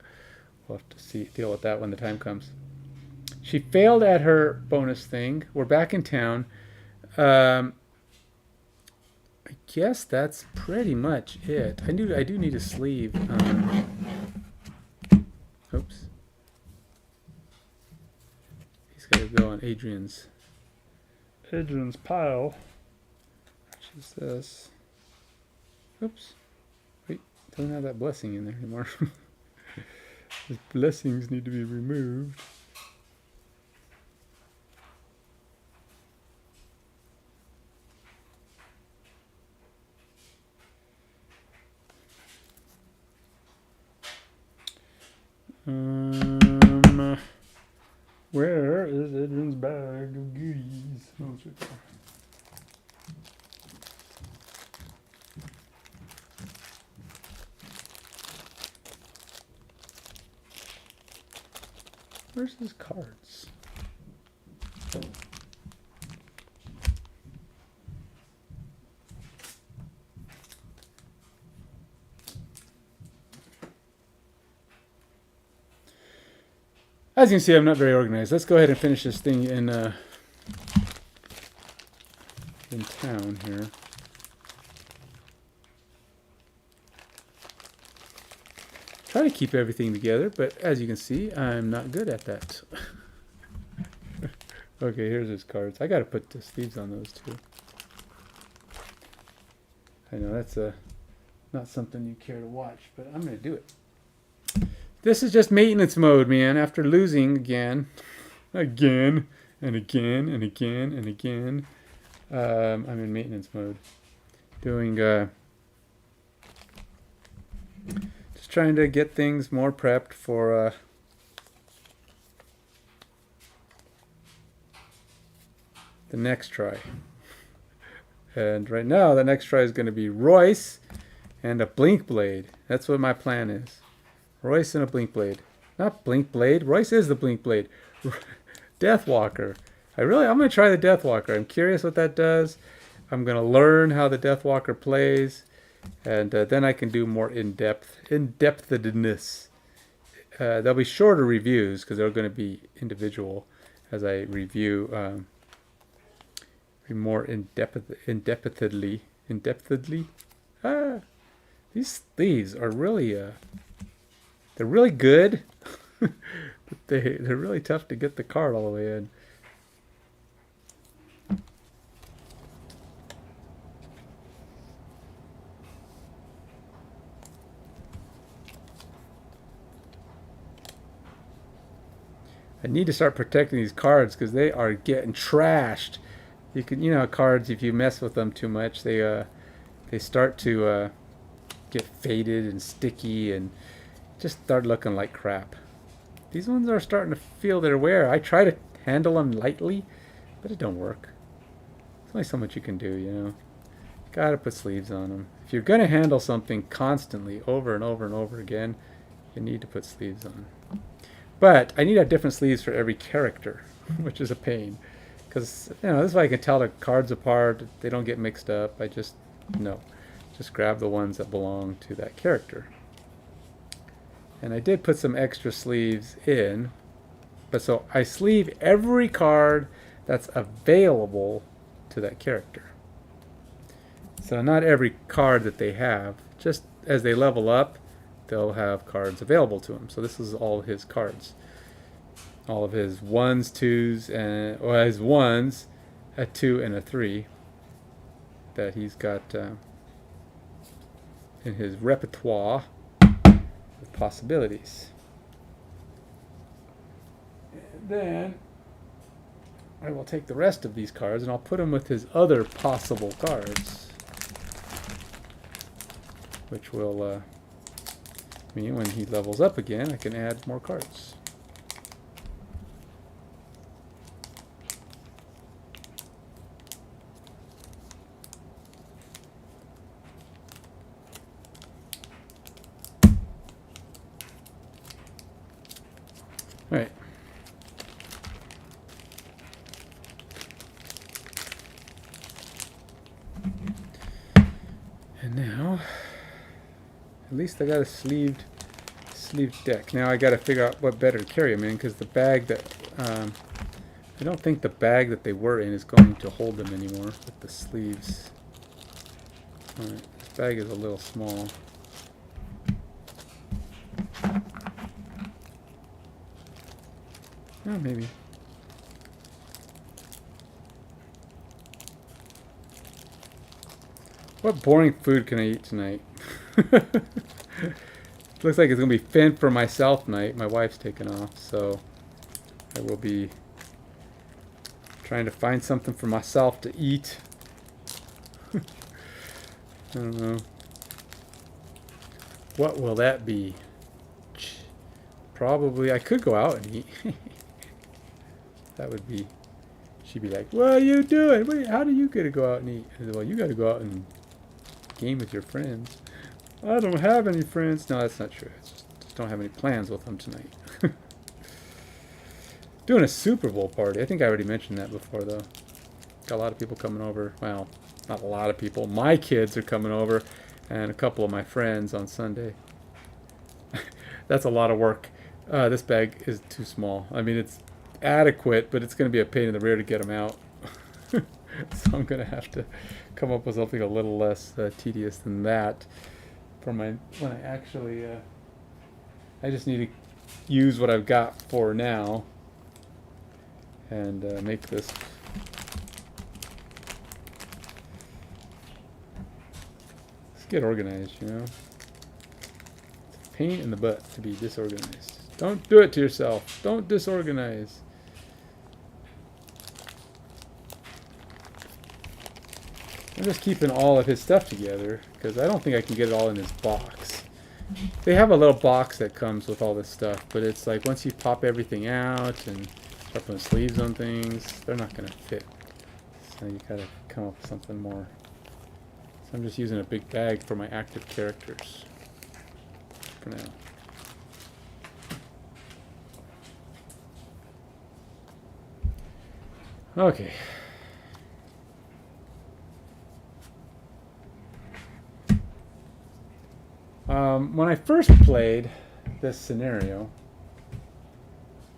we'll have to deal with that when the time comes. She failed at her bonus thing. We're back in town. I guess that's pretty much it. I do need a sleeve. Oops. He's got to go on Adrian's pile. Which is this. Oops. Wait, doesn't have that blessing in there anymore. His blessings need to be removed. Where is Adrian's bag of goodies? Oh, it's right there. Where's his cards? As you can see, I'm not very organized. Let's go ahead and finish this thing in town here. Try to keep everything together, but as you can see, I'm not good at that. Okay, here's his cards. I gotta put the sleeves on those too. I know that's not something you care to watch, but I'm gonna do it. This is just maintenance mode, man. After losing again and again and again and again and again, I'm in maintenance mode. Doing Just trying to get things more prepped for the next try. And right now, the next try is going to be Royce and a Blink Blade. That's what my plan is. Royce and a Blink Blade. Not Blink Blade. Royce is the Blink Blade. Deathwalker. I'm going to try the Deathwalker. I'm curious what that does. I'm going to learn how the Deathwalker plays. And then I can do more in-depthedness. There'll be shorter reviews because they're going to be individual as I review more in-depthedly. These sleeves are really they're really good. But they're really tough to get the card all the way in. I need to start protecting these cards because they are getting trashed. You can, cards, if you mess with them too much, they start to get faded and sticky and just start looking like crap. These ones are starting to feel their wear. I try to handle them lightly, but it don't work. There's only so much you can do, Gotta put sleeves on them. If you're gonna handle something constantly, over and over and over again, you need to put sleeves on. But I need to have different sleeves for every character, which is a pain. Because, this is why I can tell the cards apart. They don't get mixed up. I just grab the ones that belong to that character. And I did put some extra sleeves in. But so I sleeve every card that's available to that character. So not every card that they have. Just as they level up, they'll have cards available to him. So this is all his cards. All of his 1s, 2s, and his 1s, a 2, and a 3 that he's got in his repertoire of possibilities. And then I will take the rest of these cards and I'll put them with his other possible cards, which will mean when he levels up again, I can add more cards. All right. And now, at least I got a sleeved deck. Now I got to figure out what better to carry them in, because the bag that I don't think the bag that they were in is going to hold them anymore with the sleeves. All right, this bag is a little small. Oh, maybe. What boring food can I eat tonight? Looks like it's going to be Finn for myself night. My wife's taken off, so I will be trying to find something for myself to eat. I don't know. What will that be? Probably, I could go out and eat. That would be, she'd be like, what are you doing? Wait, how do you get to go out and eat? I said, well, you got to go out and game with your friends. I don't have any friends. No, that's not true. I just don't have any plans with them tonight. Doing a Super Bowl party. I think I already mentioned that before, though. Got a lot of people coming over. Well, not a lot of people. My kids are coming over, and a couple of my friends on Sunday. That's a lot of work. This bag is too small. I mean, it's adequate, but it's going to be a pain in the rear to get them out. So I'm going to have to come up with something a little less tedious than that for when I actually I just need to use what I've got for now and make this. Let's get organized, It's a pain in the butt to be disorganized. Don't do it to yourself. Don't disorganize. I'm just keeping all of his stuff together because I don't think I can get it all in his box. they have a little box that comes with all this stuff, but it's like once you pop everything out and start putting sleeves on things, they're not going to fit. So you gotta come up with something more. So I'm just using a big bag for my active characters for now. Okay. When I first played this scenario,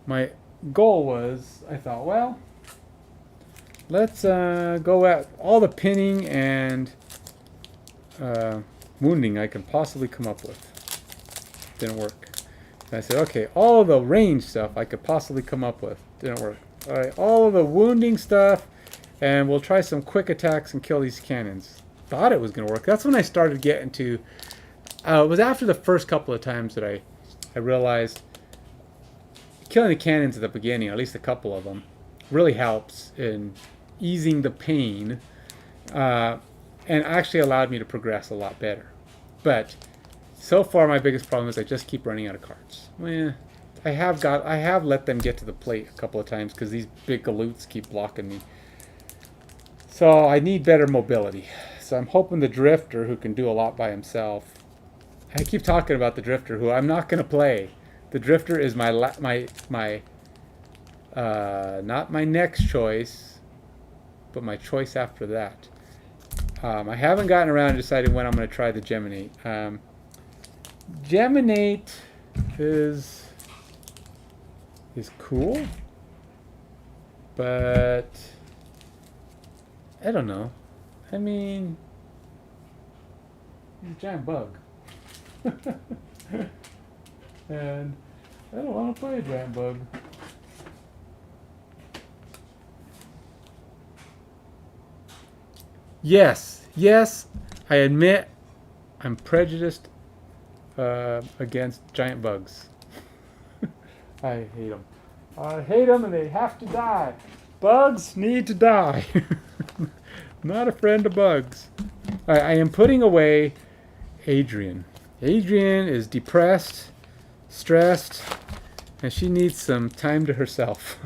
my goal was, I thought, well, let's go at all the pinning and wounding I can possibly come up with. Didn't work. And I said, okay, all of the range stuff I could possibly come up with. Didn't work. All right, all of the wounding stuff, and we'll try some quick attacks and kill these cannons. Thought it was going to work. That's when I started getting to... it was after the first couple of times that I realized killing the cannons at the beginning, at least a couple of them, really helps in easing the pain and actually allowed me to progress a lot better. But so far my biggest problem is I just keep running out of cards. Well, I have let them get to the plate a couple of times because these big galoots keep blocking me. So I need better mobility. So I'm hoping the Drifter, who can do a lot by himself. I keep talking about the Drifter, who I'm not going to play. The Drifter is not my next choice, but my choice after that. I haven't gotten around to deciding when I'm going to try the Geminate. Geminate is cool, but I don't know. I mean, he's a giant bug. And I don't want to play a giant bug. Yes, I admit I'm prejudiced against giant bugs. I hate them. I hate them and they have to die. Bugs need to die. Not a friend of bugs. I am putting away Adrian. Adrian is depressed, stressed, and she needs some time to herself.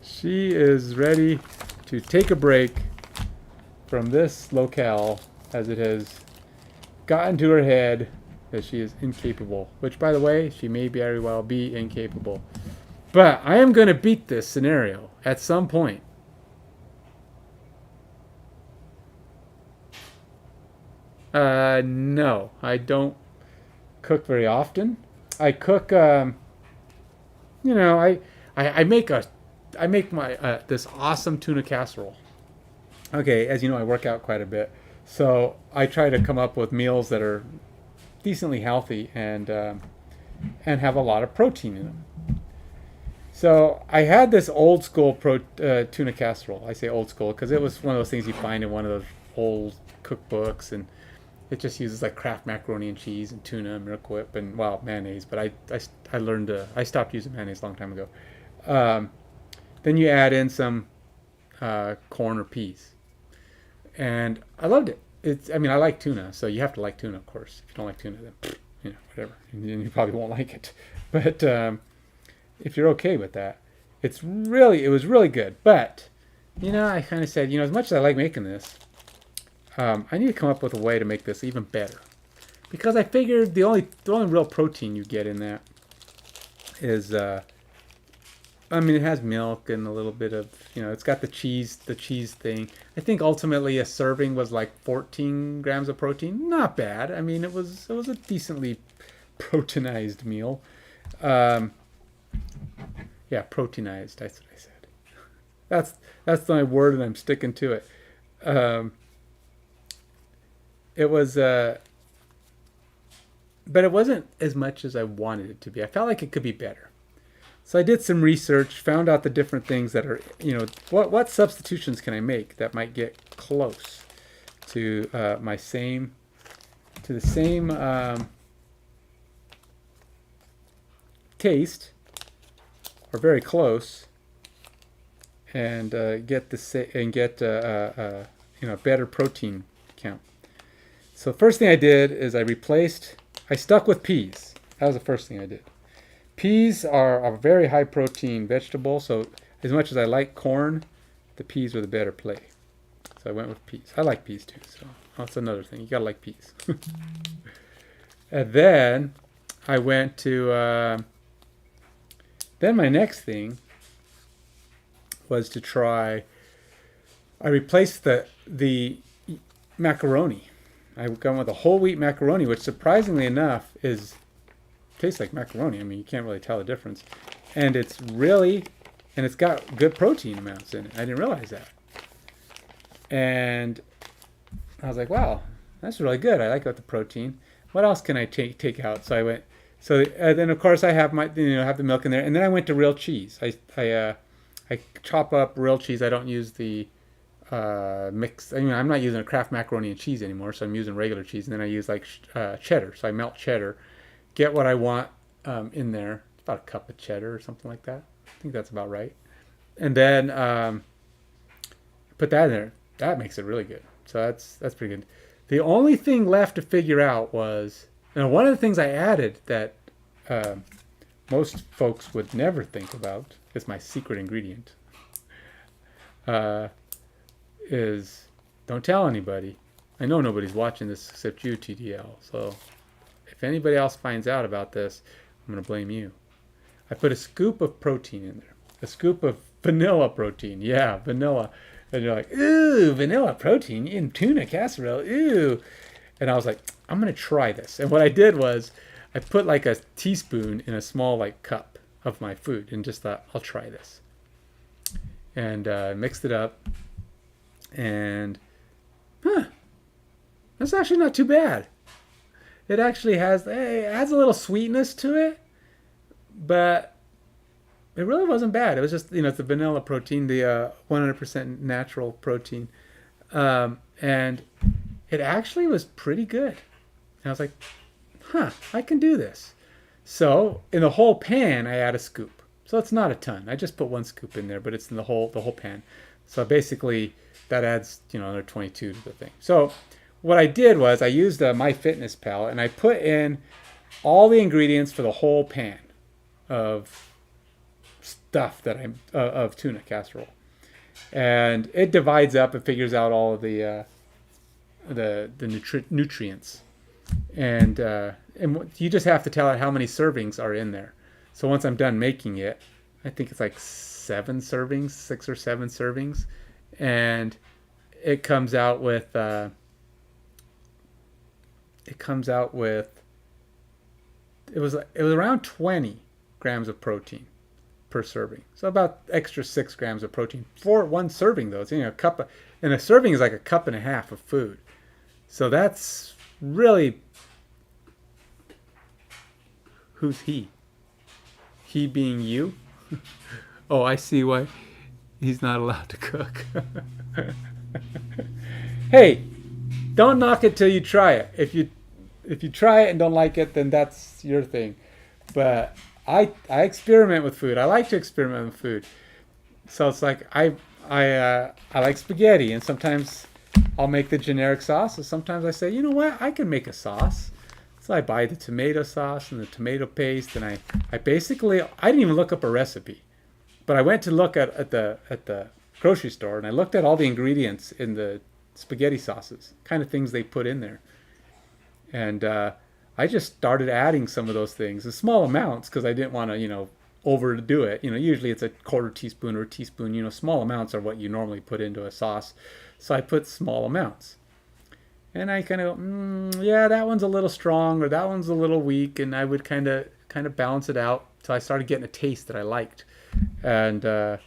She is ready to take a break from this locale, as it has gotten to her head that she is incapable. Which, by the way, she may very well be incapable. But I am going to beat this scenario at some point. No, I don't cook very often. I cook, I make my this awesome tuna casserole. Okay, as you know, I work out quite a bit, so I try to come up with meals that are decently healthy and have a lot of protein in them. So I had this old school tuna casserole. I say old school because it was one of those things you find in one of those old cookbooks, and it just uses like Kraft macaroni and cheese and tuna, Miracle Whip, and mayonnaise. But I learned I stopped using mayonnaise a long time ago. Then you add in some corn or peas, and I loved it. I like tuna, so you have to like tuna, of course. If you don't like tuna, then whatever, and you probably won't like it. But if you're okay with that, it was really good. But I kind of said, as much as I like making this, I need to come up with a way to make this even better, because I figured the only real protein you get in that is it has milk and a little bit of, it's got the cheese thing. I think ultimately a serving was like 14 grams of protein. Not bad. It was a decently proteinized meal. Yeah, proteinized. That's what I said. That's my word, and I'm sticking to it. It was, but it wasn't as much as I wanted it to be. I felt like it could be better. So I did some research, found out the different things that are, what substitutions can I make that might get close to the same taste, or very close, and get better protein count. So the first thing I did is I stuck with peas. That was the first thing I did. Peas are a very high protein vegetable, so as much as I like corn, the peas were the better play. So I went with peas. I like peas too, so that's another thing. You gotta like peas. And then I went to, then my next thing was to try, I replaced the macaroni. I went with a whole wheat macaroni, which surprisingly enough tastes like macaroni. I mean, you can't really tell the difference. And it's got good protein amounts in it. I didn't realize that. And I was like, wow, that's really good. I like the protein. What else can I take out? So I went, then of course I have have the milk in there. And then I went to real cheese. I chop up real cheese. I don't use the mix. I mean, I'm not using a Kraft macaroni and cheese anymore, so I'm using regular cheese. And then I use like cheddar. So I melt cheddar, get what I want in there. It's about a cup of cheddar or something like that. I think that's about right. And then put that in there. That makes it really good. So that's pretty good. The only thing left to figure out was, one of the things I added that most folks would never think about is my secret ingredient. Is don't tell anybody. I know nobody's watching this except you, TDL. So if anybody else finds out about this, I'm going to blame you. I put a scoop of protein in there. A scoop of vanilla protein. Yeah, vanilla. And you're like, ooh, vanilla protein in tuna casserole. Ooh. And I was like, I'm going to try this. And what I did was I put like a teaspoon in a small like cup of my food and just thought, I'll try this. And mixed it up. And, that's actually not too bad. It actually adds a little sweetness to it, but it really wasn't bad. It was just, it's the vanilla protein, the 100% natural protein. And it actually was pretty good. And I was like, I can do this. So in the whole pan, I add a scoop. So it's not a ton. I just put one scoop in there, but it's in the whole pan. So basically that adds, another 22 to the thing. So what I did was I used MyFitnessPal and I put in all the ingredients for the whole pan of stuff of tuna casserole, and it divides up and figures out all of the nutrients, and you just have to tell it how many servings are in there. So once I'm done making it, I think it's like 6 or 7 servings, and it comes out with it was around 20 grams of protein per serving. So about extra 6 grams of protein for one serving, though. It's and a serving is like a cup and a half of food. So that's really, who's he? He being you? Oh, I see why he's not allowed to cook. Hey, don't knock it till you try it. If you try it and don't like it, then that's your thing. But I experiment with food. I like to experiment with food. So it's like I like spaghetti, and sometimes I'll make the generic sauce, and sometimes I say, you know what, I can make a sauce. So I buy the tomato sauce and the tomato paste, and I basically, I didn't even look up a recipe, but I went to look at the grocery store, and I looked at all the ingredients in the spaghetti sauces, kind of things they put in there, and I just started adding some of those things in small amounts because I didn't want to, overdo it. Usually it's a quarter teaspoon or a teaspoon. Small amounts are what you normally put into a sauce. So I put small amounts. And I kind of go, yeah, that one's a little strong or that one's a little weak. And I would kind of balance it out till I started getting a taste that I liked. And I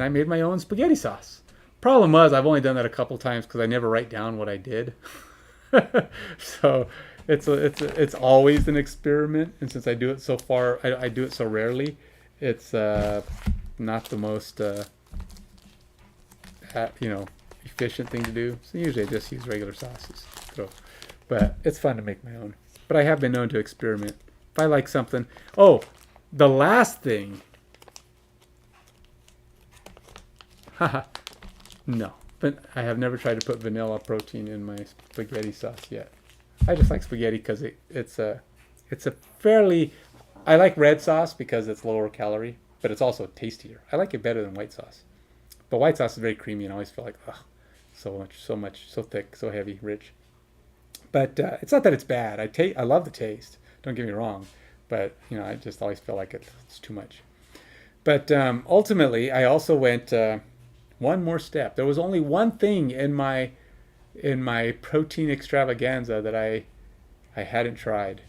made my own spaghetti sauce. Problem was, I've only done that a couple times because I never write down what I did. So it's always an experiment, and since I do it so far, I do it so rarely, it's not the most efficient thing to do. So usually I just use regular sauces. So, but it's fun to make my own. But I have been known to experiment. If I like something, the last thing. Haha, no, but I have never tried to put vanilla protein in my spaghetti sauce yet. I just like spaghetti because it's a fairly, I like red sauce because it's lower calorie, but it's also tastier. I like it better than white sauce. But white sauce is very creamy and I always feel like, ugh, so thick, so heavy, rich. But it's not that it's bad. I love the taste. Don't get me wrong. But, I just always feel like it's too much. But ultimately, I also went one more step. There was only one thing in my protein extravaganza that I hadn't tried.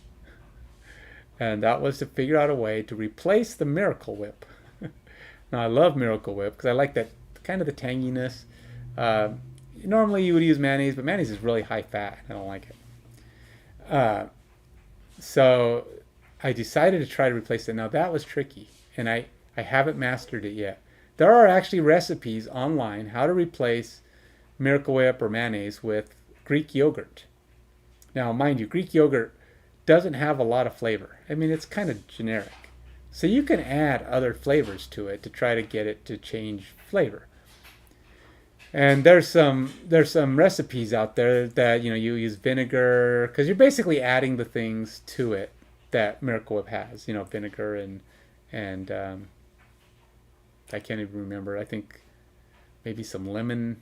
And that was to figure out a way to replace the Miracle Whip. Now, I love Miracle Whip because I like that kind of the tanginess. Normally you would use mayonnaise, but mayonnaise is really high fat. I don't like it. So I decided to try to replace it. Now, that was tricky, and I haven't mastered it yet. There are actually recipes online how to replace Miracle Whip or mayonnaise with Greek yogurt. Now, mind you, Greek yogurt doesn't have a lot of flavor. I mean, it's kind of generic. So you can add other flavors to it to try to get it to change flavor. And there's some recipes out there that you use vinegar because you're basically adding the things to it that Miracle Whip has. Vinegar and I can't even remember. I think maybe some lemon.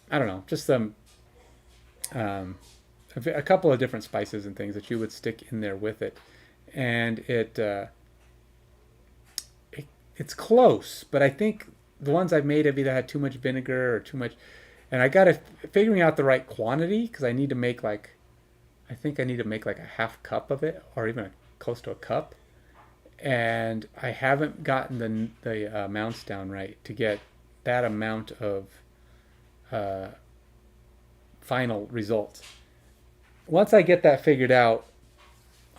I don't know, just some a couple of different spices and things that you would stick in there with it, and it's close, but I think the ones I've made have either had too much vinegar or too much, and I got to figuring out the right quantity because I need to make like a half cup of it or even close to a cup, and I haven't gotten the amounts down right to get that amount of final results. Once I get that figured out,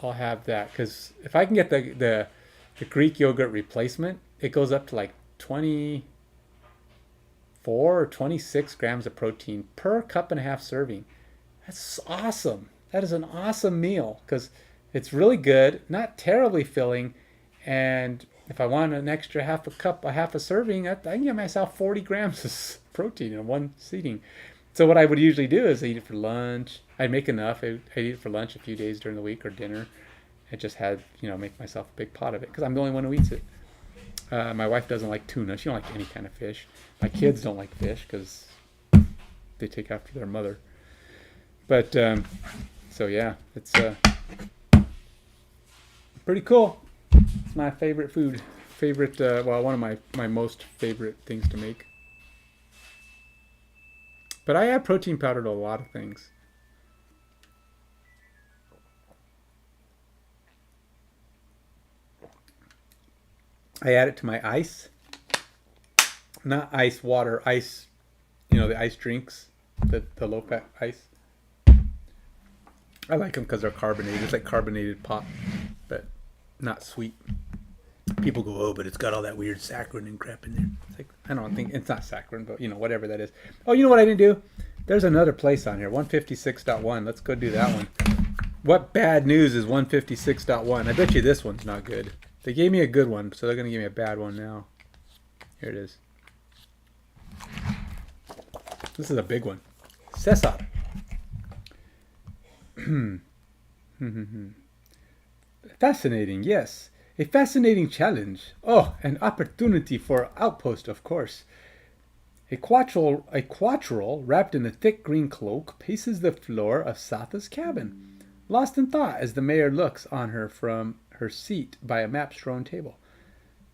I'll have that, because if I can get the Greek yogurt replacement, it goes up to like 24 or 26 grams of protein per cup and a half serving. That's awesome. That is an awesome meal because it's really good, not terribly filling, and if I want an extra half a serving, I can get myself 40 grams of protein in one seating. So what I would usually do is eat it for lunch. I'd make enough. I'd eat it for lunch a few days during the week or dinner. I just had, make myself a big pot of it because I'm the only one who eats it. My wife doesn't like tuna. She don't like any kind of fish. My kids don't like fish because they take after their mother. But, so yeah, it's pretty cool. It's my favorite food. One of my most favorite things to make. But I add protein powder to a lot of things. I add it to my ice. Not ice water, ice, the ice drinks, the low-fat ice. I like them because they're carbonated. It's like carbonated pop, but not sweet. People go, oh, but it's got all that weird saccharin and crap in there. It's like, I don't think, it's not saccharin, but whatever that is. Oh, you know what I didn't do? There's another place on here, 156.1. Let's go do that one. What bad news is 156.1? I bet you this one's not good. They gave me a good one, so they're going to give me a bad one now. Here it is. This is a big one. Cesar. Fascinating, yes. A fascinating challenge. Oh, an opportunity for outpost, of course. A quattrel wrapped in a thick green cloak paces the floor of Satha's cabin, lost in thought as the mayor looks on her from her seat by a map-strewn table.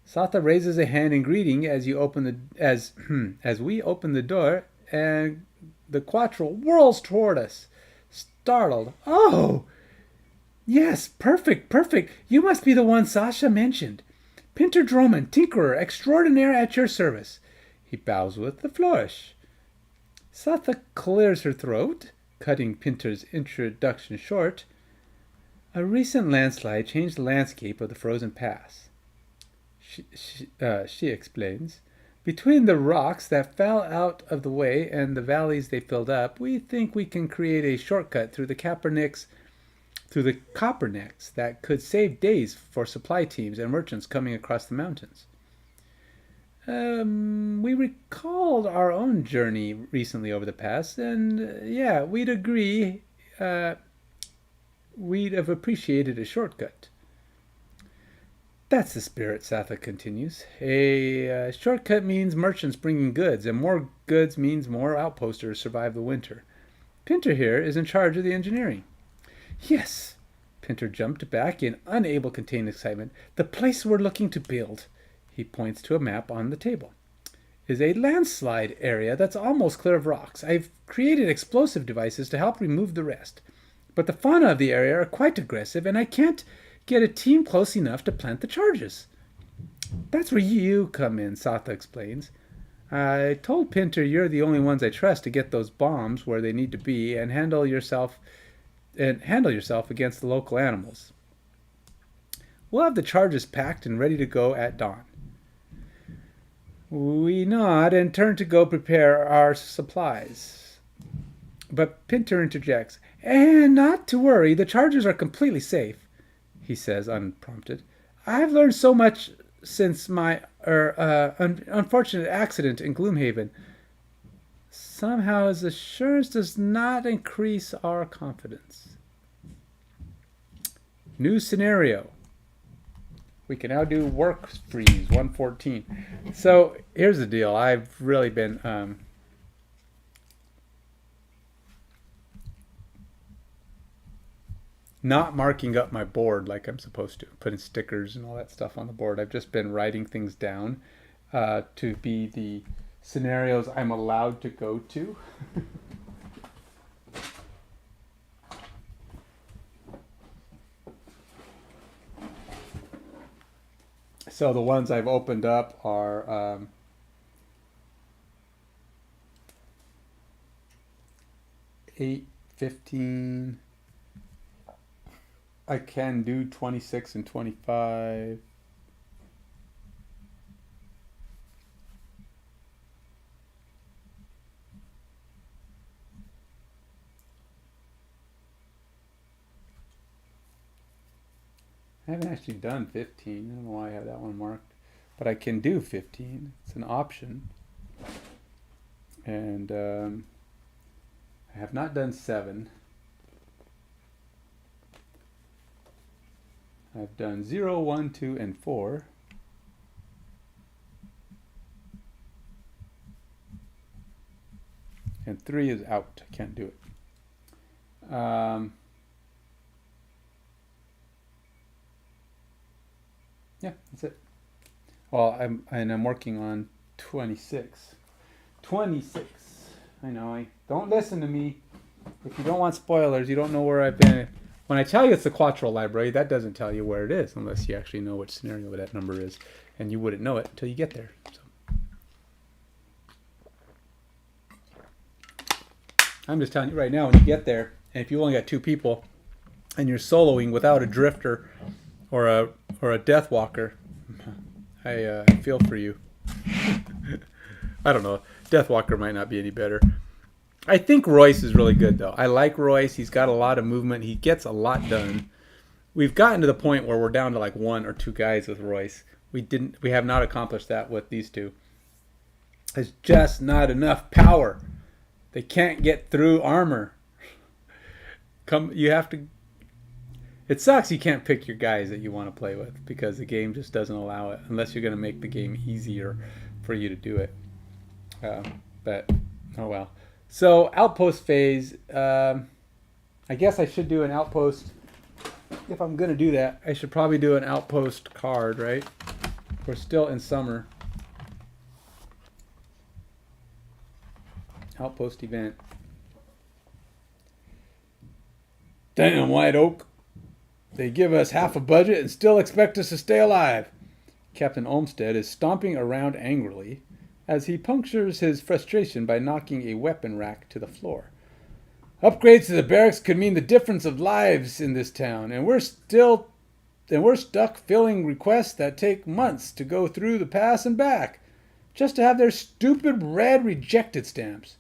Satha raises a hand in greeting as we open the door, and the quattrel whirls toward us, startled. Oh! Yes, perfect. You must be the one Sasha mentioned. Pinter Droman, tinkerer extraordinaire at your service. He bows with a flourish. Satha clears her throat, cutting Pinter's introduction short. A recent landslide changed the landscape of the frozen pass. She explains. Between the rocks that fell out of the way and the valleys they filled up, we think we can create a shortcut through the Coppernicks that could save days for supply teams and merchants coming across the mountains. We recalled our own journey recently over the pass, and yeah, we'd agree we'd have appreciated a shortcut. That's the spirit, Satha continues. A shortcut means merchants bringing goods, and more goods means more outposters survive the winter. Pinter here is in charge of the engineering. Yes, Pinter jumped back in, unable to contain excitement. The place we're looking to build, he points to a map on the table, is a landslide area that's almost clear of rocks. I've created explosive devices to help remove the rest. But the fauna of the area are quite aggressive, and I can't get a team close enough to plant the charges. That's where you come in, Satha explains. I told Pinter you're the only ones I trust to get those bombs where they need to be and handle yourself against the local animals. We'll have the charges packed and ready to go at dawn. We nod and turn to go prepare our supplies. But Pinter interjects, and not to worry, the charges are completely safe, he says unprompted. I've learned so much since my unfortunate accident in Gloomhaven. Somehow his assurance does not increase our confidence. New scenario. We can now do work freeze 114. So here's the deal. I've really been not marking up my board like I'm supposed to, putting stickers and all that stuff on the board. I've just been writing things down to be the scenarios I'm allowed to go to. So the ones I've opened up are 8, 15. I can do 26 and 25. I haven't actually done 15. I don't know why I have that one marked. But I can do 15. It's an option. And I have not done 7. I've done 0, 1, 2, and 4. And 3 is out. I can't do it. Yeah, that's it. Well, I'm working on 26. 26. I know. Don't listen to me. If you don't want spoilers, you don't know where I've been. When I tell you it's the Quattro Library, that doesn't tell you where it is unless you actually know which scenario that number is, and you wouldn't know it until you get there. So. I'm just telling you right now, when you get there, and if you only got 2 people, and you're soloing without a drifter or a death walker, I feel for you. I don't know. Death walker might not be any better. I think Royce is really good, though. I like Royce. He's got a lot of movement. He gets a lot done. We've gotten to the point where we're down to like 1 or 2 guys with Royce. We have not accomplished that with these 2. There's just not enough power. They can't get through armor. You have to. It sucks you can't pick your guys that you want to play with because the game just doesn't allow it unless you're going to make the game easier for you to do it. But oh well. So outpost phase. I guess I should do an outpost. If I'm going to do that, I should probably do an outpost card, right? We're still in summer. Outpost event. Damn, White Oak. They give us half a budget and still expect us to stay alive. Captain Olmsted is stomping around angrily as he punctures his frustration by knocking a weapon rack to the floor. Upgrades to the barracks could mean the difference of lives in this town, and we're stuck filling requests that take months to go through the pass and back, just to have their stupid red rejected stamps.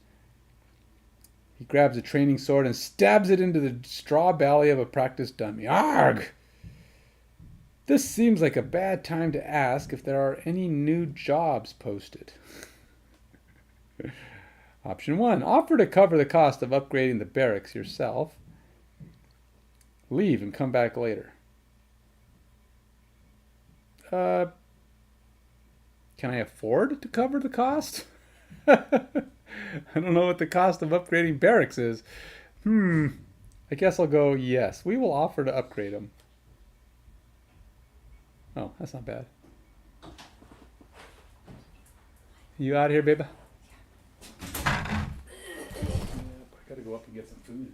He grabs a training sword and stabs it into the straw belly of a practiced dummy. Arg! This seems like a bad time to ask if there are any new jobs posted. Option 1. Offer to cover the cost of upgrading the barracks yourself. Leave and come back later. Can I afford to cover the cost? I don't know what the cost of upgrading barracks is. I guess I'll go yes. We will offer to upgrade them. Oh, that's not bad. You out of here, baby? I gotta go up and get some food in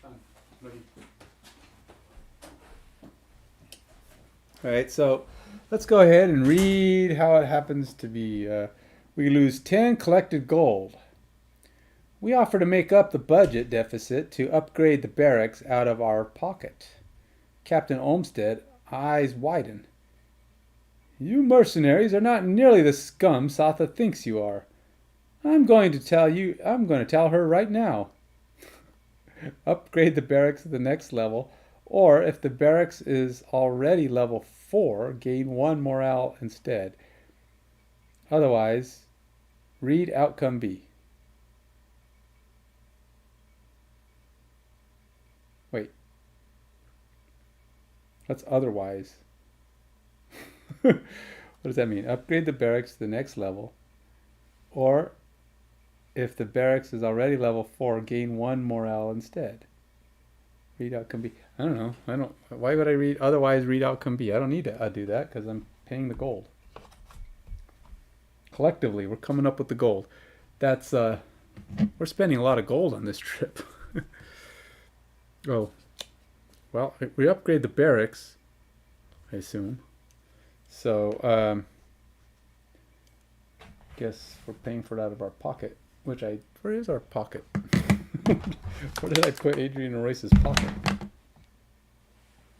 a minute. Ready. All right, so let's go ahead and read how it happens to be. We lose 10 collected gold. We offer to make up the budget deficit to upgrade the barracks out of our pocket. Captain Olmsted, eyes widen. You mercenaries are not nearly the scum Satha thinks you are. I'm going to tell her right now. Upgrade the barracks to the next level, or if the barracks is already level 4, gain 1 morale instead. Otherwise, read outcome B. Wait. That's otherwise. What does that mean? Upgrade the barracks to the next level, or if the barracks is already level 4, gain 1 morale instead. Read outcome B. I don't know. Why would I read otherwise? Read outcome B. I don't need to do that because I'm paying the gold. Collectively, we're coming up with the gold. That's we're spending a lot of gold on this trip. Oh, well, we upgrade the barracks, I assume. So, guess we're paying for it out of our pocket. Where is our pocket? Where did I put Adrian and Royce's pocket?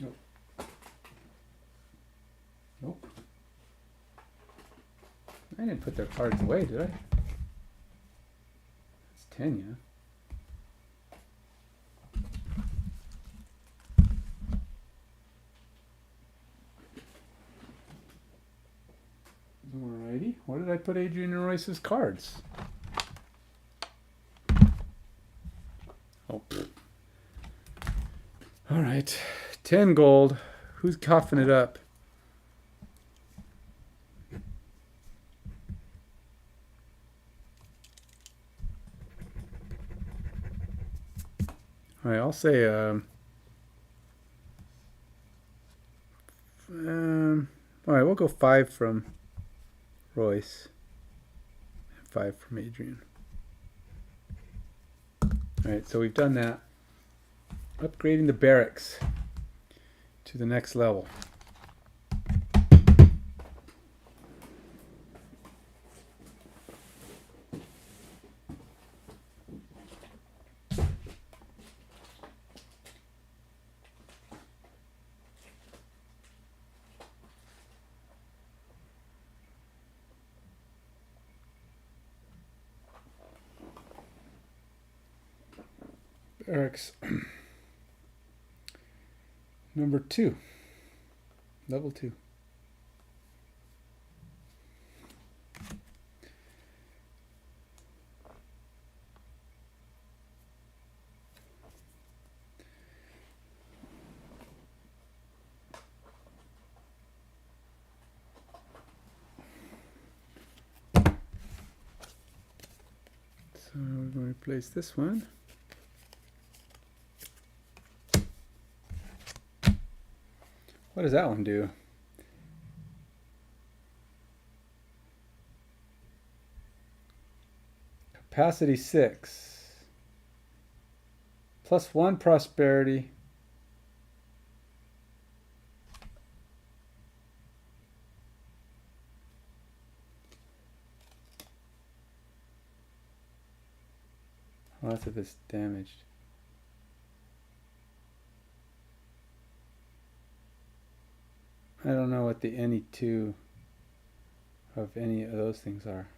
Nope. Nope. I didn't put their cards away, did I? It's Tenia. Alrighty. Where did I put Adrian and Royce's cards? Oh. Alright. 10 gold. Who's coughing it up? Alright, I'll say alright, we'll go 5 from Royce and 5 from Adrian. Alright, so we've done that. Upgrading the barracks to the next level. Barracks number 2, level 2. So we're going to replace this one. What does that one do? Capacity 6. Plus 1 prosperity. Oh, that's if it's damaged. I don't know what the any 2 of any of those things are.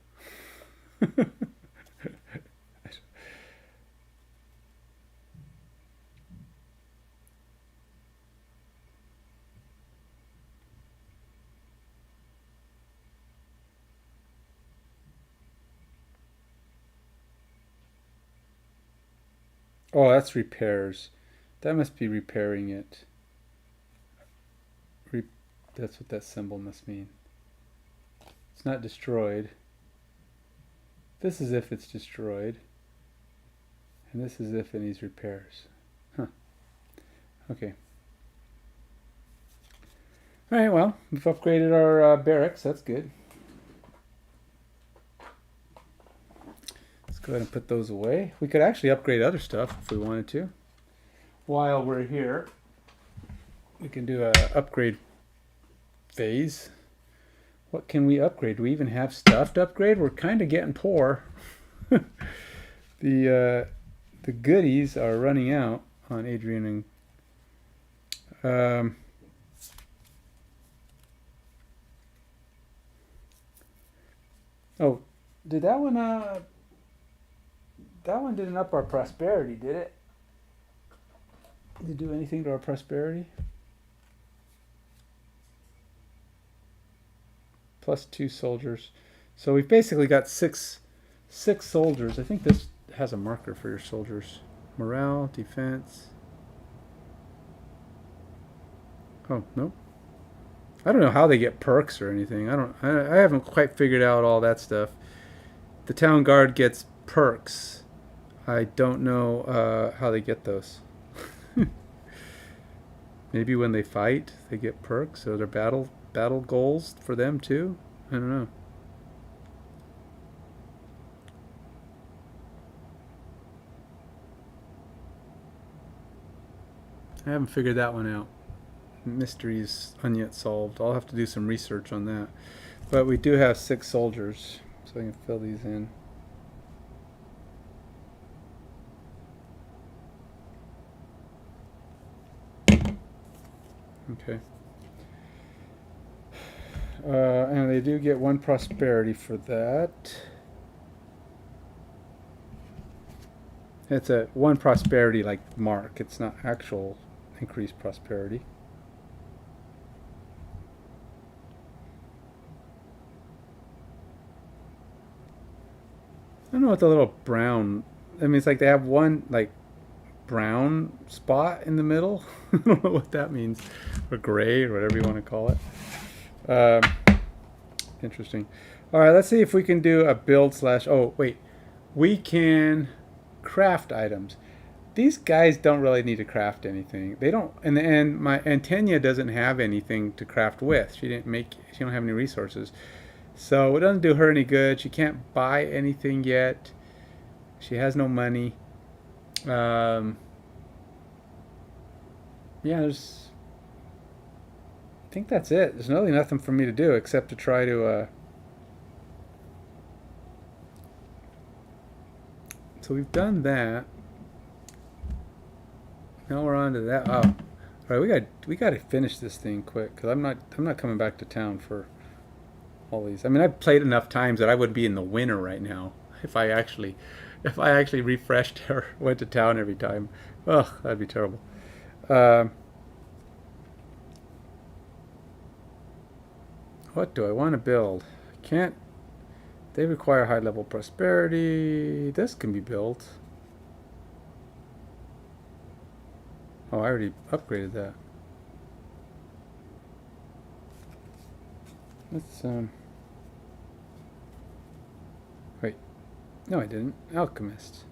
Oh, that's repairs. That must be repairing it. That's what that symbol must mean. It's not destroyed. This is if it's destroyed. And this is if it needs repairs. Huh. Okay. Alright, well, we've upgraded our barracks. That's good. Let's go ahead and put those away. We could actually upgrade other stuff if we wanted to. While we're here, we can do a upgrade phase. What can we upgrade? Do we even have stuff to upgrade? We're kind of getting poor. The goodies are running out on Adrian and oh, did that one didn't up our prosperity, did it? Did it do anything to our prosperity? +2 soldiers. So we've basically got six soldiers. I think this has a marker for your soldiers. Morale, defense. Oh, no. I don't know how they get perks or anything. I haven't quite figured out all that stuff. The town guard gets perks. I don't know how they get those. Maybe when they fight, they get perks. So they're battle goals for them too. I don't know. I haven't figured that one out. Mystery is unyet solved. I'll have to do some research on that. But we do have 6 soldiers, so I can fill these in. Okay. And they do get 1 prosperity for that. It's a 1 prosperity like mark. It's not actual increased prosperity. I don't know what the little brown. I mean, it's like they have 1 like brown spot in the middle. I don't know what that means, or gray, or whatever you want to call it. Interesting. All right, let's see if we can do a build slash. Oh wait, we can craft items. These guys don't really need to craft anything. They don't. And Tenia doesn't have anything to craft with. She don't have any resources. So it doesn't do her any good. She can't buy anything yet. She has no money. Yeah, I think that's it. There's really nothing for me to do except to try to so we've done that. Now we're on to that. Oh, all right. We got to finish this thing quick because I'm not coming back to town for all these. I mean, I've played enough times that I would be in the winner right now if I actually refreshed or went to town every time. Ugh, that'd be terrible. What do I want to build? Can't. They require high level prosperity. This can be built. Oh, I already upgraded that. Let's wait. No, I didn't. Alchemist.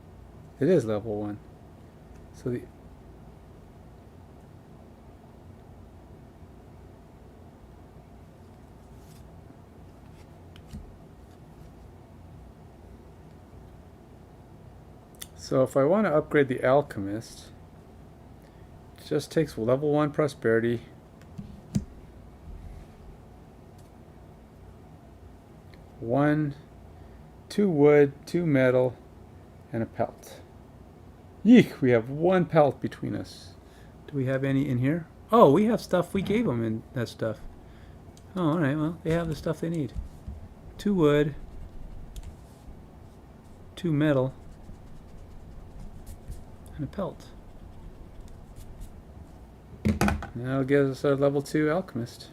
It is level 1. So the So if I want to upgrade the alchemist, it just takes level 1 prosperity. One, 2 wood, 2 metal, and a pelt. Yeek, we have 1 pelt between us. Do we have any in here? Oh, we have stuff. We gave them in that stuff. Oh, alright, well, they have the stuff they need. 2 wood, 2 metal, and a pelt. That'll give us our level 2 alchemist.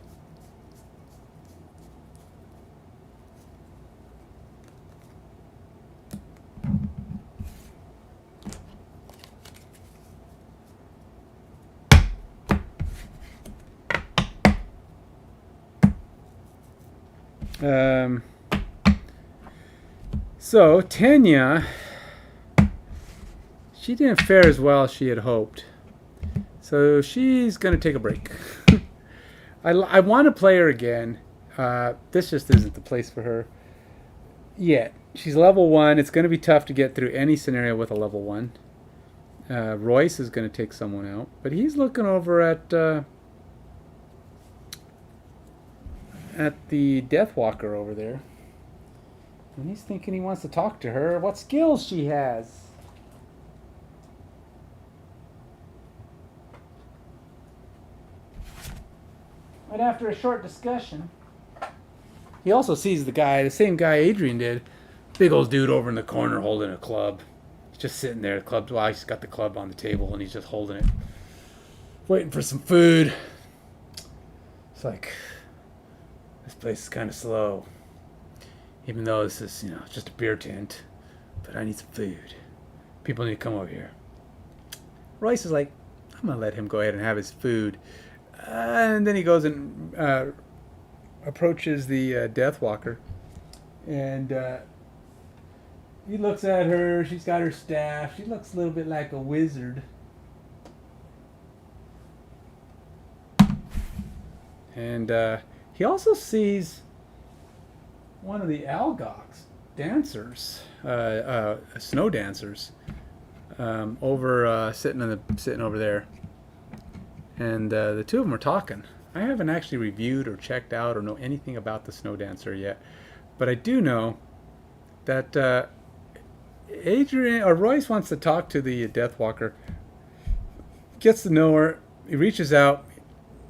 So Tenia, she didn't fare as well as she had hoped. So she's going to take a break. I want to play her again. This just isn't the place for her yet. She's level 1. It's going to be tough to get through any scenario with a level 1. Royce is going to take someone out. But he's looking over at the Deathwalker over there. And he's thinking he wants to talk to her. What skills she has. But after a short discussion, he also sees the same guy Adrian did. Big old dude over in the corner holding a club. He's just sitting there. He's got the club on the table and he's just holding it. Waiting for some food. It's like, this place is kind of slow. Even though this is, just a beer tent. But I need some food. People need to come over here. Royce is like, I'm going to let him go ahead and have his food. And then he goes and approaches the Deathwalker. And he looks at her. She's got her staff. She looks a little bit like a wizard. And he also sees one of the Algox dancers, snow dancers, sitting over there. And the two of them are talking. I haven't actually reviewed or checked out or know anything about the snow dancer yet, but I do know that Adrian or Royce wants to talk to the Deathwalker. Gets to know her. He reaches out,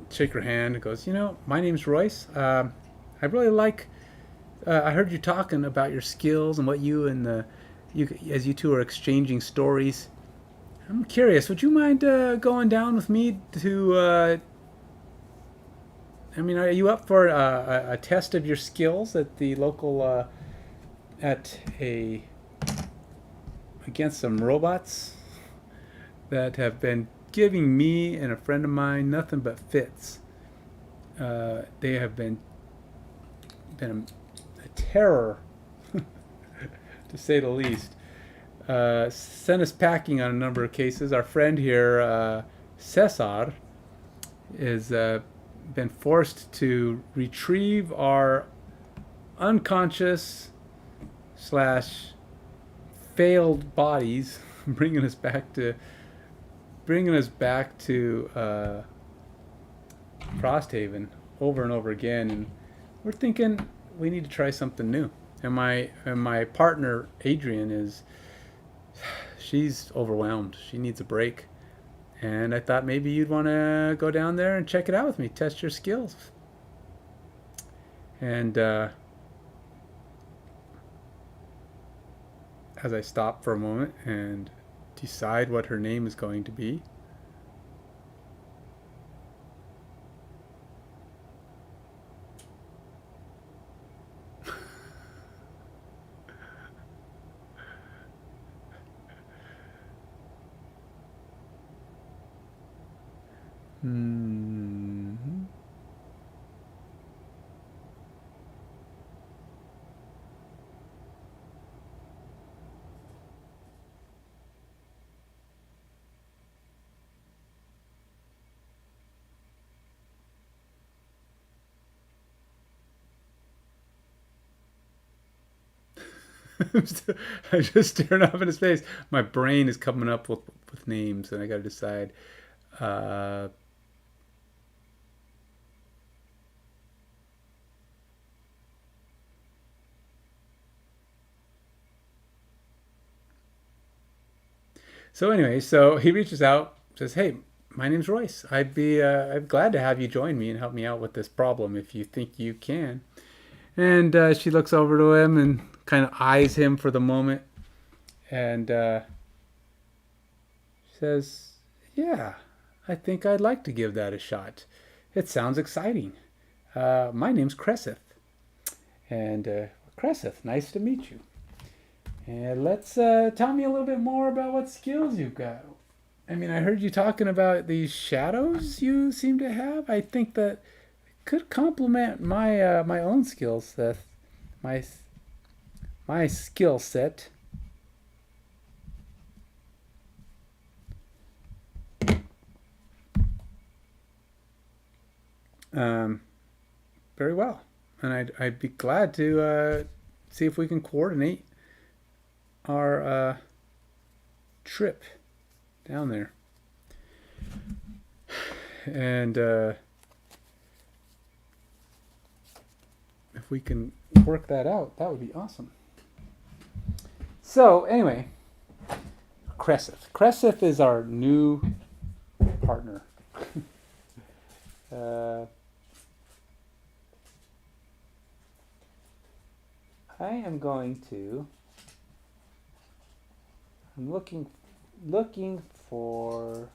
shake her hand, and goes, my name's Royce. I really like. I heard you talking about your skills and what as you two are exchanging stories. I'm curious. Would you mind going down with me to? Are you up for a test of your skills at the local against some robots that have been giving me and a friend of mine nothing but fits. They have been a terror, to say the least. Sent us packing on a number of cases. Our friend here, Cesar, has been forced to retrieve our unconscious / failed bodies, bringing us back to Frosthaven over and over again. And we're thinking we need to try something new. And my partner Adrian she's overwhelmed. She needs a break. And I thought maybe you'd want to go down there and check it out with me, test your skills. And as I stop for a moment and decide what her name is going to be, I'm just staring off in his face. My brain is coming up with names, and I got to decide. So anyway, he reaches out, says, "Hey, my name's Royce. I'm glad to have you join me and help me out with this problem if you think you can." And she looks over to him and kind of eyes him for the moment, and says, "Yeah, I think I'd like to give that a shot. It sounds exciting. My name's Cresseth, and Cresseth, nice to meet you. And let's tell me a little bit more about what skills you've got. I heard you talking about these shadows you seem to have. I think that could complement my my own skill set, my skill set. Very well, and I'd be glad to see if we can coordinate our trip down there. And if we can work that out, that would be awesome. So anyway, Cressif is our new partner. I am going to. I'm looking for.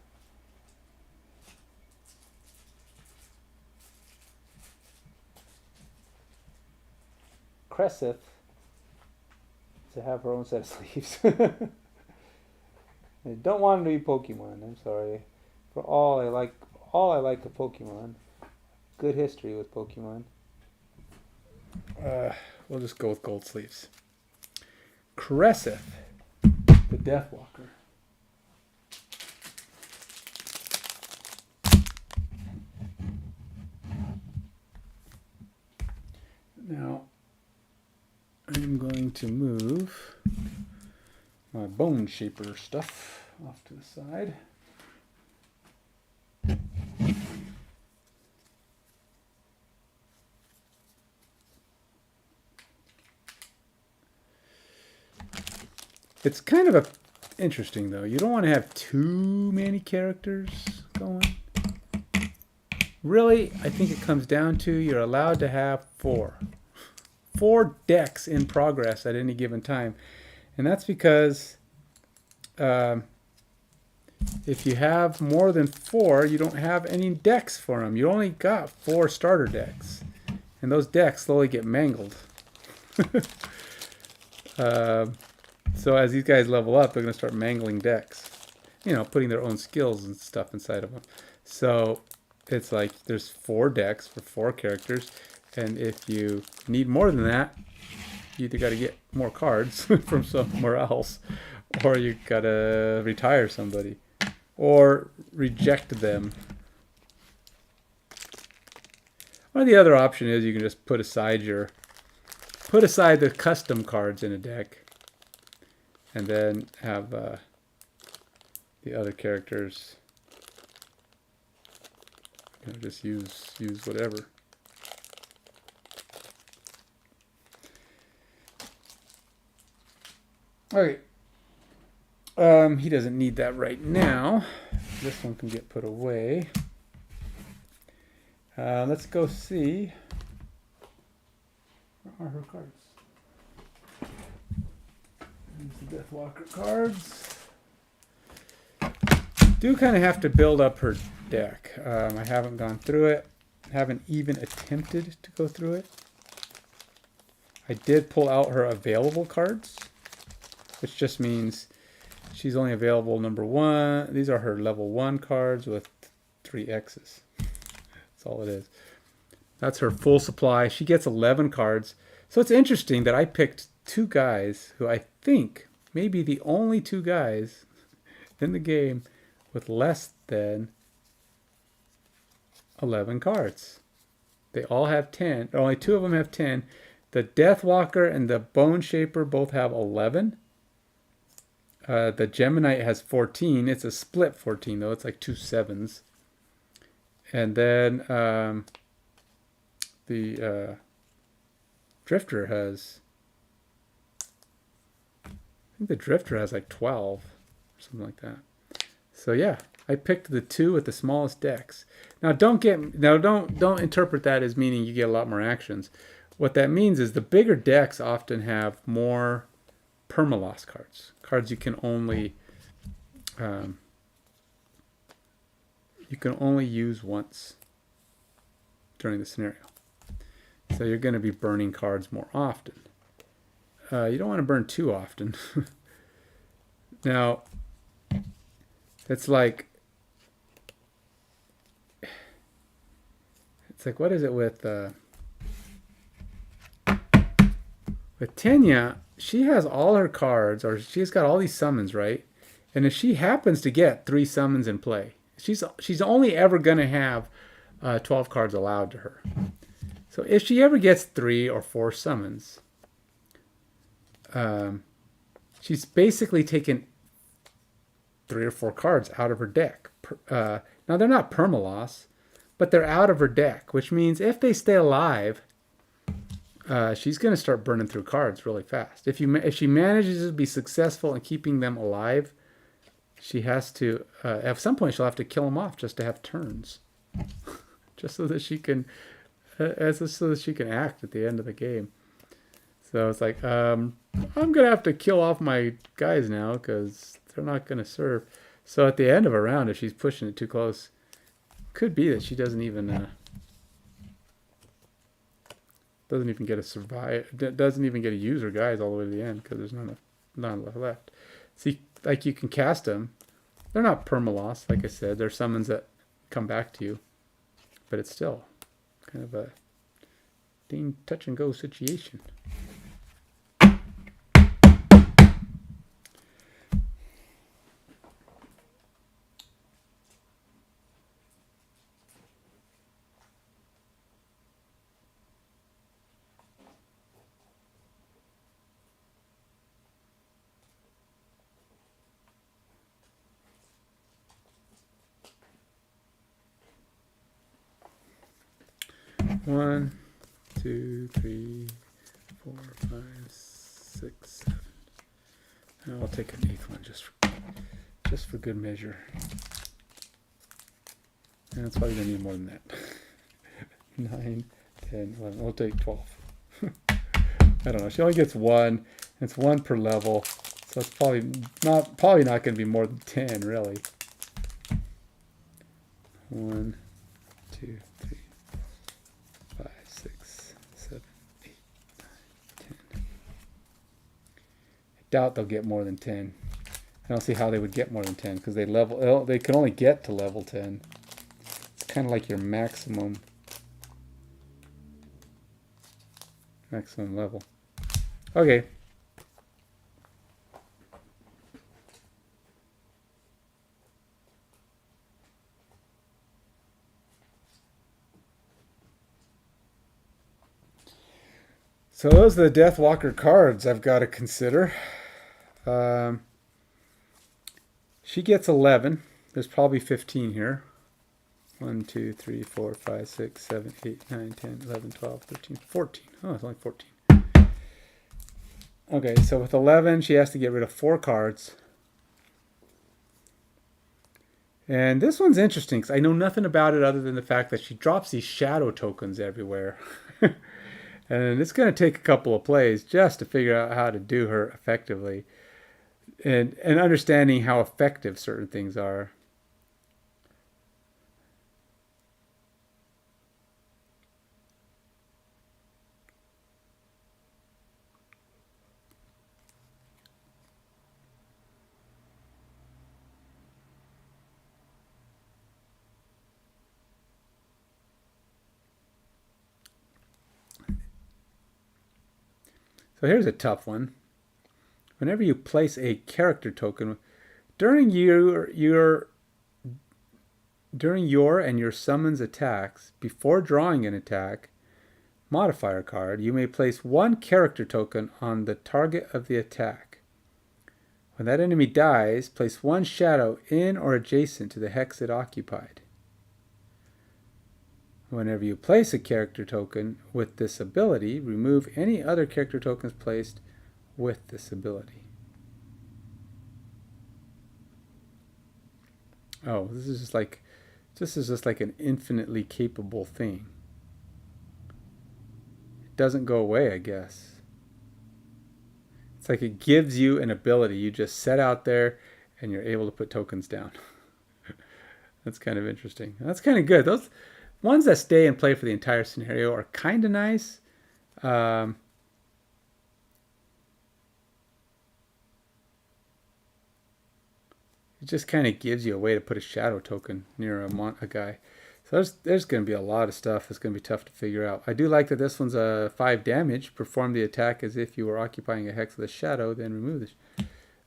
Cressif to have her own set of sleeves. I don't want to be Pokemon. I'm sorry. For all I like of Pokemon. Good history with Pokemon. We'll just go with gold sleeves. Cressif, the Deathwalker. Now, I'm going to move my Boneshaper stuff off to the side. It's kind of interesting though. You don't want to have too many characters going. Really, I think it comes down to you're allowed to have 4 decks in progress at any given time. And that's because if you have more than 4, you don't have any decks for them. You only got 4 starter decks. And those decks slowly get mangled. So as these guys level up, they're going to start mangling decks. You know, putting their own skills and stuff inside of them. So it's like there's 4 decks for 4 characters. And if you need more than that, you either got to get more cards from somewhere else, or you got to retire somebody, or reject them. Or the other option is you can just put aside the custom cards in a deck, and then have the other characters, you know, just use whatever. Okay. He doesn't need that right now. This one can get put away. Let's go see. Where are her cards? There's the Deathwalker cards. Do kind of have to build up her deck. I haven't gone through it. Haven't even attempted to go through it. I did pull out her available cards, which just means she's only available number 1. These are her level 1 cards with 3 X's. That's all it is. That's her full supply. She gets 11 cards. So it's interesting that I picked 2 guys who I think may be the only 2 guys in the game with less than 11 cards. They all have 10. Only 2 of them have 10. The Deathwalker and the Boneshaper both have 11. The Geminite has 14. It's a split 14 though. It's like 2 7s. And then the Drifter has, I think the Drifter has like 12 or something like that. So yeah, I picked the 2 with the smallest decks. Now don't interpret that as meaning you get a lot more actions. What that means is the bigger decks often have more permaloss cards. Cards you can only use once during the scenario. So you're going to be burning cards more often. You don't want to burn too often. Now, it's like It's like, what is it with Tenia? She has all her cards, or she's got all these summons, right? And if she happens to get 3 summons in play, she's only ever gonna have 12 cards allowed to her. So if she ever gets 3 or 4 summons, she's basically taken 3 or 4 cards out of her deck. Now they're not permaloss, but they're out of her deck, which means if they stay alive, she's going to start burning through cards really fast. If she manages to be successful in keeping them alive, she has to at some point she'll have to kill them off just to have turns, just so that she can so that she can act at the end of the game. So it's like I'm gonna have to kill off my guys now because they're not gonna serve. So at the end of a round, if she's pushing it too close, could be that she doesn't even get a survive, doesn't even get to use her guys all the way to the end because there's not enough left. See, like you can cast them. They're not permaloss, like I said. They're summons that come back to you, but it's still kind of a dang touch and go situation. One, 2, 3, 4, 5, 6, 7. I'll take an 8th one just for good measure. And it's probably gonna need more than that. 9, 10, 11. I'll take 12. I don't know. She only gets 1. It's 1 per level, so it's probably not going to be more than 10, really. 1, 2, 3. 5, 6, 7, 8, 9, 10. I doubt they'll get more than 10. I don't see how they would get more than 10 because they can only get to level 10. It's kind of like your maximum level. Okay. So those are the Deathwalker cards I've got to consider. She gets 11. There's probably 15 here. 1, 2, 3, 4, 5, 6, 7, 8, 9, 10, 11, 12, 13, 14. Oh, it's only 14. Okay, so with 11, she has to get rid of 4 cards. And this one's interesting because I know nothing about it other than the fact that she drops these shadow tokens everywhere. And it's going to take a couple of plays just to figure out how to do her effectively. And understanding how effective certain things are. So here's a tough one. Whenever you place a character token during your and your summons attacks, before drawing an attack modifier card, you may place 1 character token on the target of the attack. When that enemy dies, place 1 shadow in or adjacent to the hex it occupied. Whenever you place a character token with this ability, remove any other character tokens placed with this ability. Oh, this is just like an infinitely capable thing. It doesn't go away, I guess. It's like it gives you an ability you just set out there and you're able to put tokens down. That's kind of interesting. That's kind of good. Those ones that stay and play for the entire scenario are kind of nice. It just kind of gives you a way to put a shadow token near a guy. So there's going to be a lot of stuff that's going to be tough to figure out. I do like that this one's a 5 damage. Perform the attack as if you were occupying a hex with a shadow, then remove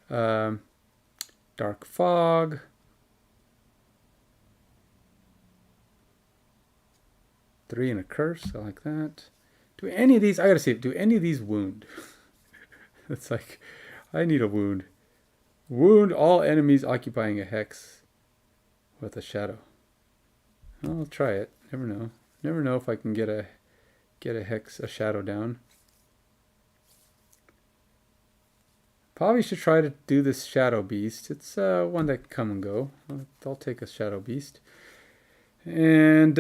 the Dark Fog. Three and a curse. I like that. Do any of these? I gotta see. Do any of these wound? It's like, I need a wound. Wound all enemies occupying a hex with a shadow. I'll try it. Never know. Never know if I can get a hex, a shadow down. Probably should try to do this shadow beast. It's one that can come and go. I'll take a shadow beast. And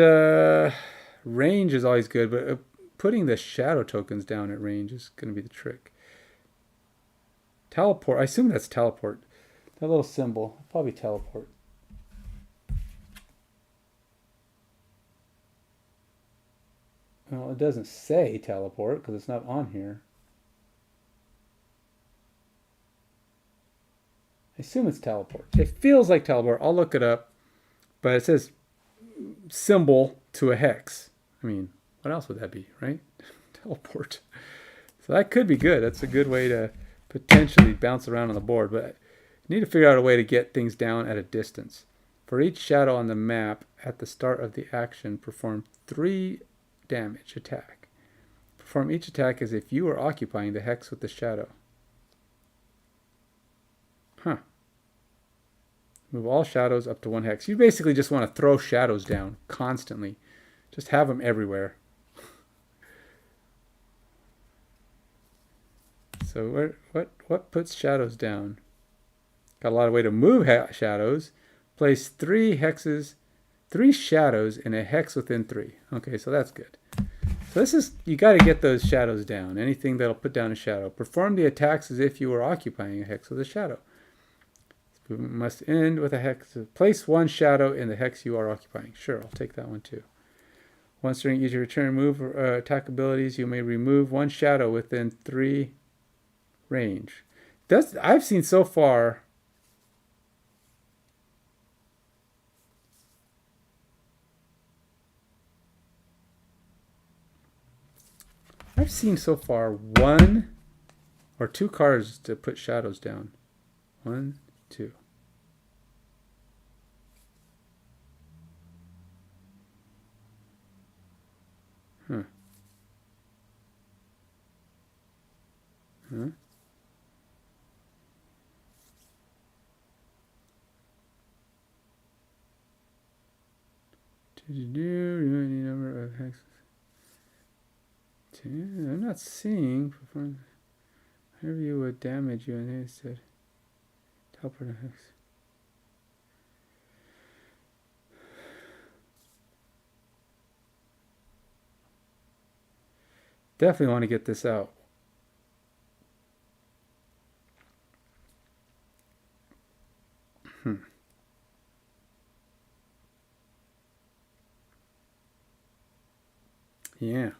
range is always good, but putting the shadow tokens down at range is going to be the trick. Teleport. I assume that's teleport. That little symbol. Probably teleport. Well, it doesn't say teleport because it's not on here. I assume it's teleport. It feels like teleport. I'll look it up. But it says symbol to a hex. I mean, what else would that be, right? Teleport. So that could be good. That's a good way to potentially bounce around on the board. But you need to figure out a way to get things down at a distance. For each shadow on the map, at the start of the action, perform 3 damage attack. Perform each attack as if you were occupying the hex with the shadow. Huh. Move all shadows up to 1 hex. You basically just want to throw shadows down constantly. Just have them everywhere. So what puts shadows down? Got a lot of way to move shadows. Place 3 shadows in a hex within 3. Okay, so that's good. So this is, you got to get those shadows down. Anything that'll put down a shadow. Perform the attacks as if you were occupying a hex with a shadow. Must end with a hex. Place 1 shadow in the hex you are occupying. Sure, I'll take that one too. Once during each return move or attack abilities, you may remove 1 shadow within 3 range. I've seen so far. I've seen so far 1 or 2 cards to put shadows down. 1, 2. Huh. Huh? Any number of hexes. I'm not seeing. Whatever you would damage you and instead. Teleport a hex. Definitely want to get this out. Yeah.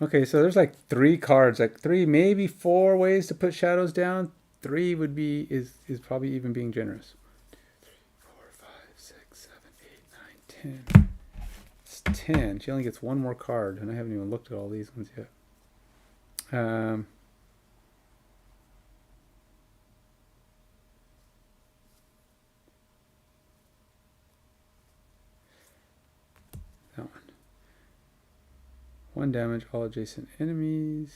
Okay, so there's like 3 cards, like 3, maybe 4 ways to put shadows down. 3 would be is probably even being generous. 2, 3, 4, 5, 6, 7, 8, 9, 10. It's 10. She only gets 1 more card, and I haven't even looked at all these ones yet. That one. 1 damage all adjacent enemies.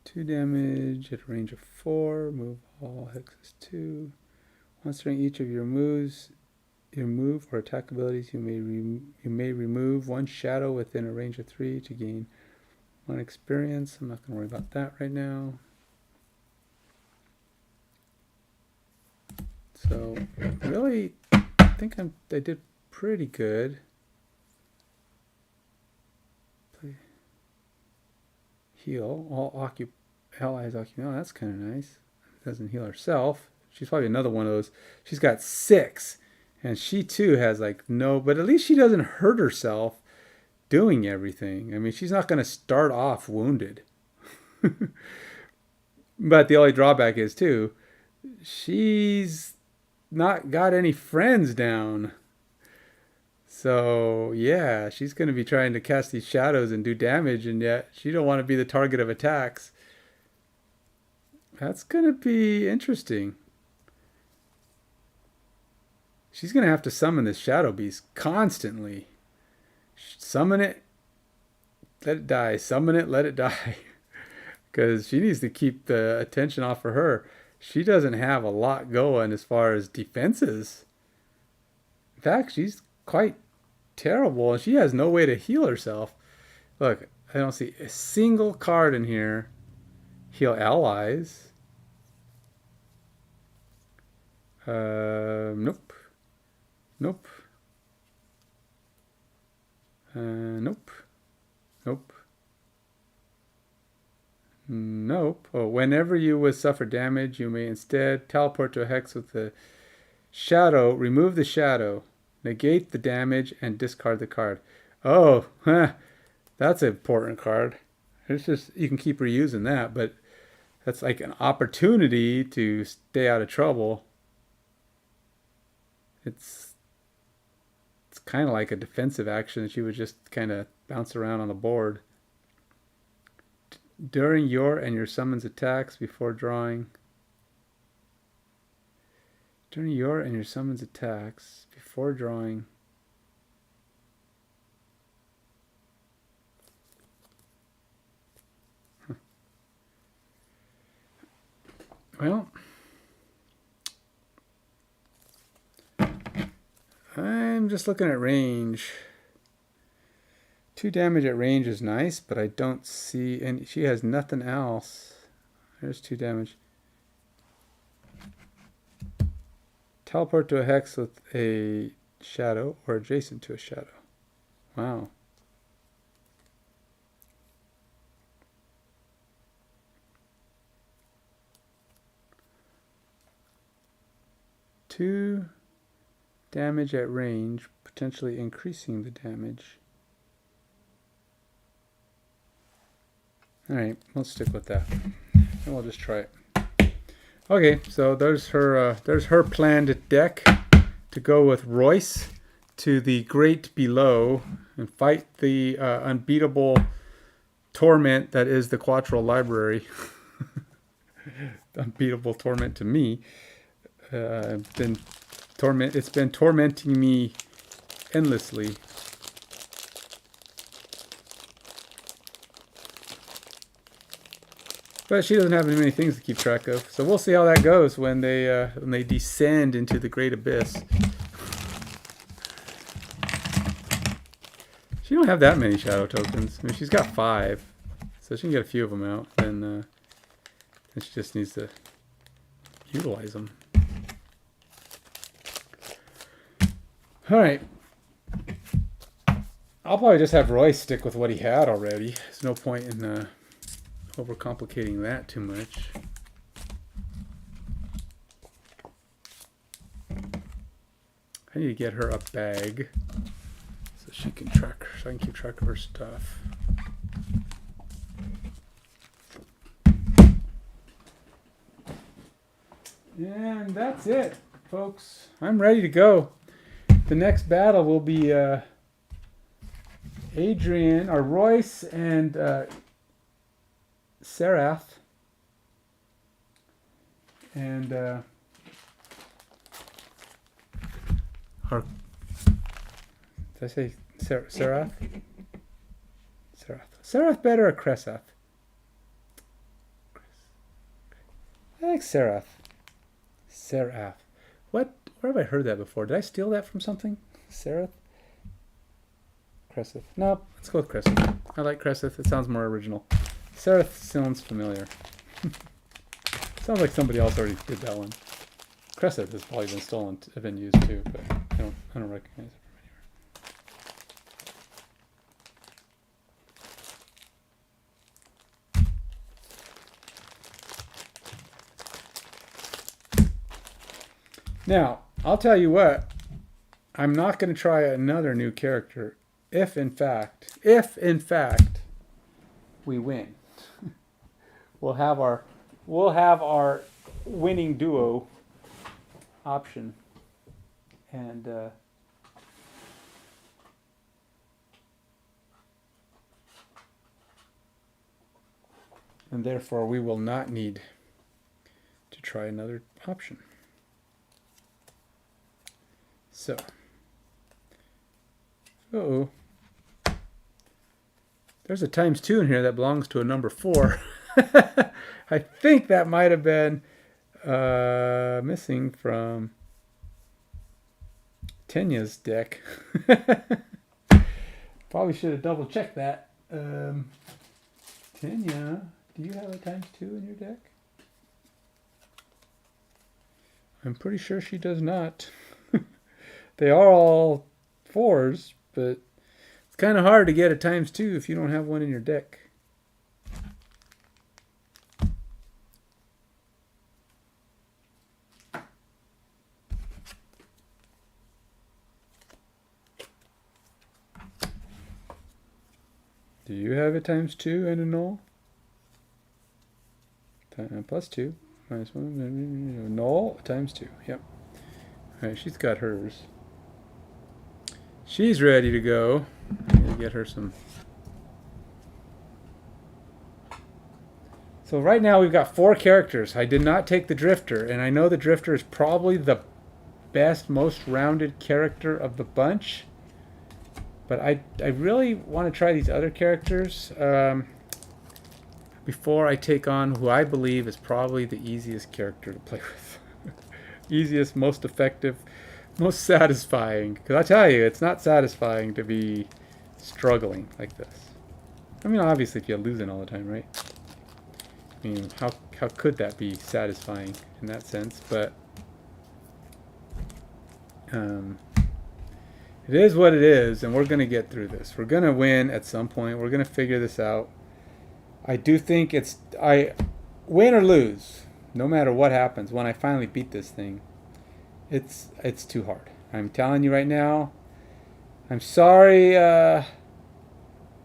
2 damage at a range of 4. Move all hexes 2. Once during each of your moves, your move or attack abilities, you may remove 1 shadow within a range of 3 to gain 1 experience. I'm not going to worry about that right now. So really, I think I did pretty good. Heal all allies occupy. Oh, that's kind of nice. Doesn't heal herself. She's probably another one of those. She's got 6, and she too has like no. But at least she doesn't hurt herself doing everything. I mean, she's not going to start off wounded. But the only drawback is too, she's not got any friends down. So, yeah, she's going to be trying to cast these shadows and do damage, and yet she don't want to be the target of attacks. That's going to be interesting. She's going to have to summon this shadow beast constantly. Summon it, let it die. Summon it, let it die. Because she needs to keep the attention off of her. She doesn't have a lot going as far as defenses. In fact, she's quite terrible, and she has no way to heal herself. Look, I don't see a single card in here. Heal allies. Nope. Nope. Nope. Nope. Nope. Oh, whenever you would suffer damage, you may instead teleport to a hex with the shadow, remove the shadow, negate the damage, and discard the card. Oh, that's an important card. It's just, you can keep reusing that, but that's like an opportunity to stay out of trouble. It's kind of like a defensive action that you would just kind of bounce around on the board. During your and your summon's attacks before drawing. During your and your summon's attacks before drawing. Huh. Well, I'm just looking at range. 2 damage at range is nice, but I don't see any. She has nothing else. There's 2 damage. Teleport to a hex with a shadow or adjacent to a shadow. Wow. Two damage at range, potentially increasing the damage. Alright, let's stick with that. And we'll just try it. Okay, so there's her planned deck to go with Royce to the Great Below and fight the unbeatable torment that is the Quattro Library. Unbeatable torment to me. It's been tormenting me endlessly. But she doesn't have many things to keep track of, so we'll see how that goes when they descend into the Great Abyss. She don't have that many shadow tokens. I mean, she's got 5, so she can get a few of them out. Then she just needs to utilize them. All right. I'll probably just have Roy stick with what he had already. There's no point in overcomplicating that too much. I need to get her a bag so she can track, so I can keep track of her stuff. And that's it, folks. I'm ready to go. The next battle will be Adrian or Royce and Seraph. And or did I say Seraph? Seraph better or Cressath? I like Seraph. Seraph. What? Where have I heard that before? Did I steal that from something? Seraph? Cresseth. No, let's go with Cresseth. I like Cresseth. It sounds more original. Seraph sounds familiar. Sounds like somebody else already did that one. Cresseth has probably been stolen, been used too, but I don't recognize it from anywhere. Now, I'll tell you what, I'm not going to try another new character if in fact we win. We'll have our winning duo option. And therefore we will not need to try another option. So, there's a ×2 in here that belongs to a number 4. I think that might have been missing from Tenia's deck. Probably should have double checked that. Tenia, do you have a ×2 in your deck? I'm pretty sure she does not. They are all 4s, but it's kind of hard to get a ×2 if you don't have one in your deck. Do you have a ×2 and a null? +2, -1, null, ×2. Yep. Alright, she's got hers. She's ready to go. Get her some. So right now we've got 4 characters. I did not take the Drifter, and I know the Drifter is probably the best, most rounded character of the bunch. But I really want to try these other characters before I take on who I believe is probably the easiest character to play with. Easiest, most effective, most satisfying. Because I tell you, it's not satisfying to be struggling like this. I mean, obviously if you're losing all the time, right? I mean, how could that be satisfying in that sense? But it is what it is, and we're going to get through this. We're going to win at some point. We're going to figure this out. I do think I win or lose, no matter what happens, when I finally beat this thing, it's too hard. I'm telling you right now, I'm sorry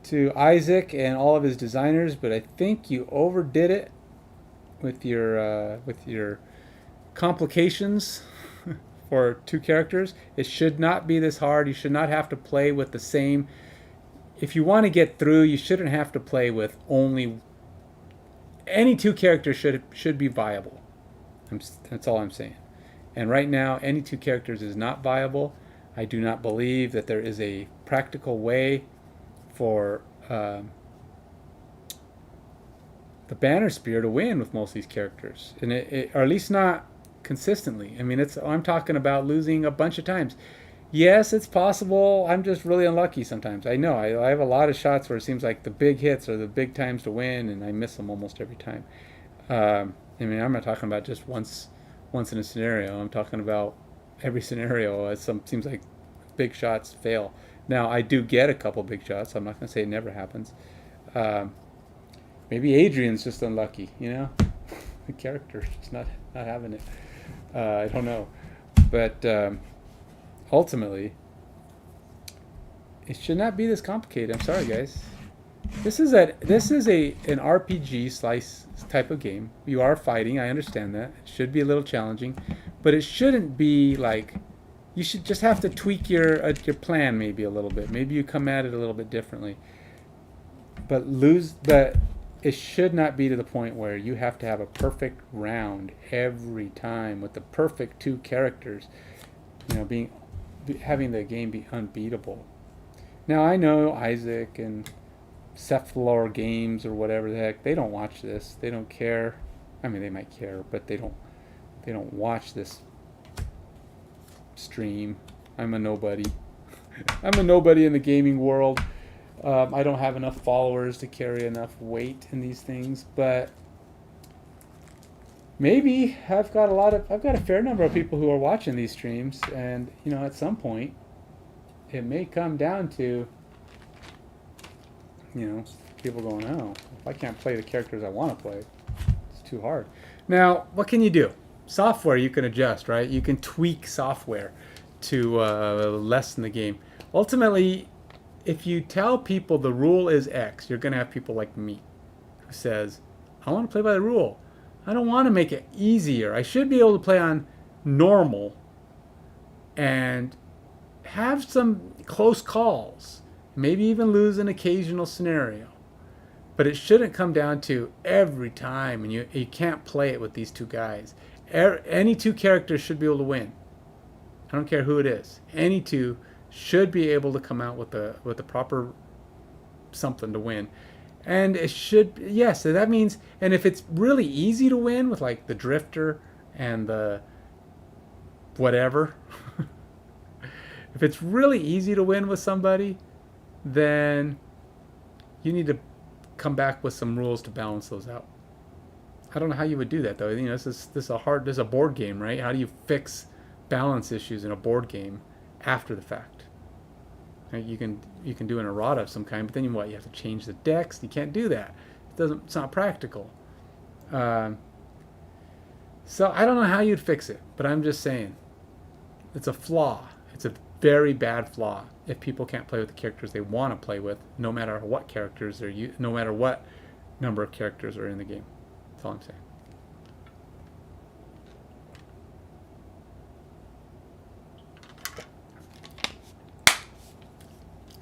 to Isaac and all of his designers, but I think you overdid it with your complications for 2 characters. It should not be this hard. You should not have to play with the same. If you want to get through, you shouldn't have to play with only any 2 characters. Should be viable. That's all I'm saying. And right now, any 2 characters is not viable. I do not believe that there is a practical way for the Banner Spear to win with most of these characters, and or at least not consistently. I mean, I'm talking about losing a bunch of times. Yes, it's possible. I'm just really unlucky sometimes. I know. I have a lot of shots where it seems like the big hits are the big times to win, and I miss them almost every time. I mean, I'm not talking about just once in a scenario. I'm talking about every scenario. It seems like big shots fail. Now, I do get a couple big shots. I'm not going to say it never happens. Maybe Adrian's just unlucky, you know? The character's just not having it. I don't know. But ultimately, it should not be this complicated. I'm sorry, guys. This is an RPG slice type of game. You are fighting. I understand that. It should be a little challenging, but it shouldn't be like. You should just have to tweak your plan maybe a little bit. Maybe you come at it a little bit differently. But it should not be to the point where you have to have a perfect round every time with the perfect 2 characters. You know, having the game be unbeatable. Now I know Isaac and Cephalor Games or whatever the heck, they don't watch this. They don't care. I mean, they might care, but they don't watch this stream. I'm a nobody. I'm a nobody in the gaming world. I don't have enough followers to carry enough weight in these things, but maybe I've got a fair number of people who are watching these streams, and you know, at some point it may come down to, you know, people going, oh, if I can't play the characters I want to play, it's too hard. Now, what can you do? Software you can adjust, right? You can tweak software to lessen the game. Ultimately, if you tell people the rule is X, you're going to have people like me who says, I want to play by the rule. I don't want to make it easier. I should be able to play on normal and have some close calls. Maybe even lose an occasional scenario. But it shouldn't come down to every time, and you can't play it with these two guys. Any two characters should be able to win. I don't care who it is. Any two should be able to come out with the proper something to win. And it should, yes, so that means, and if it's really easy to win with like the drifter and the whatever, if it's really easy to win with somebody, then you need to come back with some rules to balance those out. I don't know how you would do that though. You know, this is a board game, right? How do you fix balance issues in a board game after the fact? You can do an errata of some kind, but then you have to change the decks. You can't do that. It's not practical. So I don't know how you'd fix it, but I'm just saying it's a flaw. It's a very bad flaw if people can't play with the characters they want to play with, no matter what characters no matter what number of characters are in the game. That's all I'm saying.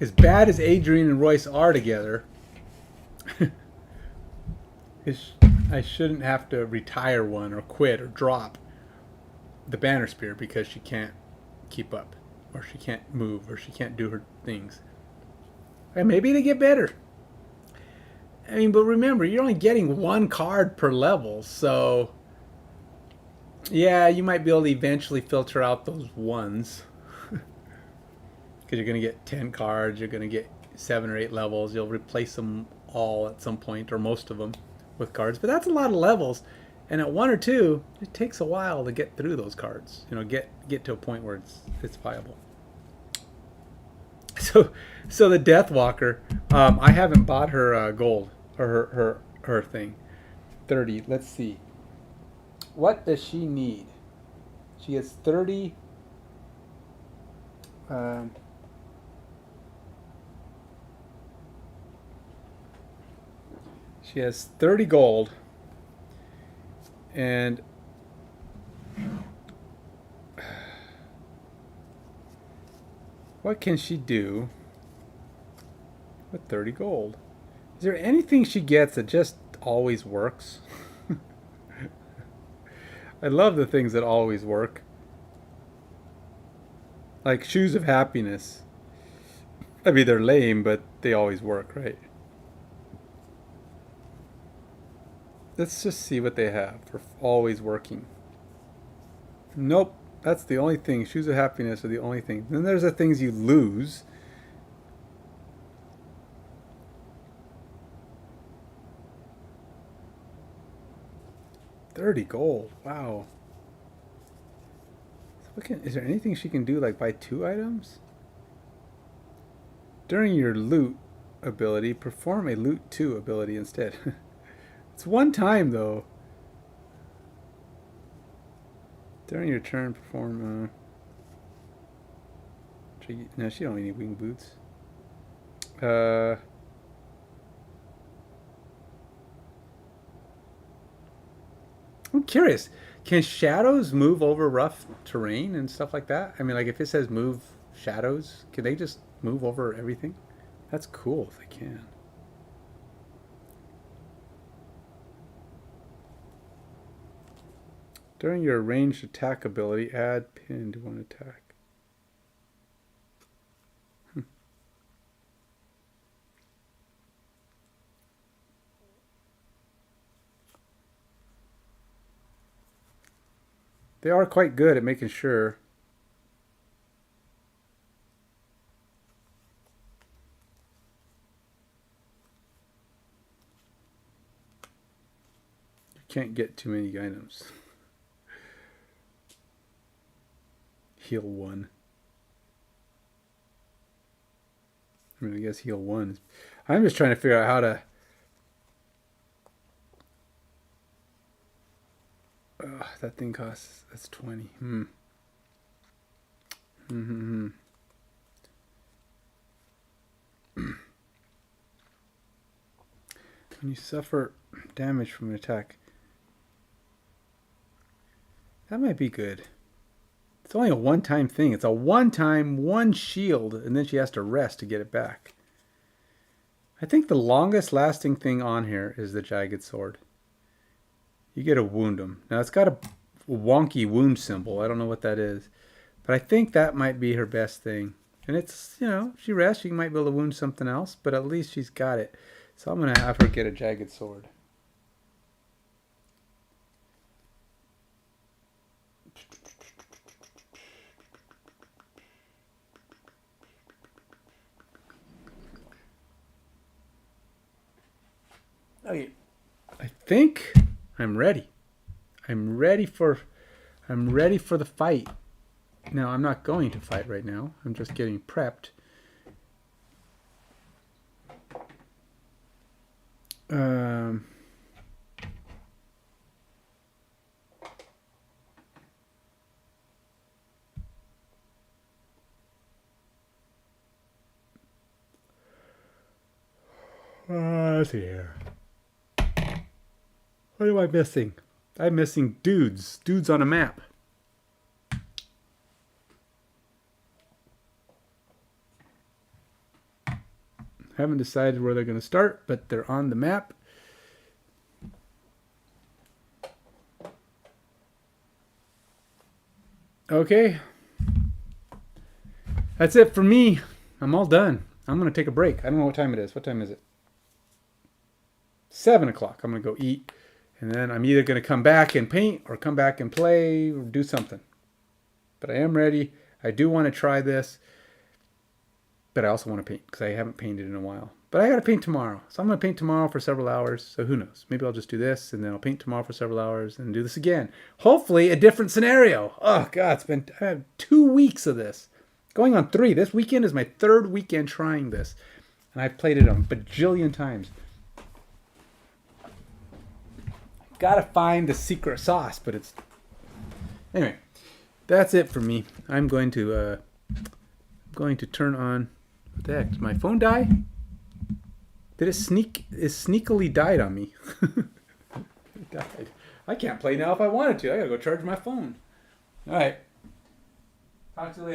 As bad as Adrian and Royce are together, I shouldn't have to retire one or quit or drop the banner spear because she can't keep up, or she can't move, or she can't do her things. And maybe they get better. I mean, but remember, you're only getting one card per level, so yeah, you might be able to eventually filter out those ones. Because you're going to get 10 cards, you're going to get 7 or 8 levels. You'll replace them all at some point, or most of them, with cards. But that's a lot of levels. And at 1 or 2, it takes a while to get through those cards. You know, get to a point where it's viable. So the Deathwalker, I haven't bought her gold, or her thing. 30. Let's see. What does she need? She has 30. She has 30 gold, and what can she do with 30 gold? Is there anything she gets that just always works? I love the things that always work. Like Shoes of Happiness. I mean, they're lame, but they always work, right? Let's just see what they have for always working. Nope, that's the only thing. Shoes of Happiness are the only thing. Then there's the things you lose. $30 gold. Wow. Is there anything she can do, like buy 2 items? During your loot ability, perform a loot 2 ability instead. It's one time though. During your turn, perform. No, she don't need wing boots. I'm curious. Can shadows move over rough terrain and stuff like that? I mean, like if it says move shadows, can they just move over everything? That's cool if they can. During your ranged attack ability, add pin to one attack. They are quite good at making sure. You can't get too many items. Heal 1. I mean, I guess heal 1. I'm just trying to figure out how to... that thing costs... That's 20. When you suffer damage from an attack... That might be good. It's only a one-time thing. It's a one-time, one shield, and then she has to rest to get it back. I think the longest lasting thing on here is the Jagged Sword. You get to wound them. Now it's got a wonky wound symbol. I don't know what that is. But I think that might be her best thing. And it's, you know, she rests, she might be able to wound something else, but at least she's got it. So I'm going to have her get a Jagged Sword. Okay. I think I'm ready. I'm ready for the fight. Now, I'm not going to fight right now. I'm just getting prepped. Let's see here. What am I missing? I'm missing dudes. Dudes on a map. Haven't decided where they're going to start, but they're on the map. Okay. That's it for me. I'm all done. I'm going to take a break. I don't know what time it is. What time is it? 7 o'clock. I'm going to go eat. And then I'm either going to come back and paint or come back and play or do something. But I am ready. I do want to try this. But I also want to paint because I haven't painted in a while. But I got to paint tomorrow. So I'm going to paint tomorrow for several hours. So who knows? Maybe I'll just do this and then I'll paint tomorrow for several hours and do this again. Hopefully a different scenario. Oh, God, it's been 2 weeks of this. Going on 3. This weekend is my 3rd weekend trying this. And I've played it a bajillion times. Gotta find the secret sauce, but it's... Anyway, that's it for me. I'm going to turn on... What the heck? Did my phone die? Did it sneakily died on me? It died. I can't play now if I wanted to. I gotta go charge my phone. Alright. Talk to you later.